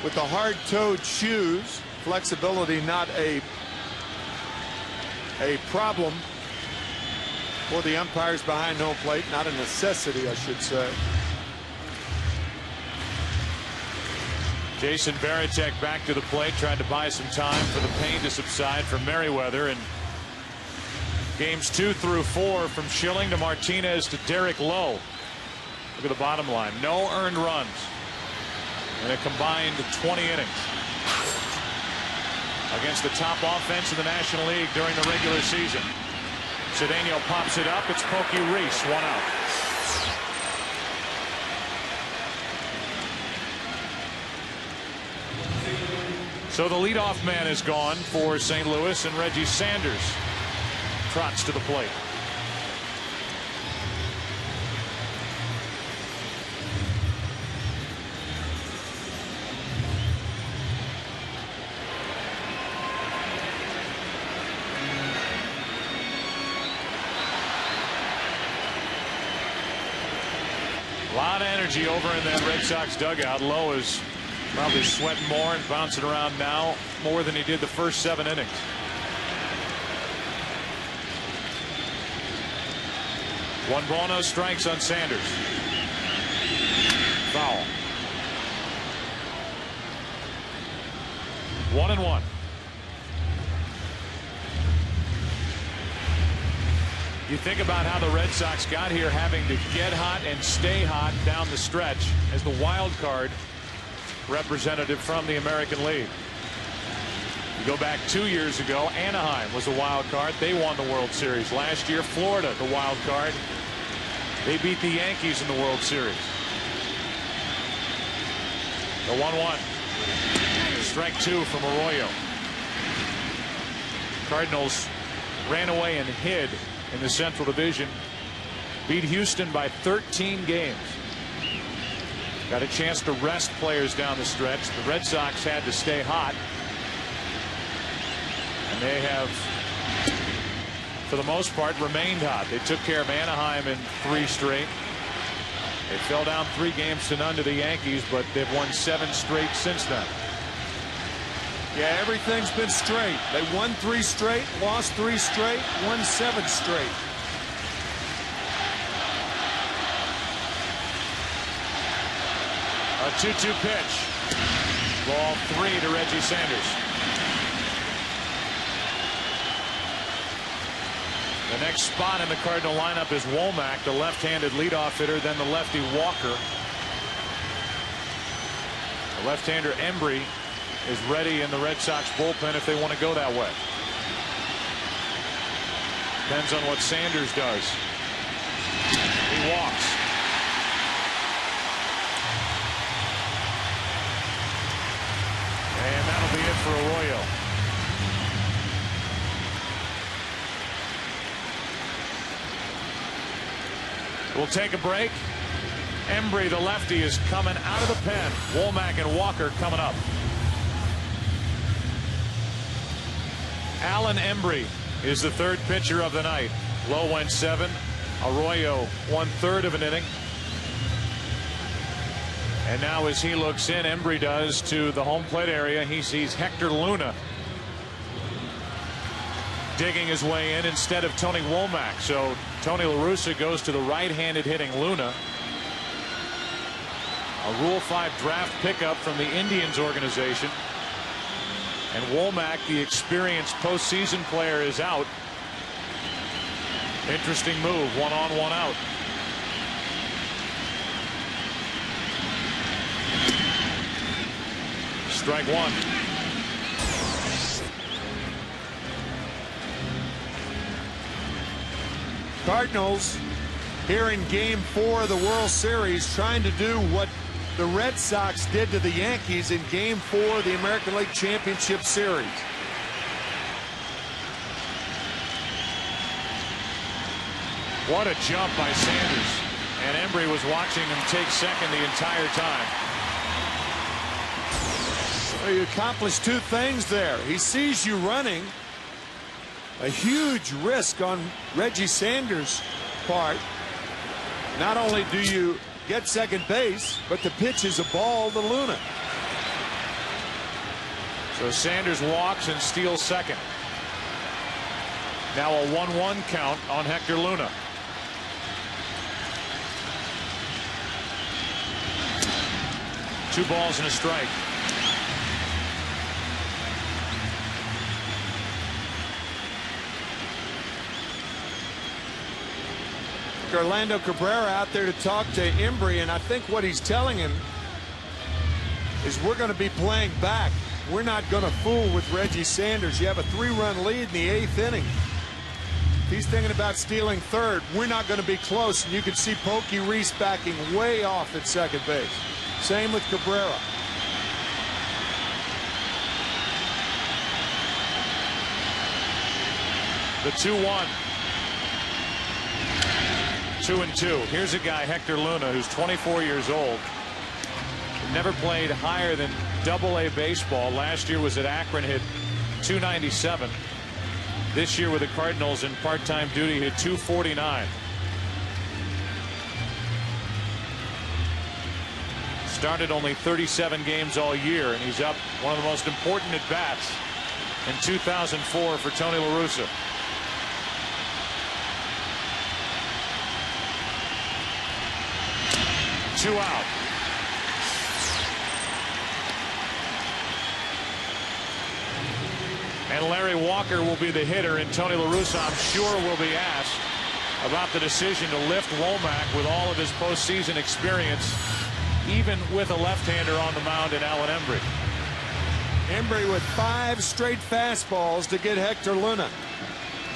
with the hard-toed shoes. Flexibility not a problem for the umpires behind home plate, not a necessity, I should say. Jason Varitek back to the plate, trying to buy some time for the pain to subside for Merriweather. And Games 2 through 4, from Schilling to Martinez to Derek Lowe. Look at the bottom line. No earned runs in a combined 20 innings against the top offense in the National League during the regular season. Cedeno pops it up. It's Pokey Reese, 1 out. So the leadoff man is gone for St. Louis, and Reggie Sanders trots to the plate. A lot of energy over in that Red Sox dugout. Lowe is probably sweating more and bouncing around now more than he did the first 7 innings. One ball, no strikes on Sanders. Foul. 1-1. You think about how the Red Sox got here, having to get hot and stay hot down the stretch as the wild card representative from the American League. You go back 2 years ago, Anaheim was the wild card. They won the World Series. Last year, Florida, the wild card. They beat the Yankees in the World Series. The 1-1. Strike 2 from Arroyo. Cardinals ran away and hid in the Central Division. Beat Houston by 13 games. Got a chance to rest players down the stretch. The Red Sox had to stay hot. And they have, for the most part, remained hot. They took care of Anaheim in 3 straight. They fell down 3 games to none to the Yankees, but they've won 7 straight since then. Yeah, everything's been straight. They won 3 straight, lost 3 straight, won 7 straight. A 2-2 pitch. Ball 3 to Reggie Sanders. The next spot in the Cardinal lineup is Womack, the left-handed leadoff hitter, then the lefty Walker. The left-hander Embry is ready in the Red Sox bullpen if they want to go that way. Depends on what Sanders does. He walks. And that'll be it for Arroyo. We'll take a break. Embry, the lefty, is coming out of the pen. Womack and Walker coming up. Alan Embry is the 3rd pitcher of the night. Lowe went 7. Arroyo 1/3 of an inning. And now as he looks in, Embry does, to the home plate area, he sees Hector Luna digging his way in instead of Tony Womack. So Tony La Russa goes to the right-handed hitting Luna. A Rule 5 draft pickup from the Indians organization. And Womack, the experienced postseason player, is out. Interesting move. 1 on, 1 out. Strike 1. Cardinals here in Game 4 of the World Series trying to do what the Red Sox did to the Yankees in Game 4 of the American League Championship Series. What a jump by Sanders. And Embry was watching him take second the entire time. Well, he accomplished 2 things there. He sees you running. A huge risk on Reggie Sanders' part. Not only do you get second base, but the pitch is a ball to Luna. So Sanders walks and steals second. Now a 1-1 count on Hector Luna. Two balls and a strike. Orlando Cabrera out there to talk to Embry, and I think what he's telling him is we're going to be playing back. We're not going to fool with Reggie Sanders. You have a 3-run lead in the 8th inning. If he's thinking about stealing third, we're not going to be close. And you can see Pokey Reese backing way off at second base. Same with Cabrera. The 2-1. 2-2. Here's a guy, Hector Luna, who's 24 years old. Never played higher than Double-A baseball. Last year was at Akron, hit .297. This year with the Cardinals in part-time duty, hit .249. Started only 37 games all year, and he's up one of the most important at-bats in 2004 for Tony La Russa. Two out. And Larry Walker will be the hitter, and Tony La Russa, I'm sure, will be asked about the decision to lift Womack with all of his postseason experience, even with a left-hander on the mound in Alan Embry. Embry with 5 straight fastballs to get Hector Luna.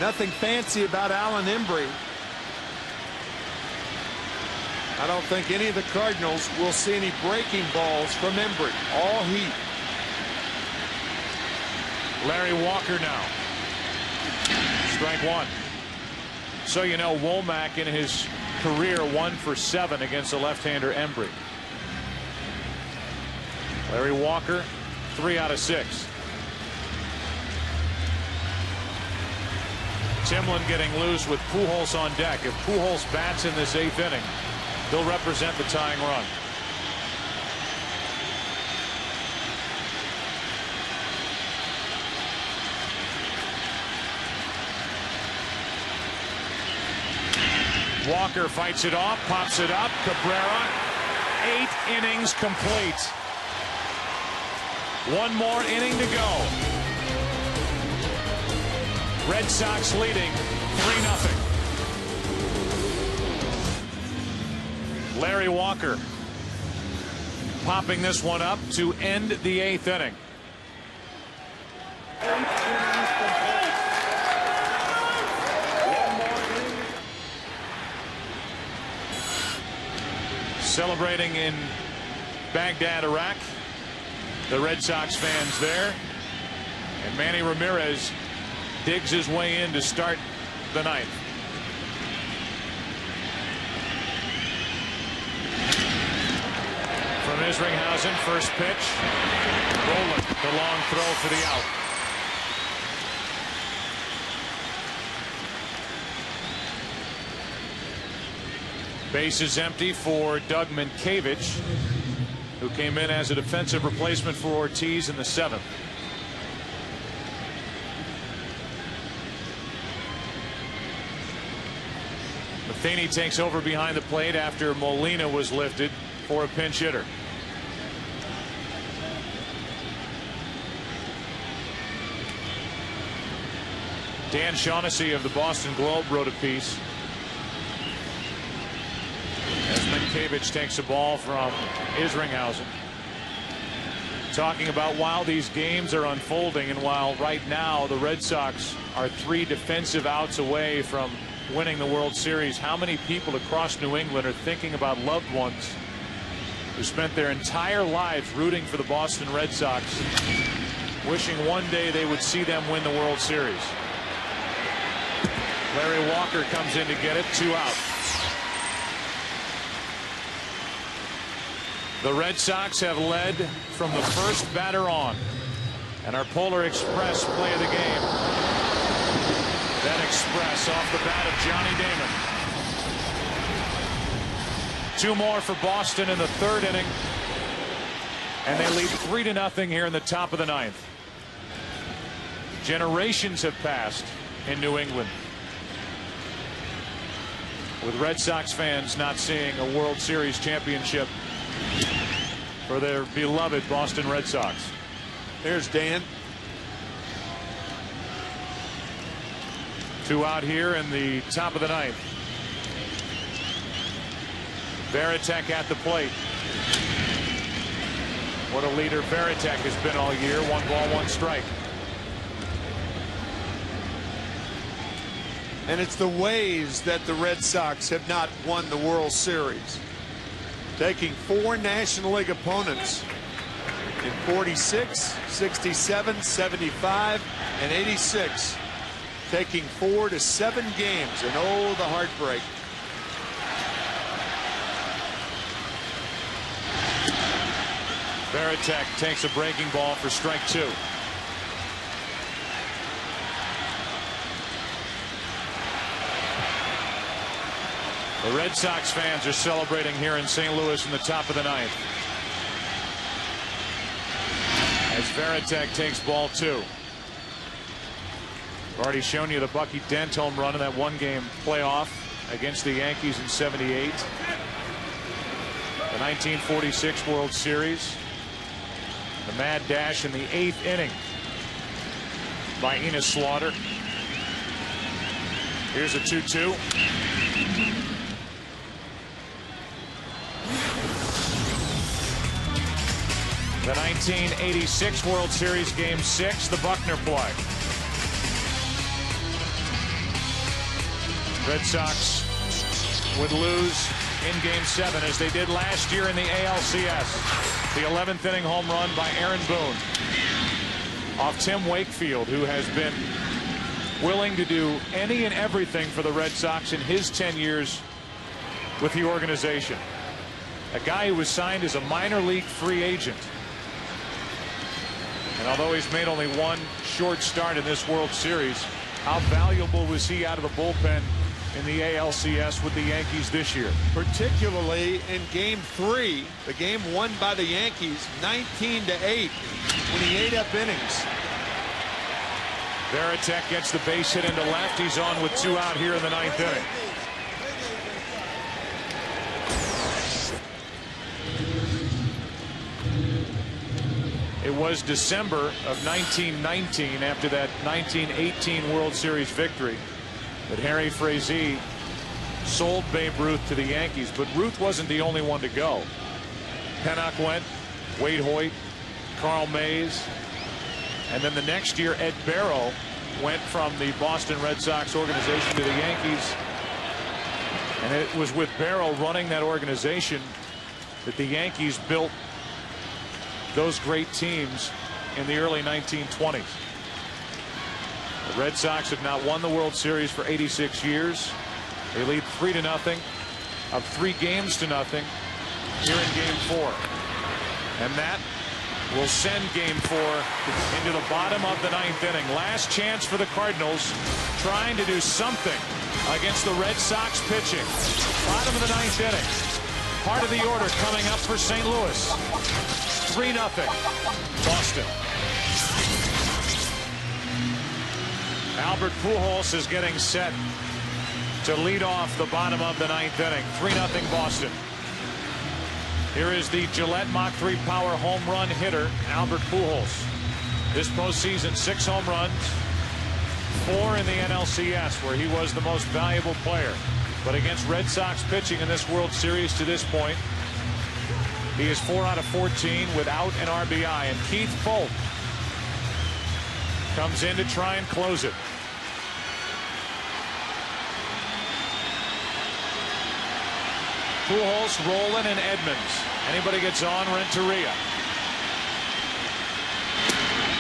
Nothing fancy about Alan Embry. I don't think any of the Cardinals will see any breaking balls from Embry. All heat. Larry Walker now. Strike one. So you know, Womack in his career 1 for 7 against the left-hander Embry. Larry Walker 3 out of 6. Timlin getting loose with Pujols on deck. If Pujols bats in this 8th inning, he'll represent the tying run. Walker fights it off, pops it up. Cabrera, 8 innings complete. 1 more inning to go. Red Sox leading 3-0. Larry Walker popping this one up to end the 8th inning. Celebrating in Baghdad, Iraq. The Red Sox fans there. And Manny Ramirez digs his way in to start the 9th. From Isringhausen, first pitch. Rowland, the long throw for the out. Base is empty for Doug Minkiewicz, who came in as a defensive replacement for Ortiz in the 7th. Matheny takes over behind the plate after Molina was lifted for a pinch hitter. Dan Shaughnessy of the Boston Globe wrote a piece as Minkiewicz takes a ball from Isringhausen, talking about while these games are unfolding and while right now the Red Sox are 3 defensive outs away from winning the World Series, how many people across New England are thinking about loved ones who spent their entire lives rooting for the Boston Red Sox, wishing one day they would see them win the World Series. Larry Walker comes in to get it, 2 out. The Red Sox have led from the first batter on, and our Polar Express play of the game. That Express off the bat of Johnny Damon. 2 more for Boston in the 3rd inning, and they lead 3-0 here in the top of the 9th. Generations have passed in New England with Red Sox fans not seeing a World Series championship for their beloved Boston Red Sox. There's Dan. 2 out here in the top of the 9th. Varitek at the plate. What a leader Varitek has been all year. 1 ball, 1 strike. And it's the ways that the Red Sox have not won the World Series. Taking 4 National League opponents in 46, 67, 75, and 86 taking 4 to 7 games, and oh, the heartbreak. Varitek takes a breaking ball for strike 2. The Red Sox fans are celebrating here in St. Louis in the top of the 9th. As Varitek takes ball 2. I've already shown you the Bucky Dent home run in that one-game playoff against the Yankees in '78. The 1946 World Series. The mad dash in the 8th inning by Enos Slaughter. Here's a 2-2. The 1986 World Series Game 6, the Buckner play. Red Sox would lose in Game 7 as they did last year in the ALCS. The 11th inning home run by Aaron Boone off Tim Wakefield, who has been willing to do any and everything for the Red Sox in his 10 years with the organization. A guy who was signed as a minor league free agent. And although he's made only one short start in this World Series, how valuable was he out of the bullpen in the ALCS with the Yankees this year? Particularly in Game 3, the game won by the Yankees 19-8 when he ate up innings. Varitek gets the base hit into left. He's on with 2 out here in the 9th inning. It was December of 1919, after that 1918 World Series victory, that Harry Frazee sold Babe Ruth to the Yankees. But Ruth wasn't the only one to go. Pennock went, Wade Hoyt, Carl Mays, and then the next year Ed Barrow went from the Boston Red Sox organization to the Yankees. And it was with Barrow running that organization that the Yankees built those great teams in the early 1920s. The Red Sox have not won the World Series for 86 years. They lead 3-0 of 3 games to nothing here in Game 4. And that will send Game 4 into the bottom of the 9th inning. Last chance for the Cardinals, trying to do something against the Red Sox pitching. Bottom of the 9th inning. Part of the order coming up for St. Louis. 3-0 Boston. Albert Pujols is getting set to lead off the bottom of the 9th inning. 3-0 Boston. Here is the Gillette Mach 3 power home run hitter, Albert Pujols. This postseason, 6 home runs, 4 in the NLCS, where he was the most valuable player. But against Red Sox pitching in this World Series to this point, he is 4 out of 14 without an RBI. And Keith Foulke comes in to try and close it. Pujols, Rowland, and Edmonds. Anybody gets on, Renteria.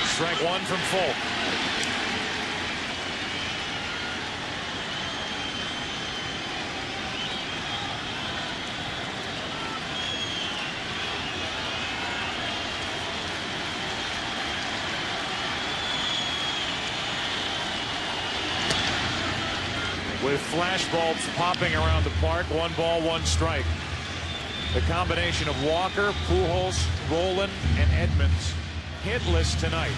Strike 1 from Foulke. With flash bulbs popping around the park, 1 ball, 1 strike. The combination of Walker, Pujols, Rowland, and Edmonds hitless tonight.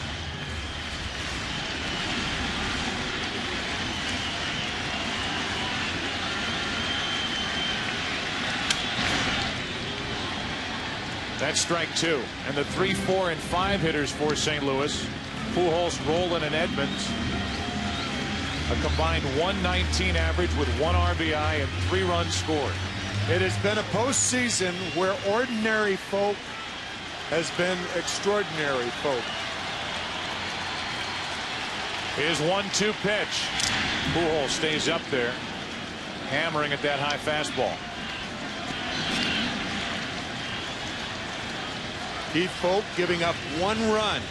That's strike 2. And the 3, 4, and 5 hitters for St. Louis, Pujols, Rowland, and Edmonds, a combined 119 average with 1 RBI and 3 runs scored. It has been a postseason where ordinary folk has been extraordinary folk. His 1-2 pitch. Pujols stays up there, hammering at that high fastball. Keith Foulke giving up 1 run.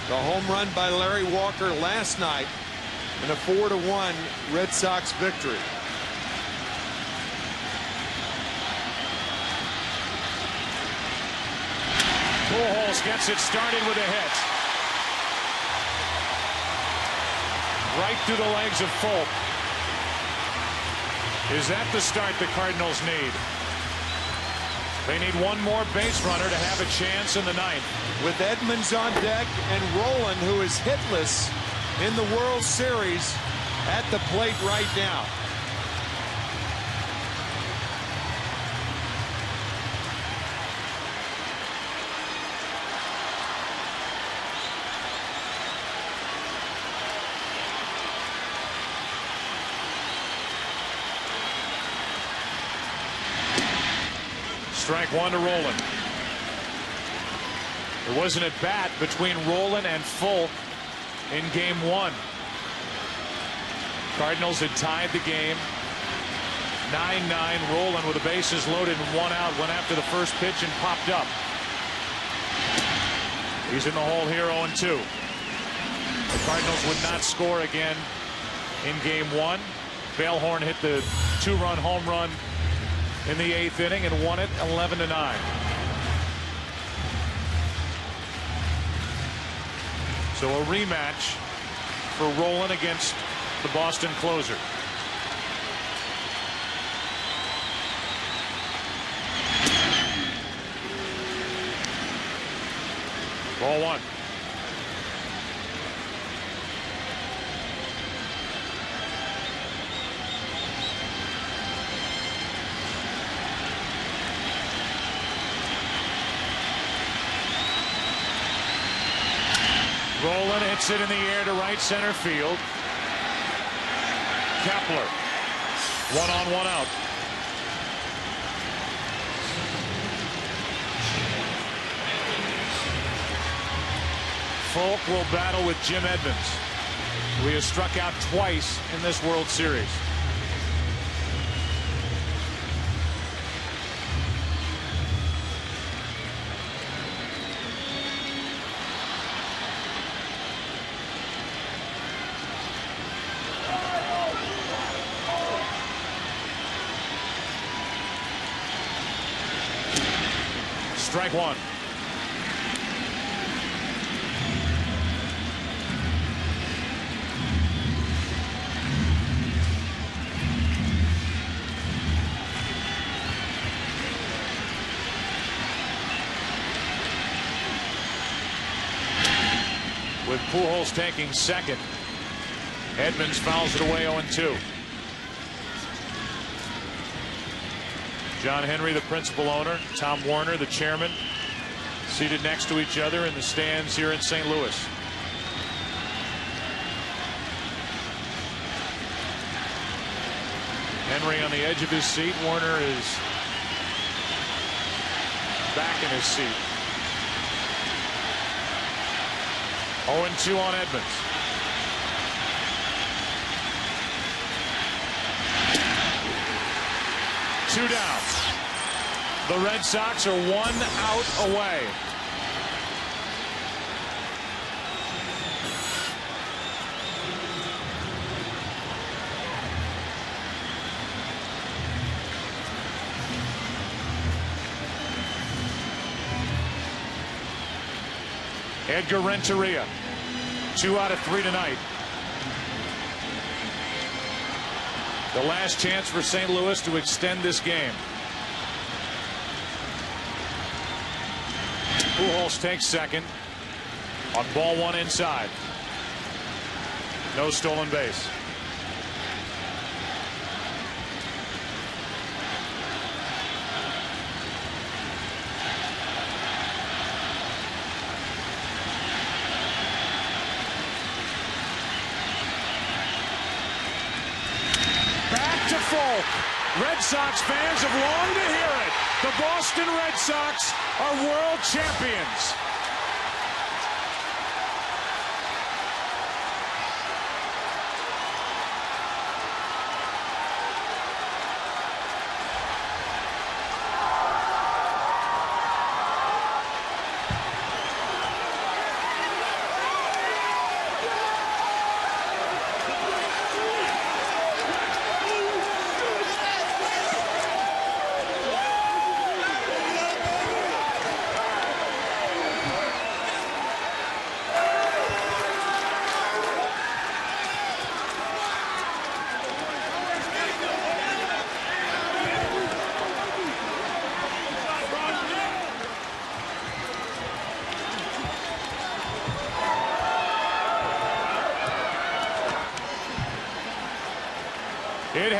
The home run by Larry Walker last night and a 4-1 Red Sox victory. Pujols gets it started with a hit. Right through the legs of Folk. Is that the start the Cardinals need? They need one more base runner to have a chance in the ninth. With Edmonds on deck and Rolen, who is hitless in the World Series, at the plate right now. Strike one to Rolen. There was an at-bat between Rolen and Folk in game one. Cardinals had tied the game 9-9. Rolen with the bases loaded and one out went after the first pitch and popped up. He's in the hole here, 0-2. The Cardinals would not score again in game one. Bailhorn hit the 2-run home run in the 8th inning and won it 11-9. So a rematch for Rolen against the Boston closer. Ball one. Rolen hits it in the air to right center field. Kepler, 1 on, 1 out. Folk will battle with Jim Edmonds, who has struck out twice in this World Series. Strike one. With Pujols taking second, Edmonds fouls it away 0-2. John Henry, the principal owner, Tom Warner, the chairman, seated next to each other in the stands here in St. Louis. Henry on the edge of his seat. Warner is back in his seat. 0-2 on Edmonds. Two down. The Red Sox are 1 out away. Edgar Renteria, 2 out of 3 tonight. The last chance for St. Louis to extend this game. Pujols takes second on ball one inside. No stolen base. Folk. Red Sox fans have longed to hear it. The Boston Red Sox are world champions.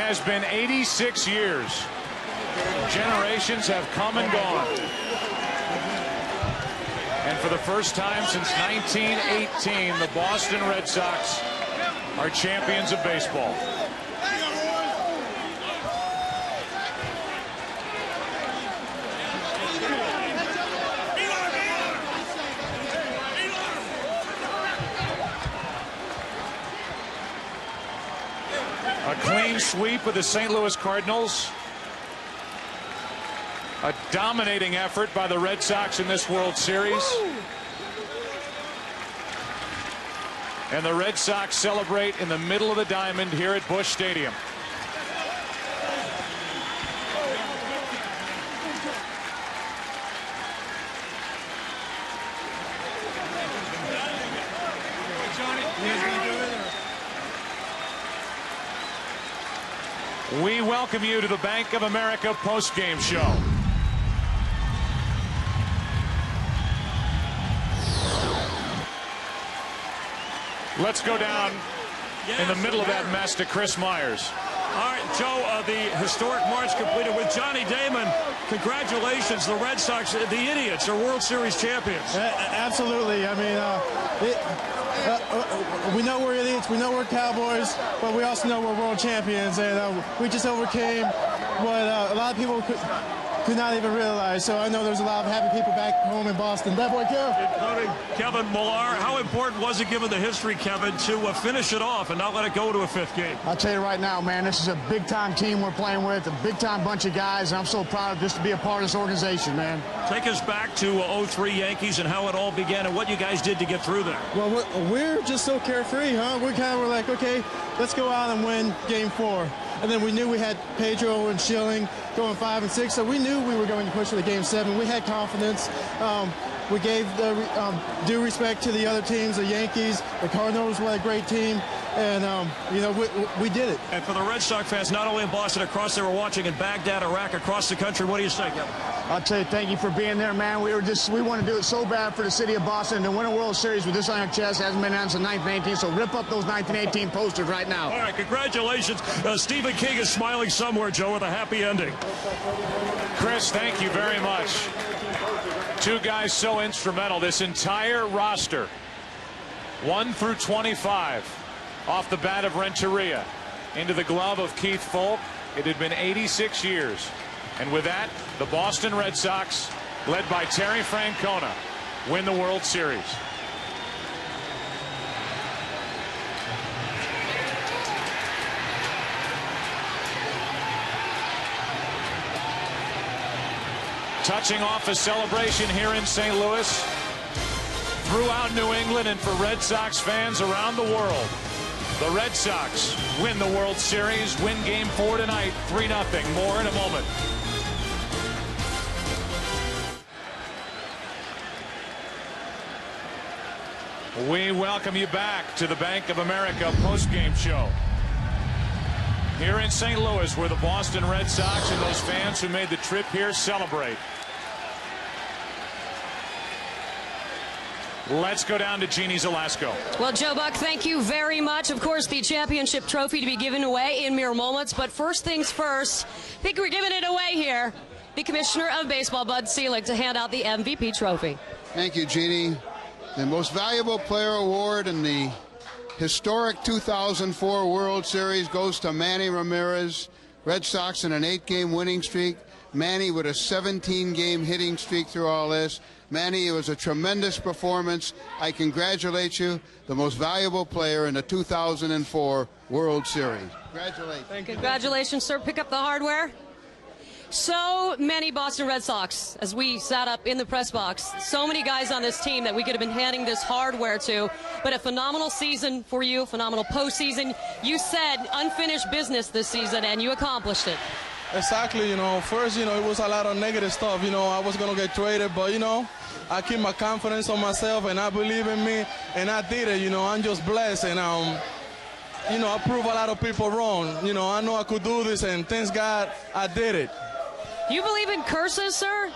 has been 86 years. Generations have come and gone. And for the first time since 1918, the Boston Red Sox are champions of baseball. A clean sweep of the St. Louis Cardinals. A dominating effort by the Red Sox in this World Series. And the Red Sox celebrate in the middle of the diamond here at Busch Stadium. We welcome you to the Bank of America post-game show. Let's go down in the middle of that mess to Chris Myers. All right, Joe, the historic march completed with Johnny Damon. Congratulations, the Red Sox, the idiots, are World Series champions. Absolutely. I mean, we know we're idiots, we know we're Cowboys, but we also know we're world champions, and we just overcame what a lot of people could not even realize. So I know there's a lot of happy people back home in Boston. That boy, Kev. Including Kevin Millar. How important was it, given the history, Kevin, to finish it off and not let it go to a fifth game? I'll tell you right now, man, this is a big-time team we're playing with, a big-time bunch of guys, and I'm so proud just to be a part of this organization, man. Take us back to 03 Yankees and how it all began and what you guys did to get through there. Well, we're just so carefree, huh? We kind of were like, okay, let's go out and win Game 4. And then we knew we had Pedro and Schilling going 5 and 6, so we knew we were going to push for the Game 7. We had confidence. We gave the due respect to the other teams, the Yankees, the Cardinals were a great team, and you know, we did it. And for the Red Sox fans, not only in Boston, across they were watching in Baghdad, Iraq, across the country, what do you say, Kevin? I'll tell you, thank you for being there, man. We want to do it so bad for the city of Boston to win a World Series with this on your chest. Hasn't been announced in 1918, so rip up those 1918 posters right now. All right, congratulations. Stephen King is smiling somewhere, Joe, with a happy ending. Chris, thank you very much. Two guys so instrumental. This entire roster, 1 through 25, off the bat of Renteria, into the glove of Keith Folk. It had been 86 years. And with that, the Boston Red Sox, led by Terry Francona, win the World Series. Touching off a celebration here in St. Louis, throughout New England, and for Red Sox fans around the world. The Red Sox win the World Series, win Game 4 tonight, 3-0. More in a moment. We welcome you back to the Bank of America post-game show. Here in St. Louis, where the Boston Red Sox and those fans who made the trip here celebrate. Let's go down to Jeannie Zalasko. Well, Joe Buck, thank you very much. Of course, the championship trophy to be given away in mere moments. But first things first, I think we're giving it away here. The Commissioner of Baseball, Bud Selig, to hand out the MVP trophy. Thank you, Jeannie. The Most Valuable Player Award in the historic 2004 World Series goes to Manny Ramirez. Red Sox in an 8-game winning streak. Manny with a 17-game hitting streak through all this. Manny, it was a tremendous performance. I congratulate you, the most valuable player in the 2004 World Series. Congratulations. Congratulations, sir. Pick up the hardware. So many Boston Red Sox, as we sat up in the press box, so many guys on this team that we could have been handing this hardware to, but a phenomenal season for you, phenomenal postseason. You said unfinished business this season, and you accomplished it. Exactly, you know, first, you know, it was a lot of negative stuff, you know, I was going to get traded, but, you know, I keep my confidence on myself, and I believe in me, and I did it, you know, I'm just blessed, and, you know, I proved a lot of people wrong, you know, I know I could do this, and thanks God, I did it. You believe in curses, sir?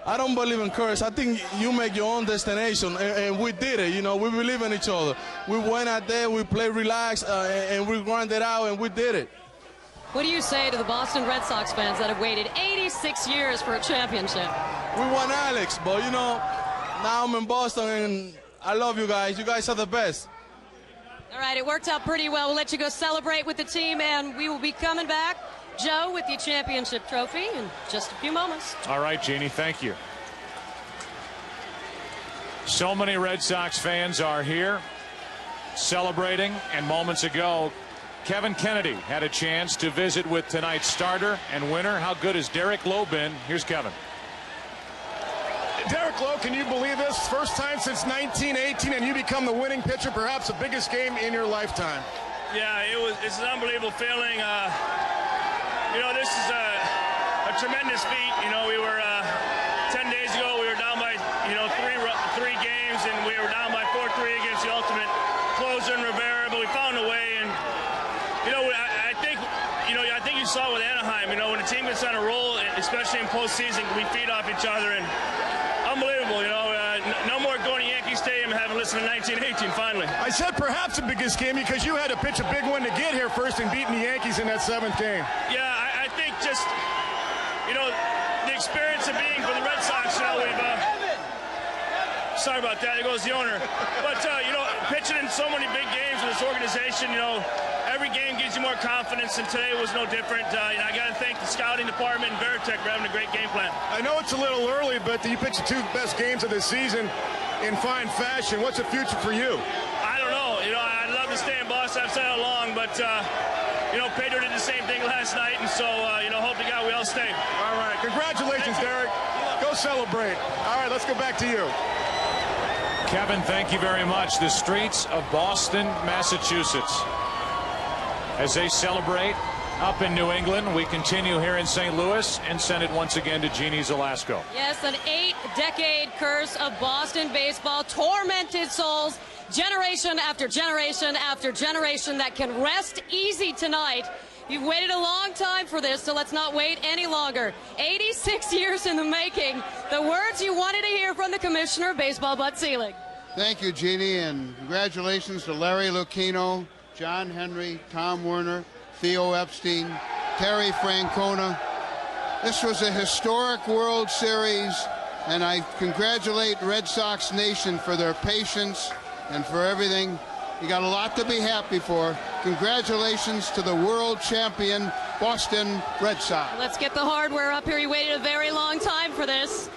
I don't believe in curse. I think you make your own destination, and we did it. You know, we believe in each other. We went out there, we played relaxed, and we grinded out, and we did it. What do you say to the Boston Red Sox fans that have waited 86 years for a championship? We won, Alex, but you know, now I'm in Boston and I love you guys. You guys are the best. All right, it worked out pretty well. We'll let you go celebrate with the team, and we will be coming back, Joe, with the championship trophy in just a few moments. All right, Jeannie, thank you. So many Red Sox fans are here celebrating, and moments ago, Kevin Kennedy had a chance to visit with tonight's starter and winner. How good has Derek Lowe been? Here's Kevin. Derek Lowe, can you believe this? First time since 1918, and you become the winning pitcher, perhaps the biggest game in your lifetime. Yeah, it's an unbelievable feeling. You know, this is a tremendous feat. You know, we were 10 days ago, we were down by, you know, three games, and we were down by 4-3 against the ultimate closer in Rivera, but we found a way. And you know, I think you saw with Anaheim. You know, when a team gets on a roll, especially in postseason, we feed off each other, and unbelievable. You know, no more going to Yankee Stadium and having listened to 1918. Finally, I said perhaps the biggest game because you had to pitch a big one to get here first and beating the Yankees in that 7th game. Yeah, I think just, you know, the experience of being for the Red Sox. You know, we've sorry about that. There goes the owner. But you know, pitching in so many big games with this organization, you know, every game gives you more confidence, and today was no different. You know, I got to thank the scouting department and Veritek for having a great game plan. I know it's a little early, but you pitched the 2 best games of the season in fine fashion. What's the future for you? I don't know. You know, I'd love to stay in Boston. I've said it long, but you know, Pedro did the same thing last night, and so you know, hope to God we all stay. All right, congratulations, Derek. Go celebrate. All right, let's go back to you. Kevin, thank you very much. The streets of Boston, Massachusetts, as they celebrate up in New England. We continue here in St. Louis and send it once again to Jeannie Zelasco. Yes, an 8-decade curse of Boston baseball, tormented souls, generation after generation after generation that can rest easy tonight. You've waited a long time for this, so let's not wait any longer. 86 years in the making. The words you wanted to hear from the commissioner of baseball, Bud Selig. Thank you, Jeannie, and congratulations to Larry Lucchino, John Henry, Tom Werner, Theo Epstein, Terry Francona. This was a historic World Series, and I congratulate Red Sox Nation for their patience and for everything. You got a lot to be happy for. Congratulations to the world champion Boston Red Sox. Let's get the hardware up here. You waited a very long time for this.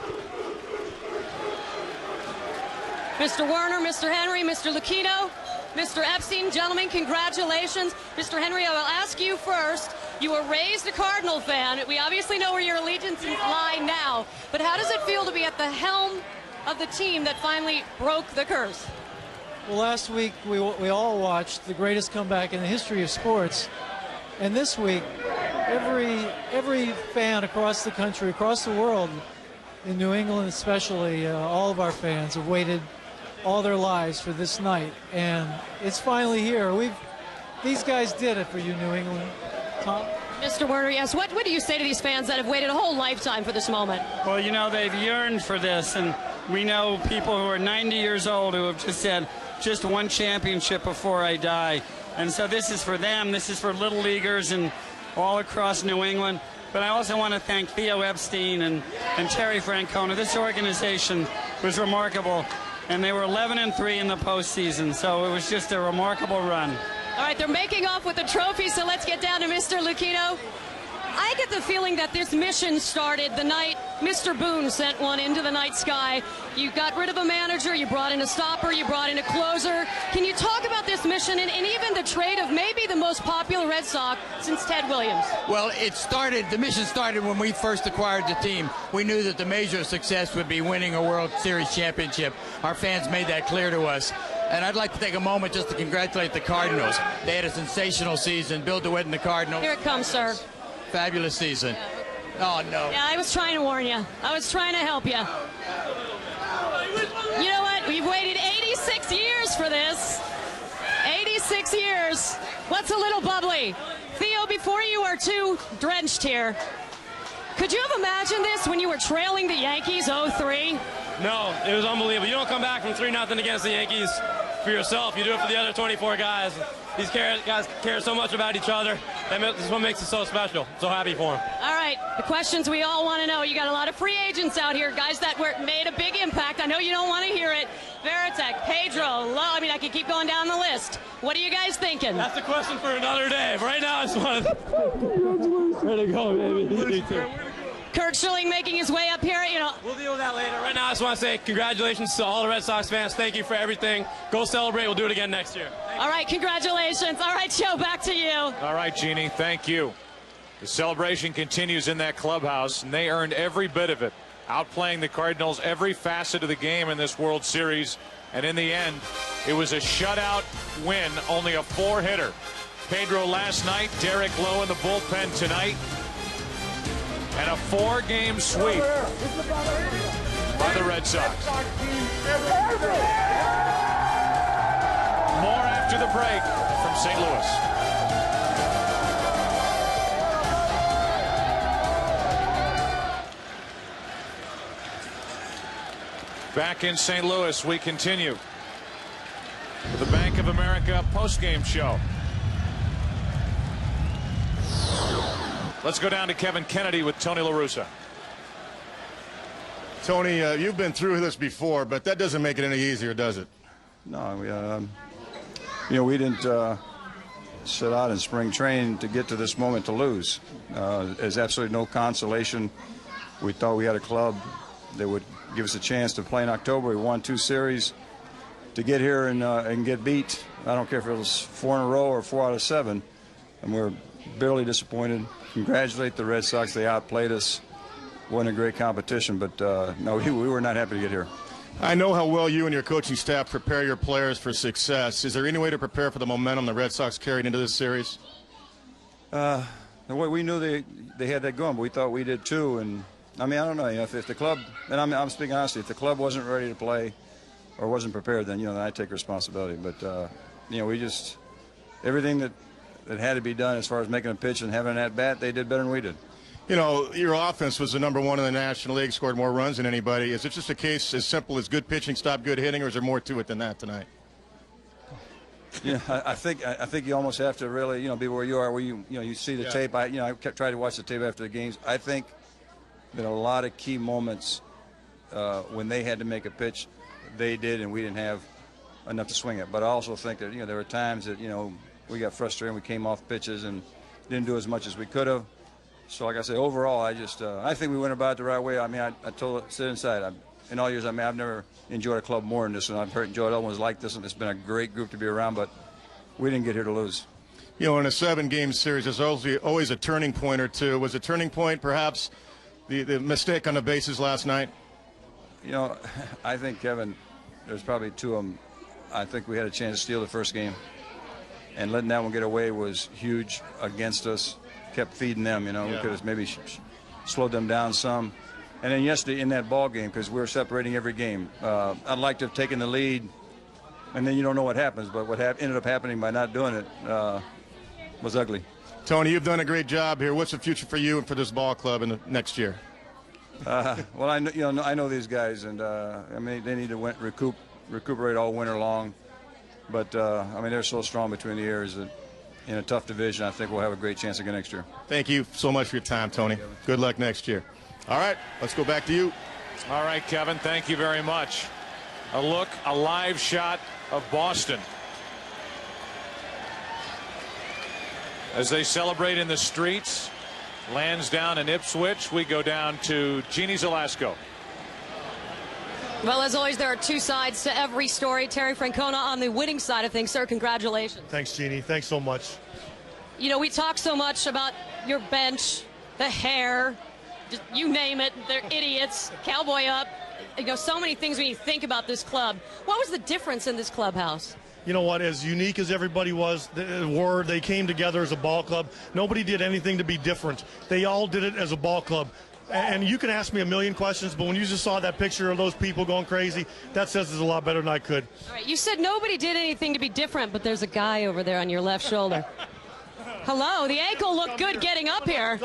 Mr. Werner, Mr. Henry, Mr. Lucchino, Mr. Epstein, gentlemen, congratulations. Mr. Henry, I will ask you first. You were raised a Cardinal fan. We obviously know where your allegiances lie now, but how does it feel to be at the helm of the team that finally broke the curse? Well, last week we all watched the greatest comeback in the history of sports, and this week every fan across the country, across the world, in New England especially, all of our fans have waited all their lives for this night, and it's finally here. These guys did it for you, New England. Tom? Mr. Werner, yes. What do you say to these fans that have waited a whole lifetime for this moment? Well, you know, they've yearned for this, and we know people who are 90 years old who have just said, just one championship before I die. And so this is for them. This is for little leaguers and all across New England. But I also want to thank Theo Epstein and Terry Francona. This organization was remarkable, and they were 11-3 in the postseason, so it was just a remarkable run. All right, they're making off with the trophy, so let's get down to Mr. Lucchino. I get the feeling that this mission started the night Mr. Boone sent one into the night sky. You got rid of a manager, you brought in a stopper, you brought in a closer. Can you talk about this mission and even the trade of maybe the most popular Red Sox since Ted Williams? Well, the mission started when we first acquired the team. We knew that the major success would be winning a World Series championship. Our fans made that clear to us. And I'd like to take a moment just to congratulate the Cardinals. They had a sensational season. Bill DeWitt and the Cardinals. Here it comes, sir. Fabulous season. Oh, no. Yeah, I was trying to warn you. I was trying to help you. You know what? We've waited 86 years for this. 86 years. What's a little bubbly? Theo, before you are too drenched here, could you have imagined this when you were trailing the Yankees 0-3? No, it was unbelievable. You don't come back from 3-0 against the Yankees for yourself. You do it for the other 24 guys. These guys care so much about each other. This is what makes it so special. So happy for him. All right, the questions we all want to know. You got a lot of free agents out here, guys that made a big impact. I know you don't want to hear it. Veritek, Pedro, Lowe. I mean, I could keep going down the list. What are you guys thinking? That's a question for another day. Right now, I just want to... Way to go, baby. Kurt Schilling making his way up here. You know, we'll deal with that later. Right now, I just want to say congratulations to all the Red Sox fans. Thank you for everything. Go celebrate. We'll do it again next year. All right, congratulations. All right, Joe, back to you. All right, Jeannie, thank you. The celebration continues in that clubhouse, and they earned every bit of it, outplaying the Cardinals every facet of the game in this World Series. And in the end, it was a shutout win, only a 4-hitter. Pedro last night, Derek Lowe in the bullpen tonight, and a 4-game sweep by the Red Sox. More after the break from St. Louis. Back in St. Louis, we continue with the Bank of America postgame show. Let's go down to Kevin Kennedy with Tony La Russa. Tony, you've been through this before, but that doesn't make it any easier, does it? No, we didn't set out in spring training to get to this moment to lose. There's absolutely no consolation. We thought we had a club that would give us a chance to play in October. We won 2 series. To get here and get beat, I don't care if it was 4 in a row or 4 out of 7, and we're bitterly disappointed. Congratulate the Red Sox. They outplayed us. Wasn't a great competition, but no, we were not happy to get here. I know how well you and your coaching staff prepare your players for success. Is there any way to prepare for the momentum the Red Sox carried into this series? The way we knew they had that going, but we thought we did too. And I mean, I don't know. If the club, and I'm speaking honestly, if the club wasn't ready to play or wasn't prepared, then then I take responsibility. But we just everything that had to be done as far as making a pitch and having an at-bat, they did better than we did. Your offense was the #1 in the National League, scored more runs than anybody. Is it just a case as simple as good pitching, stop good hitting, or is there more to it than that tonight? Yeah, I think you almost have to really, be where you are, where you see the tape. I kept trying to watch the tape after the games. I think that a lot of key moments when they had to make a pitch, they did, and we didn't have enough to swing at. But I also think that there were times that we got frustrated. We came off pitches and didn't do as much as we could have. So, like I say, overall, I think we went about it the right way. I mean, I told it, sit inside. In all years, I've never enjoyed a club more than this, and I've heard enjoyed other ones like this, and it's been a great group to be around, but we didn't get here to lose. In a 7-game series, there's always a turning point or two. Was a turning point perhaps the mistake on the bases last night? I think, Kevin, there's probably 2 of them. I think we had a chance to steal the first game, and letting that one get away was huge against us. Kept feeding them, we could have maybe slowed them down some. And then yesterday in that ball game, because we were separating every game, I'd like to have taken the lead, and then you don't know what happens. But what ended up happening by not doing it was ugly. Tony, you've done a great job here. What's the future for you and for this ball club in the next year? Well, I know these guys, and they need to recuperate all winter long. But they're so strong between the ears that in a tough division, I think we'll have a great chance again next year. Thank you so much for your time, Tony. Good luck next year. All right, let's go back to you. All right, Kevin, thank you very much. A live shot of Boston as they celebrate in the streets. Lansdowne and Ipswich. We go down to Jeannie Zelasco. Well, as always, there are 2 sides to every story. Terry Francona on the winning side of things. Sir, congratulations. Thanks, Jeannie. Thanks so much. We talk so much about your bench, the hair, just, you name it. They're idiots. Cowboy up. So many things when you think about this club. What was the difference in this clubhouse? You know what? As unique as everybody was, they came together as a ball club. Nobody did anything to be different. They all did it as a ball club. And you can ask me a million questions, but when you just saw that picture of those people going crazy, that says it's a lot better than I could. All right, you said nobody did anything to be different, but there's a guy over there on your left shoulder. Hello, the ankle looked good getting up here.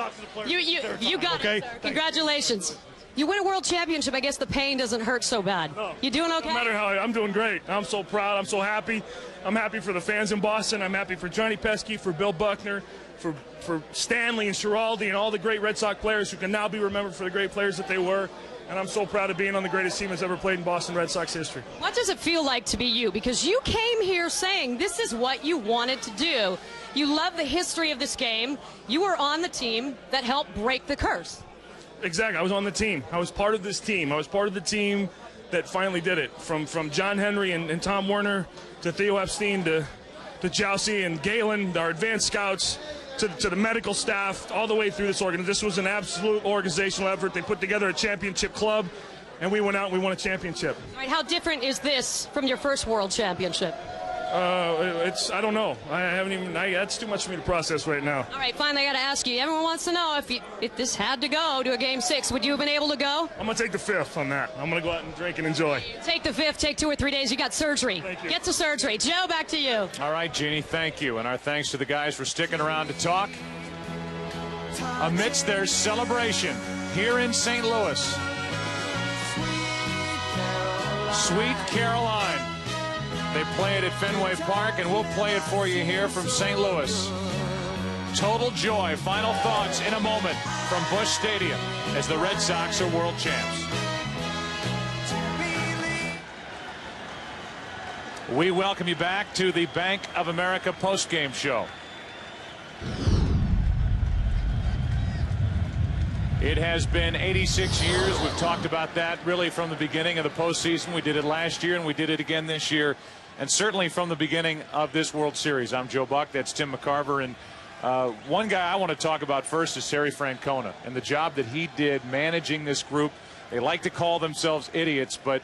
You got it, sir. Congratulations. You win a world championship, I guess the pain doesn't hurt so bad. No. You doing okay? No matter how, I'm doing great. I'm so proud. I'm so happy. I'm happy for the fans in Boston. I'm happy for Johnny Pesky, for Bill Buckner, Stanley and Schiraldi and all the great Red Sox players who can now be remembered for the great players that they were. And I'm so proud of being on the greatest team that's ever played in Boston Red Sox history. What does it feel like to be you? Because you came here saying this is what you wanted to do. You love the history of this game. You were on the team that helped break the curse. Exactly. I was on the team. I was part of this team. I was part of the team that finally did it. From John Henry and Tom Werner to Theo Epstein to Jousey and Galen, our advanced scouts, to the medical staff, all the way through this organization. This was an absolute organizational effort. They put together a championship club, and we went out and we won a championship. All right, how different is this from your first World Championship? I don't know. That's too much for me to process right now. All right, finally, I got to ask you. Everyone wants to know if this had to go to a Game 6, would you have been able to go? I'm going to take the 5th on that. I'm going to go out and drink and enjoy. Take the 5th, take 2 or 3 days. You got surgery. Thank you. Get to surgery. Joe, back to you. All right, Jeannie, thank you. And our thanks to the guys for sticking around to talk. Amidst their celebration here in St. Louis, Sweet Caroline. They play it at Fenway Park, and we'll play it for you here from St. Louis. Total joy. Final thoughts in a moment from Busch Stadium as the Red Sox are world champs. We welcome you back to the Bank of America postgame show. It has been 86 years. We've talked about that really from the beginning of the postseason. We did it last year, and we did it again this year, and certainly from the beginning of this World Series. I'm Joe Buck. That's Tim McCarver. And one guy I want to talk about first is Terry Francona and the job that he did managing this group. They like to call themselves idiots, but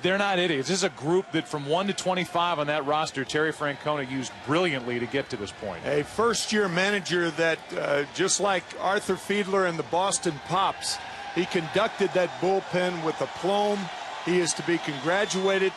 they're not idiots. This is a group that from 1 to 25 on that roster, Terry Francona used brilliantly to get to this point. A first-year manager that, just like Arthur Fiedler and the Boston Pops, he conducted that bullpen with aplomb. He is to be congratulated.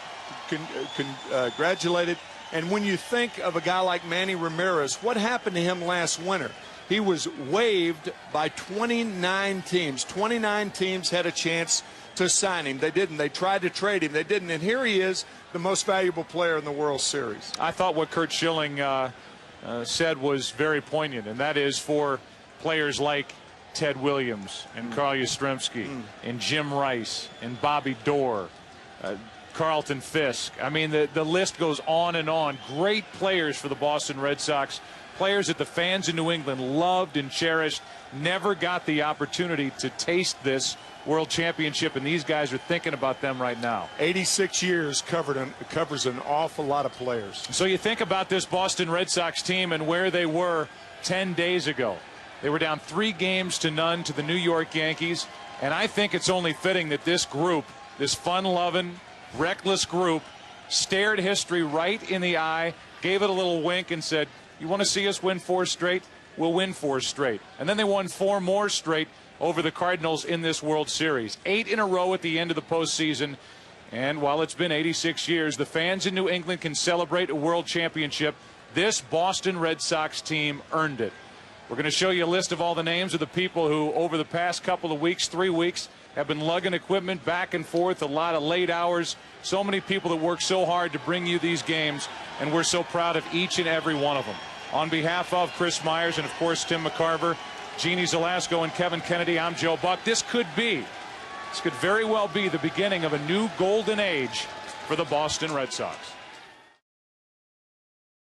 And when you think of a guy like Manny Ramirez, what happened to him last winter? He was waived by 29 teams. 29 teams had a chance to sign him. They didn't. They tried to trade him. They didn't. And here he is, the most valuable player in the World Series. I thought what Curt Schilling said was very poignant, and that is for players like Ted Williams and Carl Yastrzemski and Jim Rice and Bobby Doerr, Carlton Fisk. I mean, the list goes on and on. Great players for the Boston Red Sox, players that the fans in New England loved and cherished, never got the opportunity to taste this World Championship, and these guys are thinking about them right now. 86 years covers an awful lot of players. So you think about this Boston Red Sox team and where they were 10 days ago. They were down 3-0 to the New York Yankees, and I think it's only fitting that this group, this fun-loving, reckless group, stared history right in the eye, gave it a little wink and said, you want to see us win 4 straight? We'll win 4 straight. And then they won 4 more straight over the Cardinals in this World Series. 8 in a row at the end of the postseason. And while it's been 86 years, the fans in New England can celebrate a World Championship. This Boston Red Sox team earned it. We're going to show you a list of all the names of the people who, over the past couple of weeks, 3 weeks, have been lugging equipment back and forth, a lot of late hours. So many people that work so hard to bring you these games, and we're so proud of each and every one of them. On behalf of Chris Myers and, of course, Tim McCarver, Jeannie Zelasco, and Kevin Kennedy, I'm Joe Buck. This could very well be the beginning of a new golden age for the Boston Red Sox.